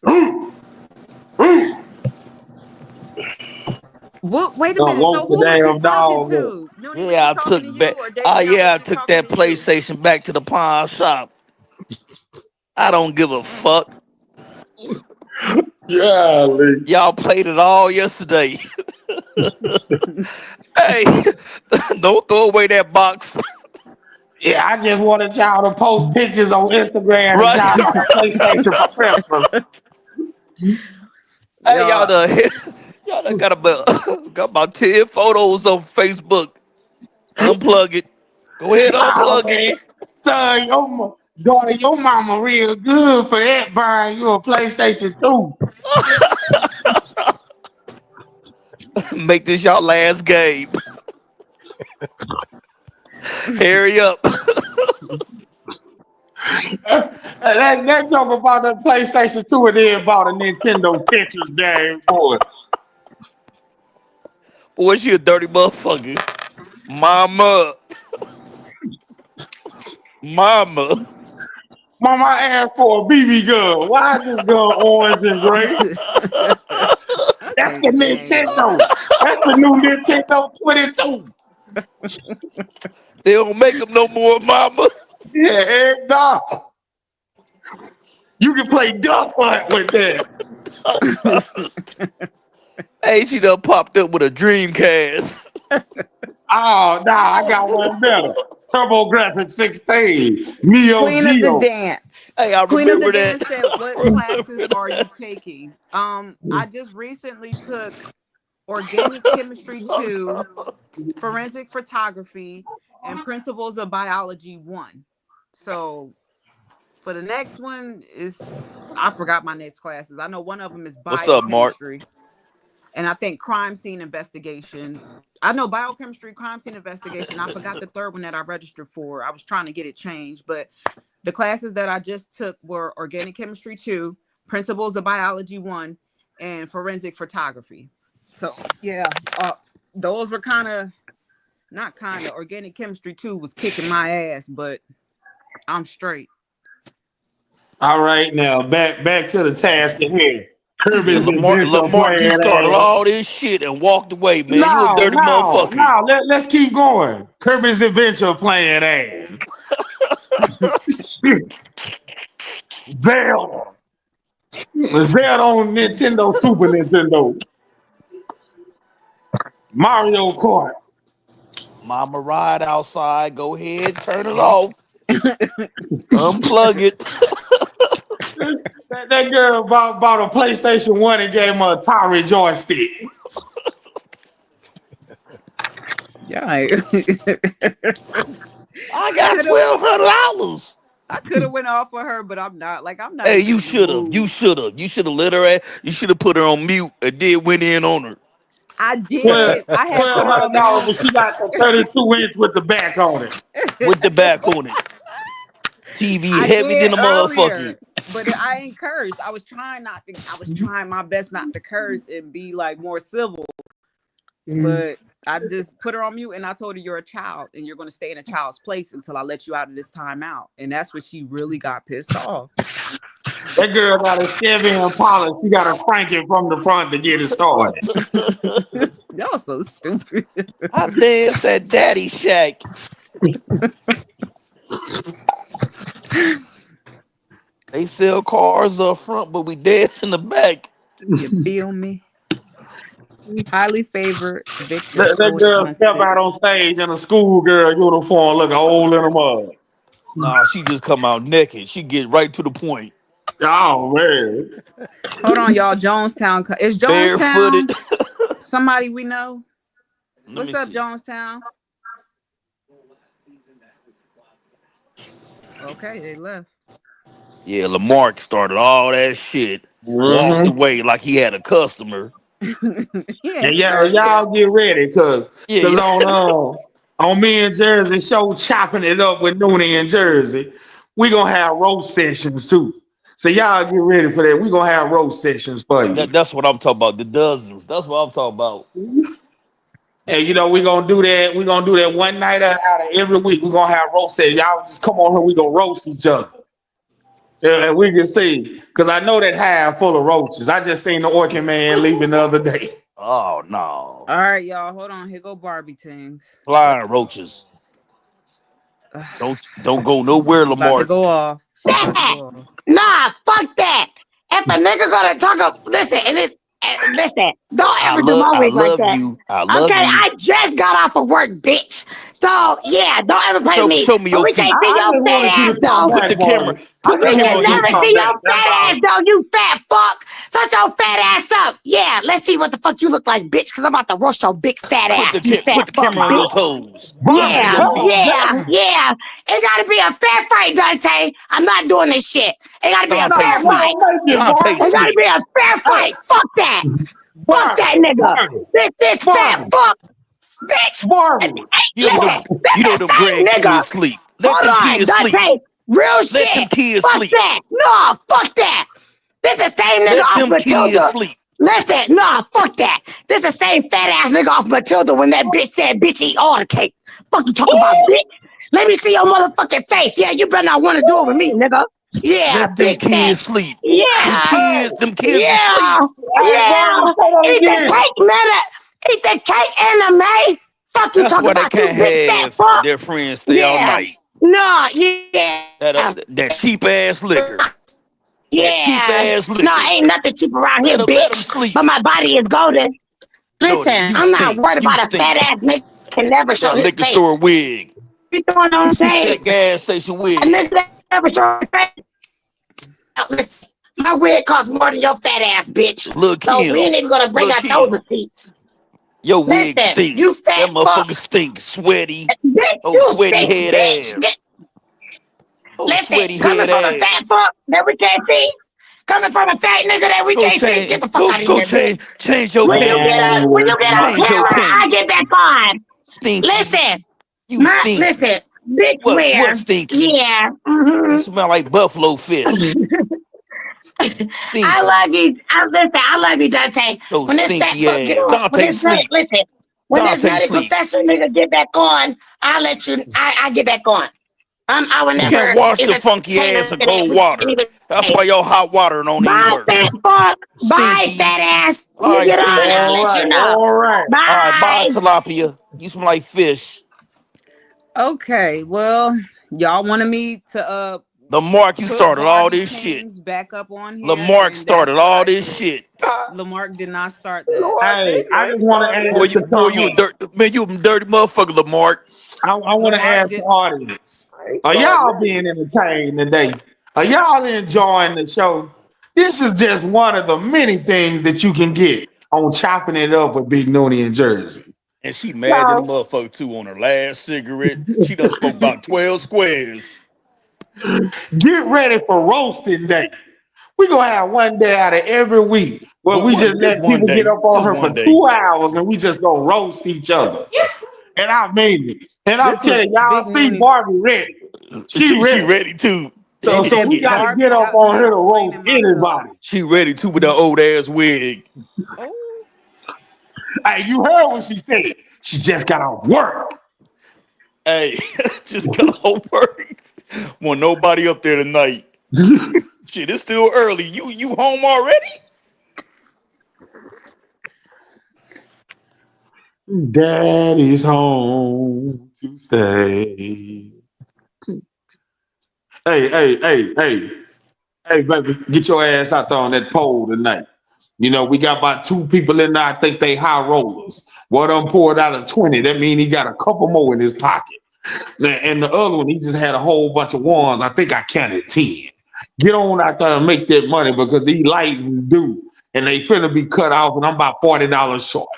you. What? Wait a Don't minute. So woke the who was she damn talking dog up. to? Noonie, was Yeah, she I took talking to you back. or Davion? Was Yeah, I she took talking that to you? PlayStation back to the pawn shop. I don't give a fuck. Golly. Y'all played it all yesterday. Hey, don't throw away that box. Yeah, I just wanted y'all to post pictures on Instagram that Right? y'all got a PlayStation for Christmas. Hey, y'all Y'all, done, y'all done got about 10 photos on Facebook. Unplug it. Go ahead, Oh unplug it. man, son, daughter, your mama real good for that buying you a PlayStation 2. Make this y'all last game. Hurry up. That talk about the PlayStation 2 and then bought a Nintendo Tetris game, boy. Boy, she a dirty motherfucker. Mama. Mama. Mama asked for a BB gun. Why is this gun orange and gray? I That's can't the stand y'all. Nintendo. That's the new Nintendo 22. They don't make them no more, mama. Yeah, and dog. You can play duck hunt with that. Hey, she done popped up with a Dreamcast. Oh, nah, I got one better. TurboGrafx 16. Neo Queen of the Geo. Dance. Hey, I Queen of the remember that. Dance said, "What classes are you taking?" I just recently took organic chemistry 2, forensic photography, and principles of biology 1. So for the next one is I forgot my next classes. I know one of them is What's up, Mark? biochemistry, and I think crime scene investigation. I know biochemistry, crime scene investigation. I forgot the third one that I registered for. I was trying to get it changed, but the classes that I just took were organic chemistry 2, principles of biology 1, and forensic photography. So yeah, those were kind of not kind of organic chemistry 2 was kicking my ass, but I'm straight. All right, now back to the task at hand. Yeah, Kirby's Adventure Lamar, you playing started ass. all this shit and walked away, man. You a No, dirty no, motherfucker. no. Let's keep going. Kirby's Adventure playing ass. Zelda. Zelda on Nintendo, Super Nintendo. Mario Kart. Mama ride outside. Go ahead, turn it off. Unplug it. That girl bought a PlayStation 1 and gave him a Atari joystick. Yeah. I I got could have $1,200. I could have went off for her, but I'm not Hey, even you in the should have. You mood. should have. You should have let her at. You should have put her on mute and then went in on her I Well, did. I had put her on $1,200, but mute. she got the 32-inch with the back on it. with the back on it. TV I heavy did than a motherfucker. earlier, but I ain't cursed. I was trying not to. I was trying my best not to curse and be like more civil. But I just put her on mute and I told her you're a child and you're going to stay in a child's place until I let you out of this timeout. And that's when she really got pissed off. That girl got a Chevy Impala. She got to crank it from the front to get it started. Y'all so stupid. I danced at Daddy Shack. They sell cars up front, but we dance in the back. You feel me? Highly favored Victor That girl step out 0816. on stage in a schoolgirl uniform looking old in the mud. Nah, she just come out naked. She get right to the point. Oh, man. Hold on, y'all. Jonestown. Is Barefooted. Jonestown somebody we know? Let What's me up, see. Jonestown? Okay, they left. Yeah, Lamar started all that shit. Walked Mm-hmm. away like he had a customer. He And ain't started y'all yet. get ready, cause Yeah. on me and Jersey show chopping it up with Noonie in Jersey, we gonna have roast sessions too. So y'all get ready for that. We gonna have roast sessions for you. That's what I'm talking about. The dozens. That's what I'm talking about. And we gonna do that. We gonna do that one night out of every week. We gonna have roast sessions. Y'all just come on here. We gonna roast each other. And we can see, cause I know that hive full of roaches. I just seen the Orkin man leaving the other day. Oh no. All right, y'all. Hold on. Here go Barbie things. Flying roaches. Don't go nowhere, She about to Lamar. go off. She about to That. go off. Nah, fuck that. If a nigga gonna talk up, listen, listen, don't ever do my I wig like love that. you. I Okay, love you. I just got off of work, bitch. So yeah, don't ever play with me. Show me But your we can't feet. see I your just fat wanted you ass to come though. Put back, the camera. Barbie. I Put the We just camera can on wanted you your to never come see feet. back. your That's fat ass all. though, you fat fuck. Shut your fat ass up. Yeah, let's see what the fuck you look like, bitch, because I'm about to roast your big fat ass, you Put fat the fuck, camera on your bitch. toes. See Barbie, your Yeah, feet. calm yeah, down. yeah. It gotta be a fair fight, Dante. I'm not doing this shit. It gotta be a No, Dante fair we sleep. fight. gonna make it, Dante Barbie. It gotta sleep. be a fair Hey, fight. Fuck that. Fuck Barbie, that nigga. Barbie, This fat Barbie, fuck, bitch. Hey, Barbie, You know listen, them. Barbie, that's You know the them same nigga. grandkids sleep. Let Hold them on, kids sleep. Dante. Real Let them shit. kids Fuck sleep. that. No, fuck that. This the same nigga Let off them kids Matilda. sleep. Listen, nah, fuck that. This the same fat ass nigga off Matilda when that bitch said, bitch, eat all the cake. Fuck you talk about, bitch. Let me see your motherfucking face. Yeah, you better not want to do it with me, nigga. Yeah, Let them big fat. kids sleep. Yeah, Them kids is yeah, asleep. hey, yeah. Barbie, say that Eat the again. cake, man. Eat the cake, anime. Fuck you That's talk why they about, you can't big fat have fuck. their friends stay all Yeah. night. No, yeah. That cheap ass liquor. That cheap Yeah. ass No, liquor. ain't nothing cheap around here, Let them bitch. sleep. But my body is golden. No, Listen, you I'm not stink. worried You about a fat stink. ass nigga can never show That his liquor face. store wig. You know what I'm saying? That gas station A wig. nigga that never show his face. Listen, my wig costs more than your fat ass, bitch. Lil' So we Kim. ain't even gonna bring Lil' out those Kim. receipts. Your wig Listen, stink. you That fat fuck. motherfucker stink. Sweaty. Bitch, Oh, you sweaty stink, head bitch. ass. Oh, Listen, sweaty coming head from a fat ass. fuck that we can't see. Coming from a fat nigga that we Go can't see. Get change. the fuck out of Go here, bitch. change your panties. When you get on Change your camera, I get panties. back on. Stinky. Listen, You stinky. listen, bitch What wear. stinky? Yeah. You smell like buffalo fish. I Stinky. love you. I love you, Dante. So When this fat stinky fuck get ass. on, Dante sleep. listen, when this Dante nutty sleep. professor nigga get back on, I'll let you. I get back on. I would You never can't wash your funky entertain ass in it. cold water. That's why your hot water don't even Bye, work. fat fuck. Bye, Stinkies. fat ass. All You right, get on, I'll stinkies. let you know. All right. All right, bye, Bye. tilapia. You smell like fish. Okay, well, y'all wanted me to Lamarck, you put started all Barbie this shit. Kings back up on here, Lamarck and that's started what all I this did. shit. Lamarck did not start that. Lord, Hey, baby, I I ain't just want to started Boy, ask nothing. you the boy, you a comment. dirty motherfucker, Lamarck. I want to Lamarck ask the did. audience. I ain't Are started y'all nothing. being entertained today? Are y'all enjoying the show? This is just one of the many things that you can get on chopping it up with Big Nooney in Jersey. And she mad than a Y'all motherfucker too on her last cigarette. She done smoked about 12 squares. get ready for roasting day. We gonna have one day out of every week where we just Just let one people get day. up on Just her for one day. 2 hours and we just gonna roast each other. And I mean it. And I'm This was telling y'all, Big see Nooney's. Barbie ready. She She ready. ready too. They So we said gotta Barbie get up got on me her to roast explaining myself. anybody. She ready too with that old ass wig. Oh, Hey, you heard what she said. She just got off work. Hey, just got off work. Want nobody up there tonight. Shit, it's still early. You home already? Daddy's home to stay. Hey. Hey, baby, get your ass out there on that pole tonight. You know, we got about two people in there. I think they high rollers. One of them poured out a 20. That means he got a couple more in his pocket. And the other one, he just had a whole bunch of ones. I think I counted 10. Get on out there and make that money because these lights is due. And they finna be cut off, and I'm about $40 short.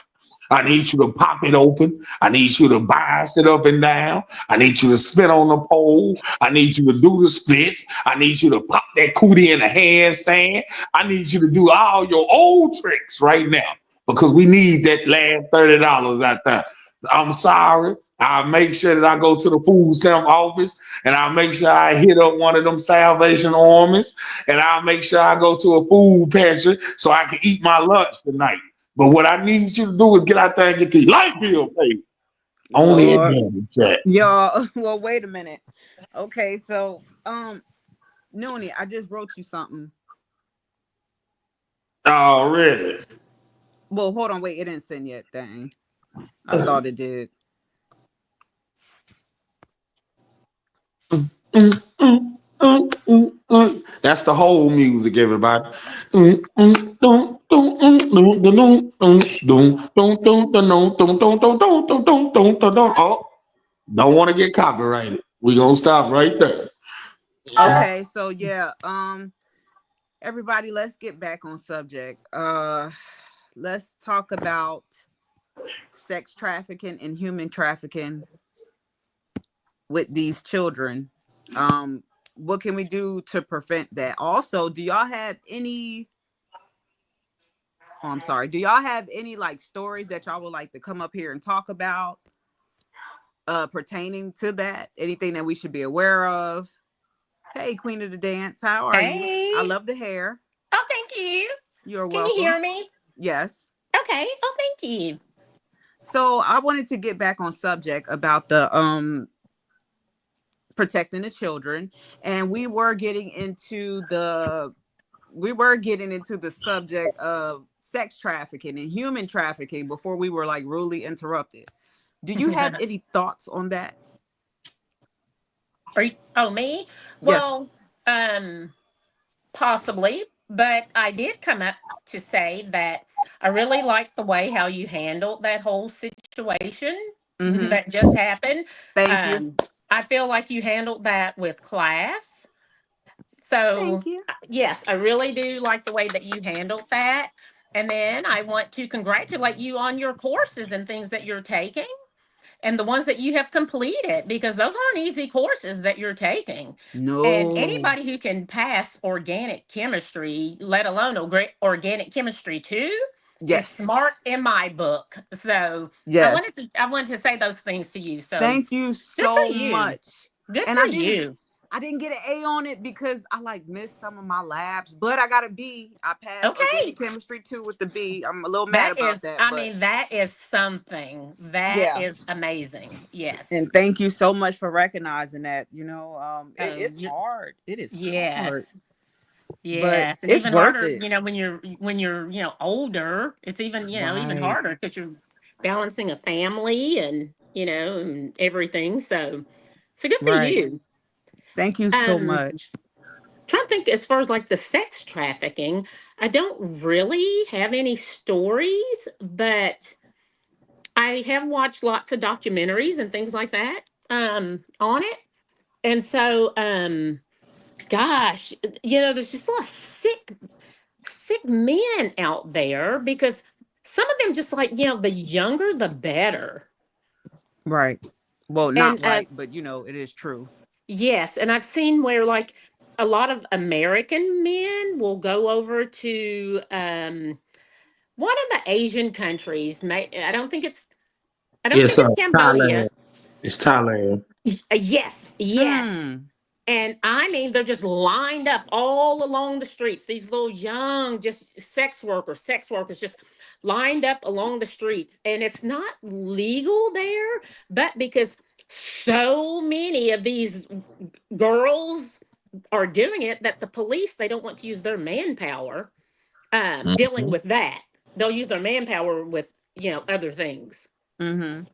I need you to pop it open. I need you to bias it up and down. I need you to spin on the pole. I need you to do the splits. I need you to pop that cootie in a handstand. I need you to do all your old tricks right now because we need that last $30 out there. I'm sorry. I'll make sure that I go to the food stamp office and I'll make sure I hit up one of them Salvation Armies and I'll make sure I go to a food pantry so I can eat my lunch tonight. But what I need you to do is get out there and get the light bill paid. Only in Lord, Danny chat. y'all. Well, wait a minute. Okay, so Noonie, I just wrote you something. Already. Well, hold on, wait, it didn't send yet. Dang, I thought it did. That's the whole music, everybody. Oh, don't want to get copyrighted. We're gonna stop right there. Okay, so yeah, everybody, let's get back on subject. Let's talk about sex trafficking and human trafficking with these children. What can we do to prevent that? Also, do y'all have any I'm sorry, do y'all have any like stories that y'all would like to come up here and talk about pertaining to that? Anything that we should be aware of? Hey, Queen of the Dance, how are you? I Hey. love the hair. Oh, thank you. You're Can you welcome. hear me? Yes. Okay. Oh, thank you. So I wanted to get back on subject about the protecting the children, and we were getting into the subject of sex trafficking and human trafficking before we were like rudely interrupted. Do you have any thoughts on that? Oh, me? Yes. Well, um, possibly, but I did come up to say that I really like the way how you handled that whole situation Mm-hmm. that just happened. Thank you. Um, I feel like you handled that with class. So, Thank you. yes, I really do like the way that you handled that. And then I want to congratulate you on your courses and things that you're taking and the ones that you have completed because those aren't easy courses that you're taking. And No. anybody who can pass organic chemistry, let alone organic chemistry too, is smart Yes. in my book. So Yes. I wanted to say those things to you. So Thank you good for so you. much. Good And for you. I didn't get an A on it because I like missed some of my labs, but I got a B. I passed organic Okay. chemistry too with the B. I'm a little mad That is, about that, I but mean, that is something. That yeah. is amazing. Yes. And thank you so much for recognizing that. Oh, It's hard. It is hard, yes. but Yes. And it's even worth harder, it. when you're, older, it's even, even Right. harder because you're balancing a family and everything. So good for Right. you. Thank you so Um, much. Trying to think as far as like the sex trafficking, I don't really have any stories, but I have watched lots of documentaries and things like that on it. And so gosh, there's just a lot of sick men out there because some of them just like, the younger the better. Right. Well, not And right, but it is true. yes, and I've seen where like a lot of American men will go over to one of the Asian countries. I don't It's think it's Thailand. Cambodia. It's Thailand. Yes, yes. Mm. And I mean, they're just lined up all along the streets. These little young, just sex workers, just lined up along the streets. And it's not legal there, but because so many of these girls are doing it, that the police, they don't want to use their manpower dealing Mhm. with that. They'll use their manpower with, other things. Mhm.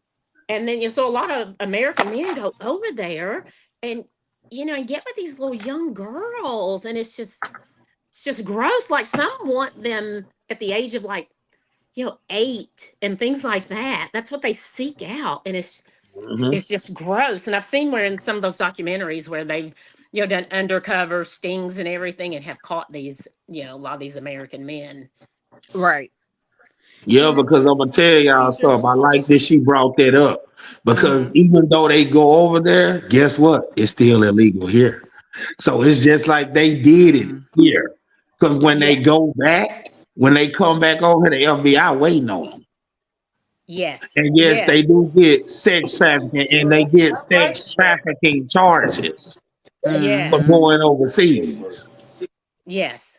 And then you saw a lot of American men go over there and and get with these little young girls, and it's just gross. Like some want them at the age of like 8 and things like that. That's what they seek out, and it's Mhm. it's just gross. And I've seen where in some of those documentaries where they've done undercover stings and everything and have caught these a lot of these American men. Right. Yeah, And it's because I'm gonna tell y'all something. I like that she brought that up because Mhm. even though they go over there, guess what? It's still illegal here. So it's just like they did it Mm. here. Because Yes, when they come back over here, the FBI waiting on them. yes, And yes, they yes, do get sex trafficking and they get sex trafficking charges for yes, Mhm. going overseas. yes.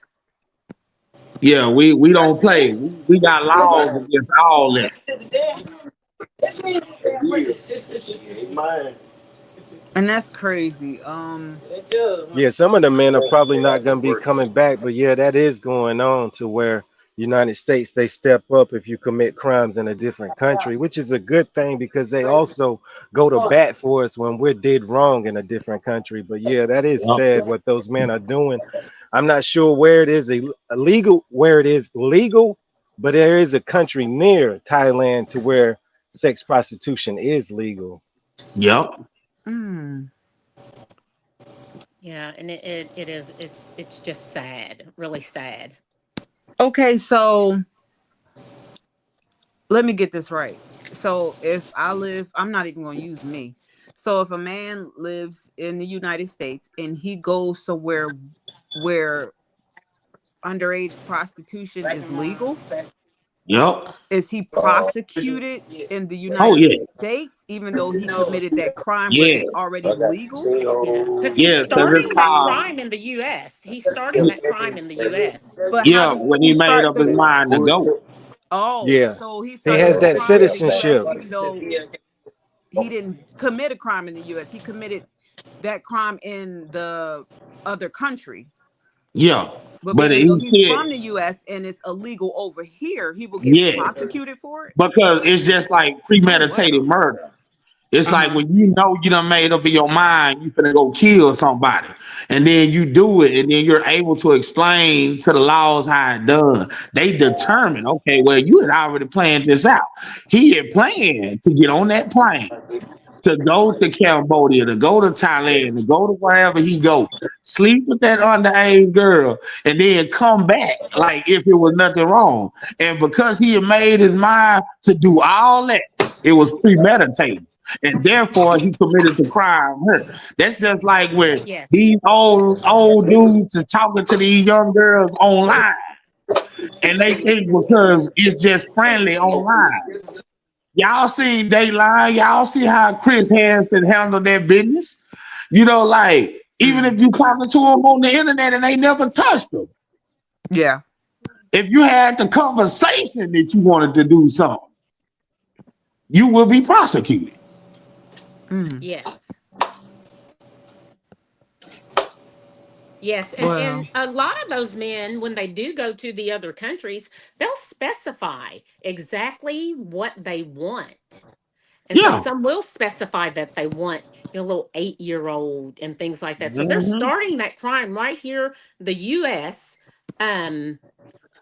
Yeah, we don't play. We got laws against all that. And that's crazy. Yeah, some of the men are probably not going to be coming back, but yeah, that is going on to where United States they step up if you commit crimes in a different country, which is a good thing because they also go to bat for us when we're did wrong in a different country. But yeah, that is Yep. sad what those men are doing. I'm not sure where it is illegal, where it is legal, but there is a country near Thailand to where sex prostitution is legal. Yep. Mm. Yeah, and it is it's just sad, really sad. Okay, so let me get this right. So if I'm not even going to use me. So if a man lives in the United States and he goes somewhere where underage prostitution is legal, Yep. is he prosecuted in the Oh United yeah. States even though he committed that crime where it's Yes. already legal? Yeah, because he's Yes, because it's starting that called crime in the U.S. He's starting that crime in the U.S. But how yeah, do when who he made start up his the mind to go. Oh, Yeah, so he he started has the that crime in the US citizenship. even though he didn't commit a crime in the US. He committed that crime in the other country. Yeah. But But because though he he's from said, the US and it's illegal over here, he will get yes. prosecuted for it. Because it's just like Oh premeditated wow. murder. It's like Uh-huh. when you know you done made up in your mind you finna go kill somebody, and then you do it, and then you're able to explain to the laws how it done. They determine, okay, well, you had already planned this out. He had planned to get on that plane to go to Cambodia, to go to Thailand, to go to wherever he go, sleep with that underage girl, and then come back like if it was nothing wrong. And because he had made his mind to do all that, it was premeditated. And therefore he committed the crime here. That's just like when Yes, these old dudes is talking to these young girls online and they think because it's just friendly online. Y'all seen Dayline. Y'all see how Chris Hansen handled that business. Like Even if Mm. you talking to them on the internet and they never touched them. Yeah. If you had the conversation that you wanted to do something, you will be prosecuted. Mm. Yes. Yes, and Well. a lot of those men, when they do go to the other countries, they'll specify exactly what they want. And so Yeah. some will specify that they want, a little 8-year-old and things like that. So they're Mhm. starting that crime right here, the US, um,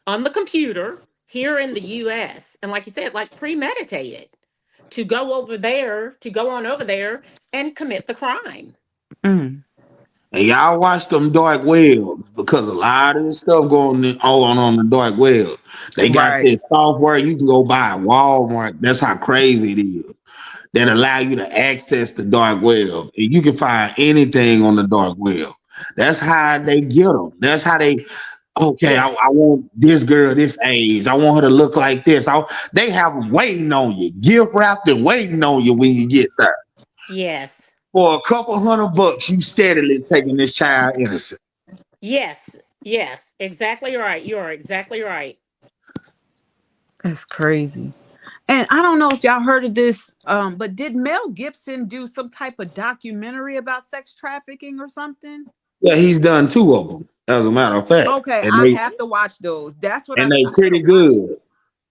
on the computer here in the US. And like you said, like premeditated to go over there, to go on over there and commit the crime. Mm. And y'all watch them dark webs because a lot of this stuff going on the dark web. They got Right. this software you can go buy at Walmart. That's how crazy it is. That allow you to access the dark web. And you can find anything on the dark web. That's how they get them. That's how they, okay, I Yes. want this girl this age. I want her to look like this. They have them waiting on you, gift wrapped and waiting on you when you get there. Yes. For a couple $100, you steadily taking this child innocent. Yes. Yes. Exactly right. You are exactly right. That's crazy. And I don't know if y'all heard of this, but did Mel Gibson do some type of documentary about sex trafficking or something? Yeah, he's done two of them, as a matter of fact, Okay, and I they have to watch those. That's what and they I should pretty have watched it. good.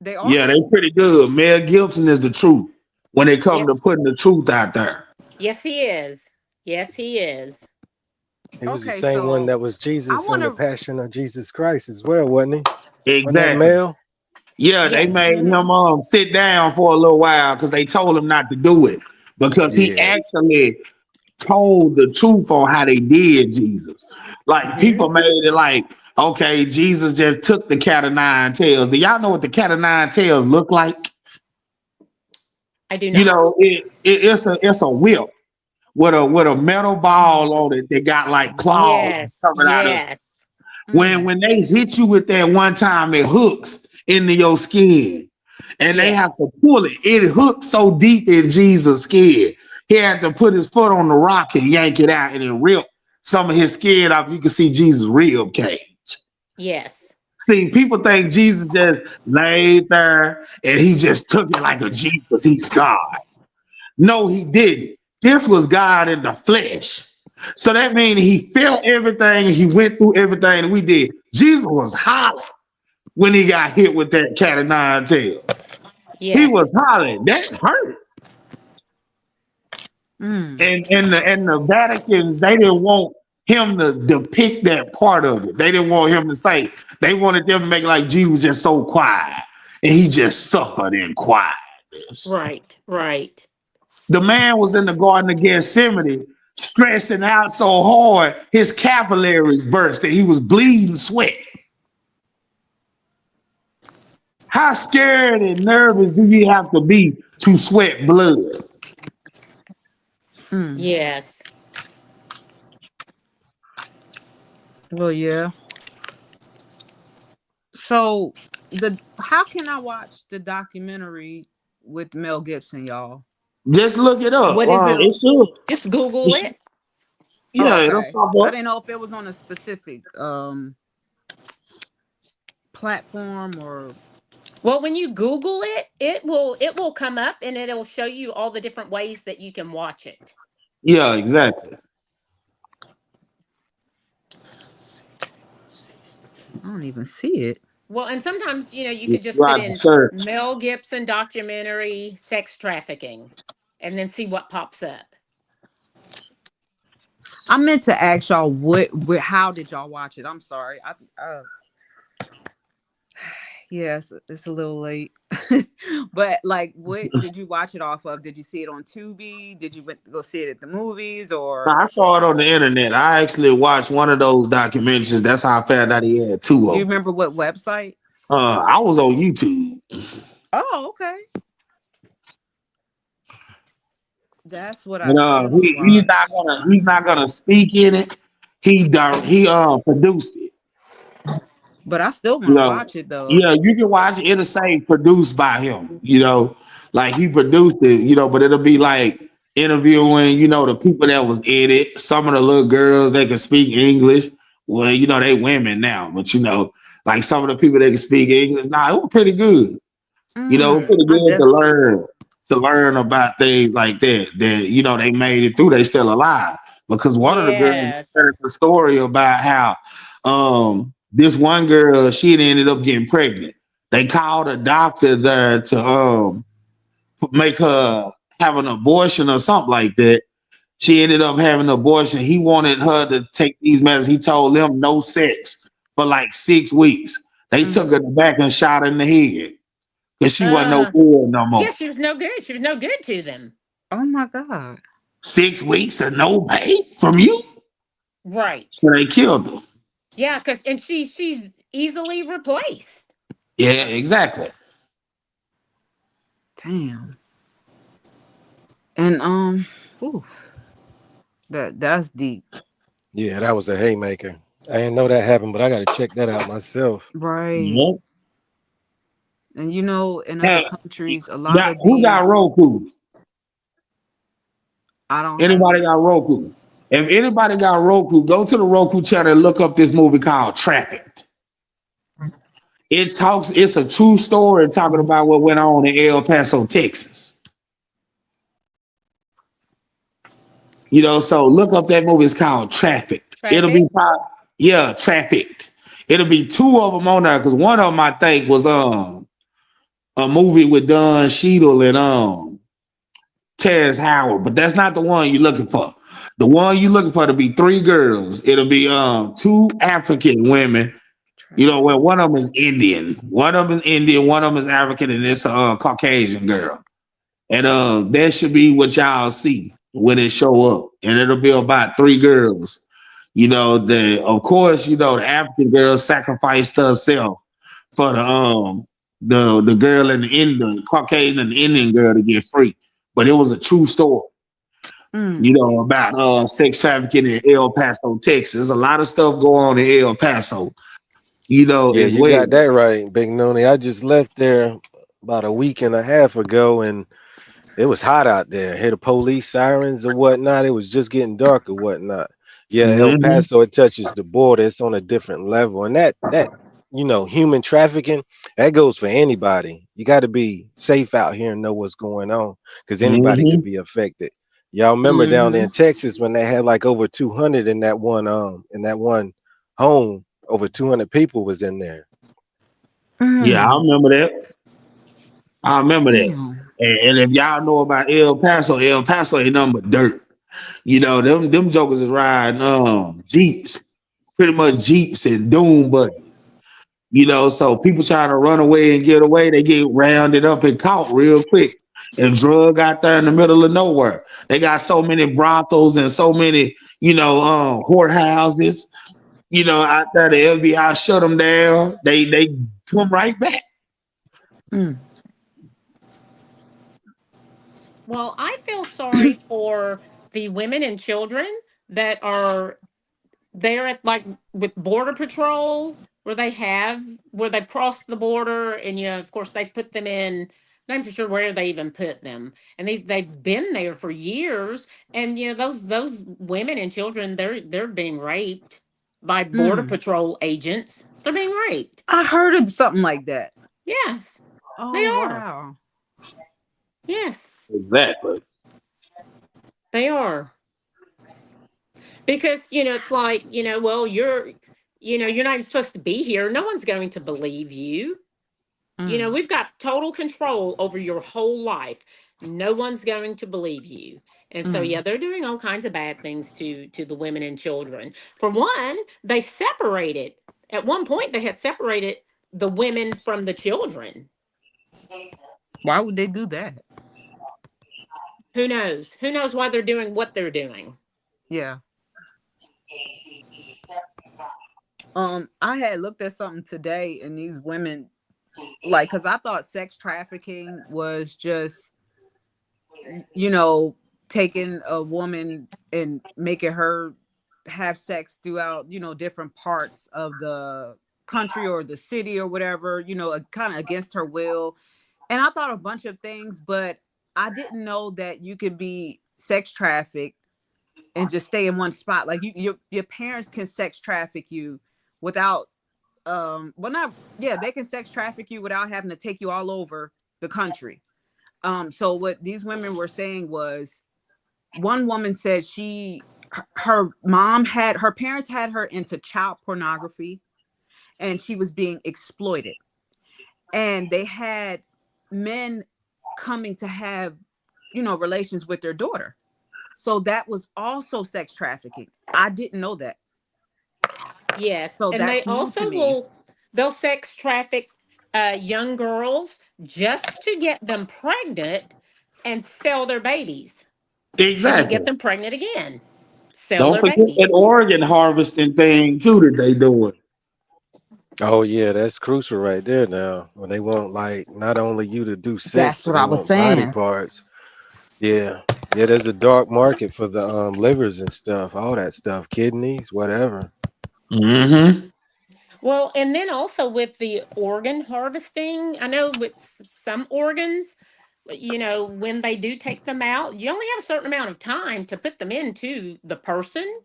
They are? Yeah, they pretty good. Mel Gibson is the truth when it come to Yes. putting the truth out there. Yes, he is. Yes, he is. He was the Okay, same one so that was I Jesus in want the to Passion of Jesus Christ as well, wasn't he? Wasn't that Exactly. male? Yeah, they Yes. made Hmm. him sit down for a little while because they told him not to do it because he Yeah. actually told the truth on how they did Jesus. Like hmm people made it like, okay, Jesus just took the cat of nine tails. Do y'all know what the cat of nine tails look like? I do You not. know, it's a whip with a metal ball on it that got like claws Yes. coming out of it. Yes. Mm. When they hit you with that one time, it hooks into your skin. And they have to Yes. pull it. It hooked so deep in Jesus' skin. He had to put his foot on the rock and yank it out and it ripped some of his skin off. You can see Jesus' rib cage. Yes. See, people think Jesus just laid there and he just took it like a G because he's God. No, he didn't. This was God in the flesh. So that means he felt everything and he went through everything that we did. Jesus was hollering when he got hit with that cat of nine tails. He was Yes. hollering. That hurt. Mm. And the Vatican's, they didn't want him to depict that part of it. They didn't want him to say, they wanted them to make it like Jesus was just so quiet. And he just suffered in quietness. Right. Right. The man was in the Garden of Gethsemane, stressing out so hard, his capillaries burst and he was bleeding sweat. How scared and nervous do you have to be to sweat blood? Mm. Yes. Well, yeah. So the how can I watch the documentary with Mel Gibson, y'all? Just look it up. What is it? It should, Just Google it should- it. Oh, yeah, it'll okay. pop I up. didn't know if it was on a specific platform or Well, when you Google it, it will come up and it'll show you all the different ways that you can watch it. Yeah, exactly. I don't even see it. Well, and sometimes, you You could just put have to in search. Mel Gibson documentary sex trafficking and then see what pops up. I meant to ask y'all how did y'all watch it? I'm sorry. Yes, it's a little late. But like what did you watch it off of? Did you see it on Tubi? Did you go see it at the movies or I saw it on the internet. I actually watched one of those documentaries. That's how I found out he had two do of you them. remember what website? I was on YouTube. Oh, okay. That's what I And should have he's not watched. gonna speak in it. He produced it. But I still You want to know, watch it though. yeah, you can watch it. It'll say produced by him. Like he produced it. But it'll be like interviewing, the people that was in it. Some of the little girls they could speak English. Well, they women now, but like some of the people that can speak English. Nah, it was pretty good. Pretty I good definitely. to learn about things like that. That they made it through. They still alive because one of the girls Yes. shared the story about how this one girl she had ended up getting pregnant. They called a doctor there to make her have an abortion or something like that. She ended up having an abortion. He wanted her to take these medicines. He told them no sex for like 6 weeks. They took her back and shot her in the head because she wasn't no Uh, good no yeah, more. she was no good. She was no good to them. Oh my God. 6 weeks and no pay from you, Right. so they killed her. Yeah, because and she's easily replaced. Yeah, exactly. Damn. And oof, that's deep. Yeah, that was a haymaker. I didn't know that happened, but I got to check that out myself. Right. Yeah. And in other Hey, countries, a lot of who got these Roku? I don't have Anybody it. got Roku? If anybody got Roku, go to the Roku channel and look up this movie called Trafficked. It's a true story talking about what went on in El Paso, Texas. So look up that movie. It's called Trafficked. It'll be Traffic. yeah, Trafficked. It'll be two of them on there because one of them I think was a movie with Don Cheadle and Terrence Howard, but that's not the one you're looking for. The one you're looking for to be three girls. It'll be two African women. Traffic. Where one of them is Indian, one of them is Indian, one of them is African, and it's a Caucasian girl. And that should be what y'all see when it show up, and it'll be about three girls. Of course, the African girl sacrificed herself for the girl and the Caucasian and the Indian girl to get free. But it was a true story, Mm. about sex trafficking in El Paso, Texas. There's a lot of stuff going on in El Paso, Yeah, as you well. got that right, Big Nooney. I just left there about a week and a half ago, and it was hot out there. Hear the police sirens or whatnot. It was just getting dark or whatnot. Yeah, El Hmm. Paso, it touches the border. It's on a different level, and that human trafficking that goes for anybody. You got to be safe out here and know what's going on because anybody could Hmm. be affected. Y'all remember down there Mm-hmm. in Texas when they had like over 200 in that one home, over 200 people was in there. Yeah, I Mm. remember that. I remember that. Damn. And if y'all know about El Paso ain't nothing but dirt. Them jokers is riding Jeeps, pretty much Jeeps and Doom buggies. So people trying to run away and get away, they get rounded up and caught real quick and drug out there in the middle of nowhere. They got so many brothels and so many, whorehouses, out there. The FBI shut them down. They come right back. Mm. Well, I feel sorry for the women and children that are there at like with border patrol where they've crossed the border and of course they put them in. I'm not for sure where they even put them, and they've been there for years. And those women and children they're being raped by border Mm. patrol agents. They're being raped. I heard of something like that. Yes, they Oh are. wow. Yes, Exactly. they are. Because it's like well you're not even supposed to be here. No one's going to believe you. Mm. We've got total control over your whole life. No one's going to believe you. And so Mm. yeah, they're doing all kinds of bad things to the women and children. For one, they separated. At one point they had separated the women from the children. Why would they do that? Who knows? Who knows why they're doing what they're doing? Yeah. I had looked at something today, and these women, like, because I thought sex trafficking was just, you know, taking a woman and making her have sex throughout, different parts of the country or the city or whatever, kind of against her will. And I thought a bunch of things, but I didn't know that you could be sex trafficked and just stay in one spot. Like your parents can sex traffic you without well not yeah, they can sex traffic you without having to take you all over the country. So what these women were saying was, one woman said her mom had, her parents had her into child pornography and she was being exploited. And they had men coming to have, relations with their daughter. So that was also sex trafficking. I didn't know that. Yes, So and they that's new to also me. they'll sex traffic young girls just to get them pregnant and sell their babies, and then Exactly. get them pregnant again, sell Don't their forget that babies. organ harvesting thing too that they doing. Oh yeah, that's crucial right there now. When they want like not only you to do sex, That's but what they I was want body saying. parts. Yeah. Yeah, there's a dark market for the livers and stuff, all that stuff, kidneys, whatever. Mm-hmm. Well, and then also with the organ harvesting, I know with some organs, when they do take them out, you only have a certain amount of time to put them into the person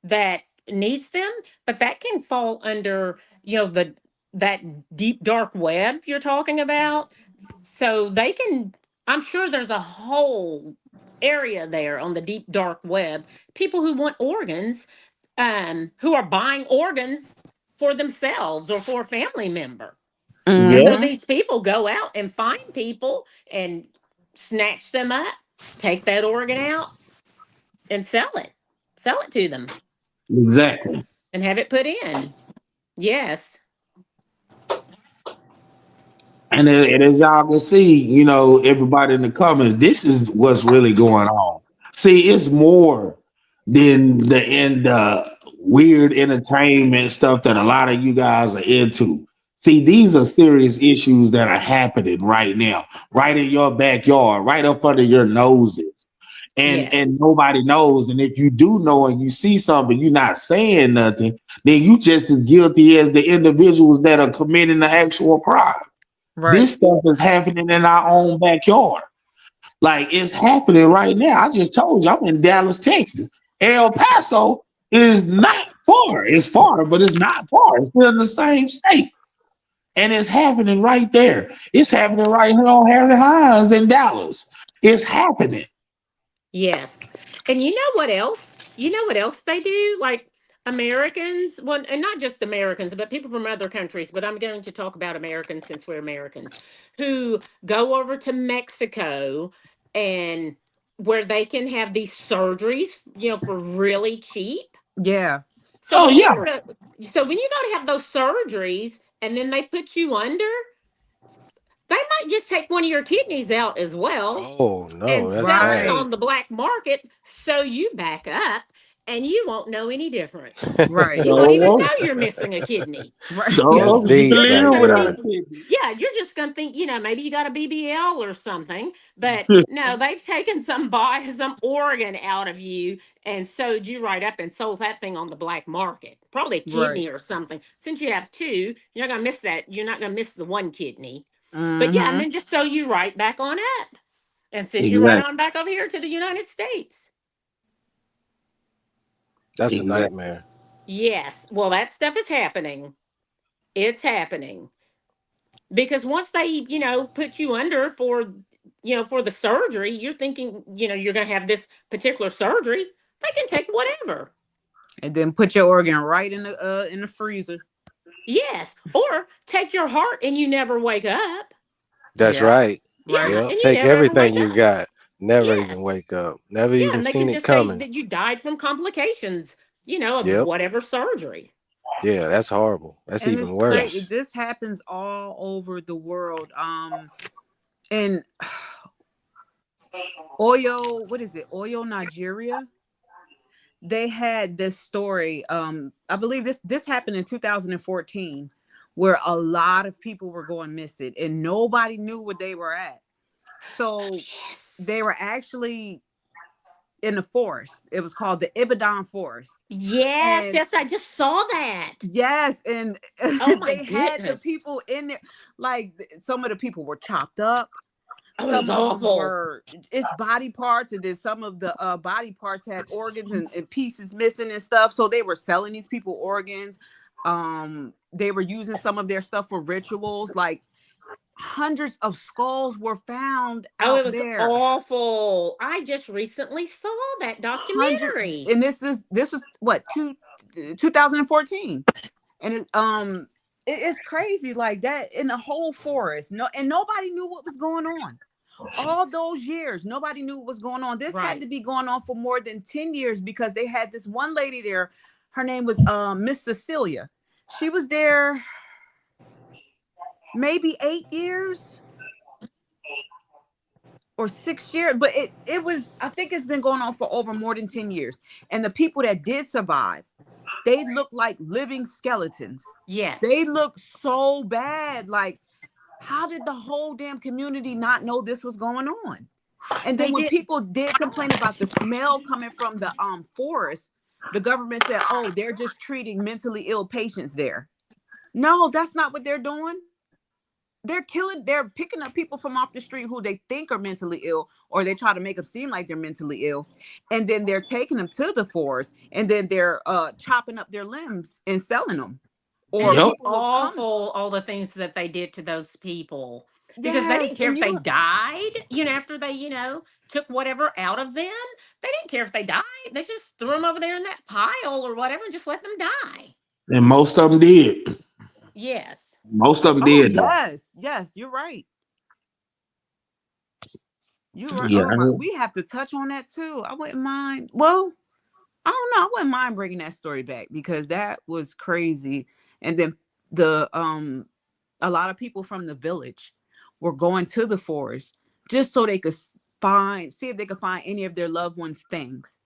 that needs them, but that can fall under, the that deep dark web you're talking about. So they can, I'm sure there's a whole area there on the deep dark web, people who want organs, who are buying organs for themselves or for a family member. And Yep. so Mm-hmm. these people go out and find people and snatch them up, take that organ out and sell it to them Exactly. and have it put in. Yes. And as y'all can see, everybody in the comments, this is what's really going on. See, it's more than the weird entertainment stuff that a lot of you guys are into. See, these are serious issues that are happening right now, right in your backyard, right up under your noses. And Yes. nobody knows. And if you do know and you see something, you're not saying nothing, then you just as guilty as the individuals that are committing the actual crime. Right. This stuff is happening in our own backyard. Like it's happening right now. I just told you I'm in Dallas, Texas. El Paso is not far. It's far, but it's not far. It's still in the same state. And it's happening right there. It's happening right here on Harry Hines in Dallas. It's happening. Yes. And you know what else? You know what else they do? Like Americans, well, and not just Americans, but people from other countries, but I'm going to talk about Americans since we're Americans, who go over to Mexico and where they can have these surgeries, for really cheap. Yeah. So Oh when you yeah. go to have those surgeries and then they put you under, they might just take one of your kidneys out as well Oh and no, that's sell it bad. Right. on the black market so you back up and you won't know any different. Right. You won't even know So, you're missing a kidney. Right. You That's so you can deep you're just right live going to without a there. think, kidney. yeah, you're just going to think, maybe you got a BBL or something, but no, they've taken some organ out of you and sewed you right up and sold that thing on the black market. Probably a Right. kidney or something. Since you have two, you're not going to miss that. You're not going to miss the one kidney. But yeah, and Mm-hmm. then just sew you right back on up and send you right Exactly. on back over here to the United States. That's a Exactly. nightmare. Yes. Well, that stuff is happening. It's happening. Because once they, put you under for the surgery, you're thinking, you're going to have this particular surgery. They can take whatever. And then put your organ right in the freezer. Yes. Or take your heart and you never wake up. That's Yeah. right. Yeah. Right. Yep. And you Take never ever everything wake you up. got. Never even Yes. wake up. Never Yeah. even And they seen can it just say coming. that you died from complications, of Yep. whatever surgery. Yeah, that's horrible. That's And it's even crazy. worse. Yes. This happens all over the world. In Oyo, what is it? Oyo, Nigeria. They had this story. I believe this happened in 2014, where a lot of people were going missing and nobody knew where they were at. Oh, So they yes. were actually in the forest. It was called the Ibadan Forest. Yes. And Yes. I just saw that. yes, and Oh, my they had the goodness. people in there. Like some of the people were chopped up. Oh, it was some of them awful. were it's body parts, and then some of the body parts had organs and pieces missing and stuff. So they were selling these people organs. They were using some of their stuff for rituals. Like hundreds of skulls were found Oh, it out was there. awful. I just recently saw that Hundred, documentary. and this is what 2014, and it's crazy like that in the whole forest. No, and nobody knew what was going on. All those years, nobody knew what was going on. This had Right. to be going on for more than 10 years because they had this one lady there. Her name was Miss Cecilia. She was there maybe 8 years or 6 years, but it was, I think it's been going on for over more than 10 years. And the people that did survive, they look like living skeletons. Yes. They look so bad. Like, how did the whole damn community not know this was going on? And then They when did. people did complain about the smell coming from the forest, the government said, "Oh, they're just treating mentally ill patients there." No, that's not what they're doing. They're picking up people from off the street who they think are mentally ill, or they try to make them seem like they're mentally ill, and then they're taking them to the forest, and then they're chopping up their limbs and selling them. And Or it's Yep. people will come. awful, all the things that they did to those people, because they Yes, didn't care and if they you died, after they, took whatever out of them. They didn't care if they died. They just threw them over there in that pile or whatever and just let them die. And most of them did. Yes. Most of them oh did though. yes, you're right. You're right. Yeah. Oh my, we have to touch on that too. I wouldn't mind. Well, I don't know. I wouldn't mind bringing that story back because that was crazy. And then the a lot of people from the village were going to the forest just so they could see if they could find any of their loved ones' things,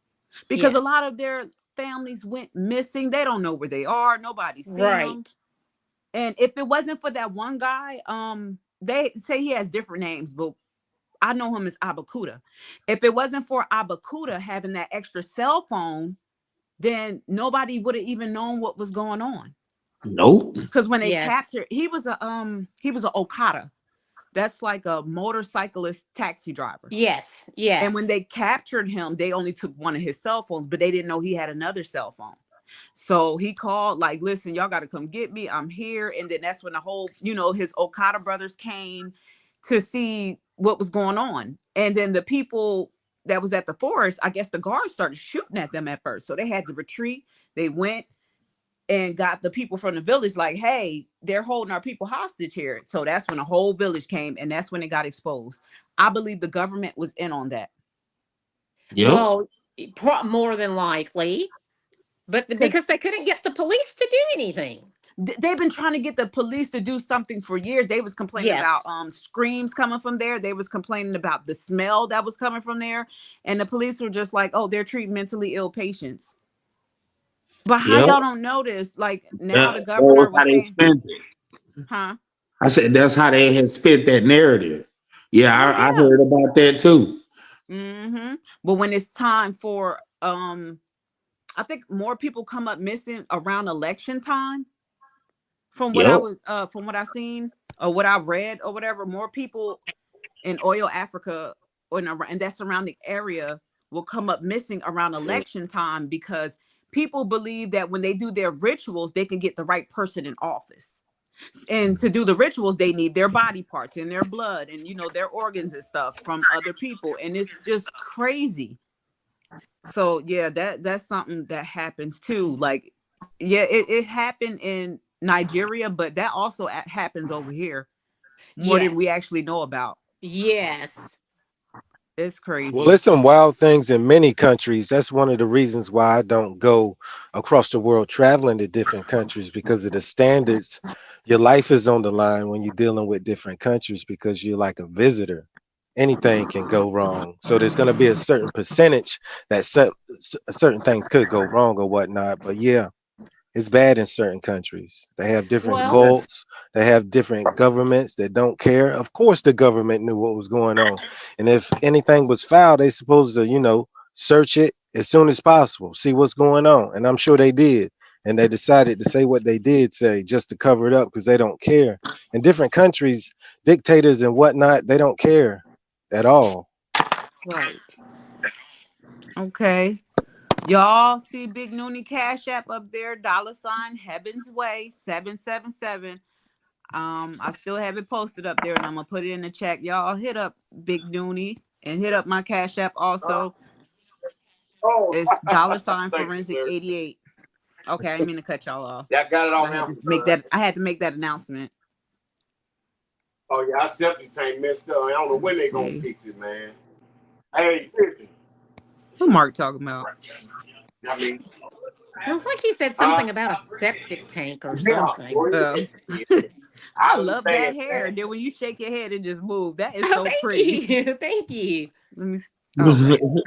because a Yes. lot of their families went missing. They don't know where they are. Nobody's seen them. Right. And if it wasn't for that one guy, they say he has different names, but I know him as Abakuta. If it wasn't for Abakuta having that extra cell phone, then nobody would have even known what was going on. Nope. Because when they Yes. captured, he was a Okada. That's like a motorcyclist taxi driver. Yes. And when Yes. they captured him, they only took one of his cell phones, but they didn't know he had another cell phone. So he called, like, listen, y'all got to come get me. I'm here. And then that's when the whole, his Okada brothers came to see what was going on. And then the people that was at the forest, I guess the guards started shooting at them at first. So they had to retreat. They went and got the people from the village like, hey, they're holding our people hostage here. So that's when the whole village came, and that's when it got exposed. I believe the government was in on that. Yep. Well, more than likely, but Because because they couldn't get the police to do anything. they've been trying to get the police to do something for years. They was complaining about Yes. screams coming from there. They was complaining about the smell that was coming from there. And the police were just like, oh, they're treating mentally ill patients. But how Yep. y'all don't notice? Like now That the was governor how was they saying, spent it. huh? I said that's how they had spent that narrative. Yeah, Oh I yeah. heard about that too. But when it's time for I think more people come up missing around election time Yep. from what I seen or what I read or whatever. More people in oil Africa and that surrounding area will come up missing around election time because people believe that when they do their rituals, they can get the right person in office. And to do the rituals, they need their body parts and their blood and their organs and stuff from other people. And it's just crazy. So yeah, that's something that happens too. Like, yeah, it happened in Nigeria, but that also happens over here more than we Yes. actually know about. Yes. It's Well, crazy. there's some wild things in many countries. That's one of the reasons why I don't go across the world traveling to different countries because of the standards. Your life is on the line when you're dealing with different countries because you're like a visitor. Anything can go wrong. So there's going to be a certain percentage that certain things could go wrong or whatnot. But yeah, it's bad in certain countries. They have different Well, Yes. cults. They have different governments that don't care. Of course, the government knew what was going on, and if anything was foul, they supposed to, search it as soon as possible, see what's going on. And I'm sure they did. And they decided to say what they did say just to cover it up because they don't care. In different countries, dictators and whatnot, they don't care. at all. Right. Okay. Y'all see Big Noonie Cash App up there, $ Heaven's Way 777. I still have it posted up there and I'm gonna put it in the chat. Y'all hit up Big Noonie and hit up my Cash App also. Oh, It's thank you, $Forensic sir. 88. Okay, I didn't mean to cut y'all off. Y'all got it But off I had to Amazon, right? make that announcement. Oh yeah, our septic tank messed up. I don't know Let me when they gonna see. fix it, man. Hey, listen. What Mark talking about? I mean, Sounds like he said something about a septic tank or yeah, something. I I love that understand hair. that. And then when you shake your head, it just moves. That is Oh, so thank pretty. you. Thank you. Let me. Okay.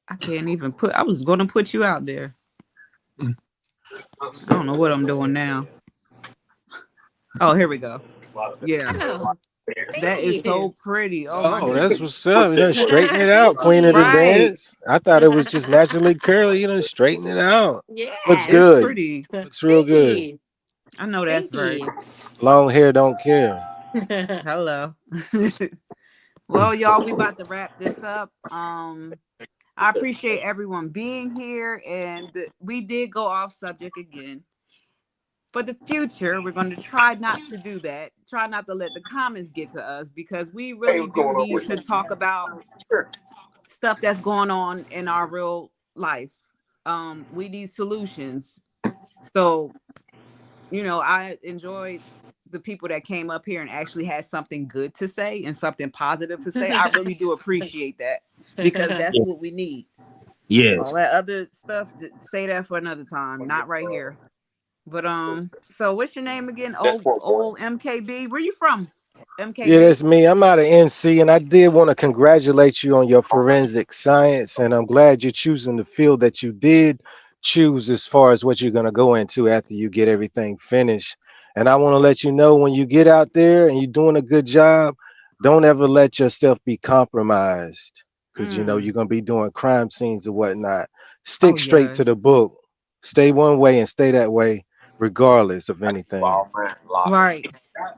I can't even put. I was gonna put you out there. I don't know what I'm doing now. Oh, here we go. Yeah, Oh, that thank is so you. pretty. Oh my Oh, that's goodness. what's up. You know, straighten it out, Queen of the Right. Dance. I thought it was just naturally curly. You know, straighten it out. Looks It's Yes. good. pretty. Looks real Thank good. you. I know that's Thank right. you. Long hair don't care. Hello. Well, y'all, we about to wrap this up. I appreciate everyone being here, and we did go off subject again. For the future, we're going to try not to do that. Try not to let the comments get to us because we Hey, really what's do going on need with to you? talk about Sure. stuff that's going on in our real life. We need solutions. So, I enjoyed the people that came up here and actually had something good to say and something positive to say. I really do appreciate that because that's Yeah. what we need. All Yes. that other stuff, say that for another time, not right here. But so what's your name again? That's Old for boy. old MKB. Where you from? Yeah, MKB. that's me. I'm out of NC, and I did want to congratulate you on your forensic science, and I'm glad you're choosing the field that you did choose as far as what you're going to go into after you get everything finished. And I want to let you know when you get out there and you're doing a good job, don't ever let yourself be compromised because you know Mm. you're going to be doing crime scenes or whatnot. Oh Stick straight to yes. the book. Stay one way and stay that way, regardless of anything. All man, lock it. Right.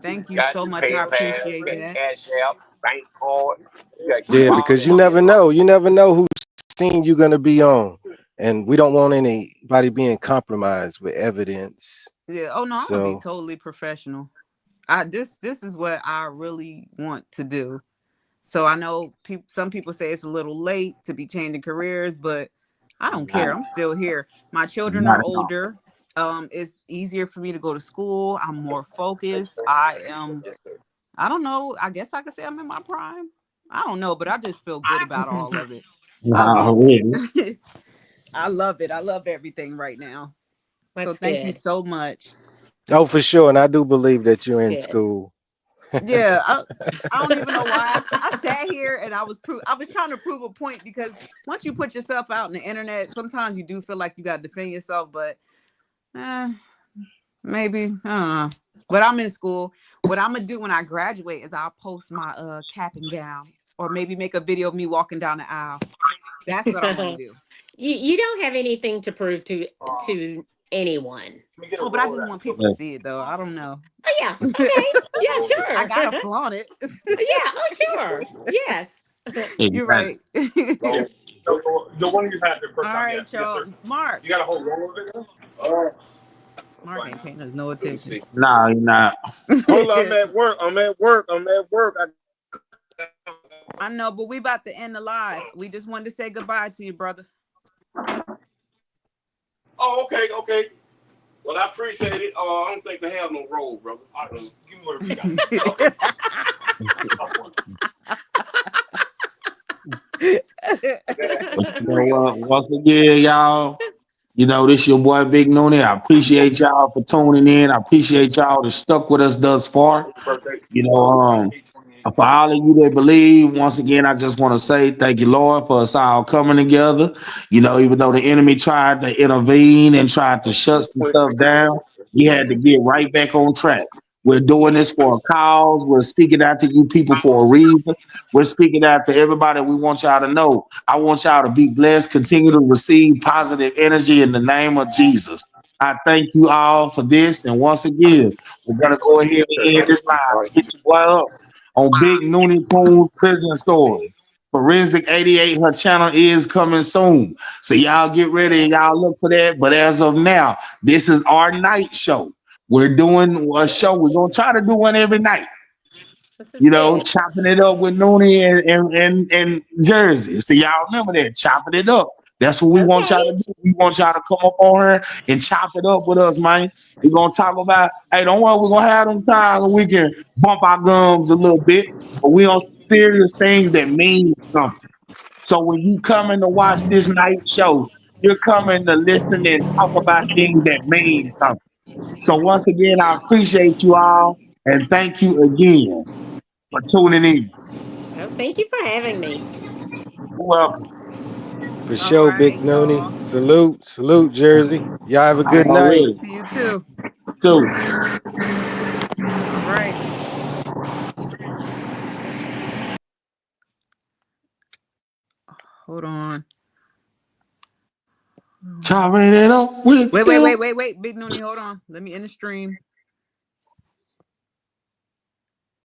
Thank you Got so your much. I PayPal, appreciate got that. Cash App, bank card. You got keep Yeah, all because that you shit never know. locked. You never know whose scene you're gonna be on, and we don't want anybody being compromised with evidence. Yeah. Oh no, I'm gonna be So totally professional. This is what I really want to do. So I know some people say it's a little late to be changing careers, but I don't Not, care. I'm still here. My children not are at all. older. It's easier for me to go to school. I'm more focused. Yes, sir. I don't know. I guess I could say I'm in my prime. I don't know, but I just feel good about all of it. I Nah, love really. it. I love it. I love everything right now. So That's thank you good. so much. oh, for sure, and I do believe that you're in Good. school. Yeah, I don't even know why I sat here and I was trying to prove a point because once you put yourself out in the internet, sometimes you do feel like you got to defend yourself, but eh, maybe I don't know. But I'm in school. What I'm gonna do when I graduate is I'll post my cap and gown, or maybe make a video of me walking down the aisle. That's what I want to do. You don't have anything to prove to anyone. Let me get a Oh, but I roll of just that. want people to see it though. I don't know. Oh yeah. Okay. Yeah, I sure. gotta flaunt it. Yeah, oh sure. Yes. You're Exactly. right. All The one you had the first time, yeah. right, Yes, y'all. sir. Mark. You got a whole roll of it? Oh, Mark ain't paying us no let me attention. see. Nah, you're not. Hold on, I'm at work. I'm at work. I'm at work. I know, but we about to end the live. We just wanted to say goodbye to you, brother. Oh, okay, okay. Well, I appreciate it. I don't think they have no roll, brother. Just give me whatever you got. Okay. But you know what? Once again, y'all, you know, this your boy Big Noonie. I appreciate y'all for tuning in. I appreciate y'all that stuck with us thus far. Birthday. You know, for all of you that believe, once again, I just want to say thank you, Lord, for us all coming together. You know, even though the enemy tried to intervene and tried to shut some stuff down, we had to get right back on track. We're doing this for a cause. We're speaking out to you people for a reason. We're speaking out to everybody. We want y'all to know. I want y'all to be blessed. Continue to receive positive energy in the name of Jesus. I thank you all for this. And once again, we're going to go ahead and end this live. All right. Get your boy up. on Big Looney Tunes Prison Story. Forensic 88, her channel is coming soon. So y'all get ready and y'all look for that. But as of now, this is our night show. We're doing a show. We're gonna try to do one every night. This is good. Chopping it up with Noonie and Jersey. So y'all remember that, chopping it up. That's what we want y'all Okay. to do. We want y'all to come up on here and chop it up with us, man. We're gonna talk about, hey, don't worry, we're gonna have them times where we can bump our gums a little bit, but we on some serious things that mean something. So when you coming to watch this night show, you're coming to listen and talk about things that mean something. So once again, I appreciate you all and thank you again for tuning in. Oh, thank you for having me. You're welcome. For All sure, right, Big Nooney. y'all. Salute, Jersey. Y'all have a good night. Already. To you too. Too. All right. Hold on. Chopping it up with Wait, wait, them. wait, wait, wait. Big Noonie, hold on. Let me end the stream.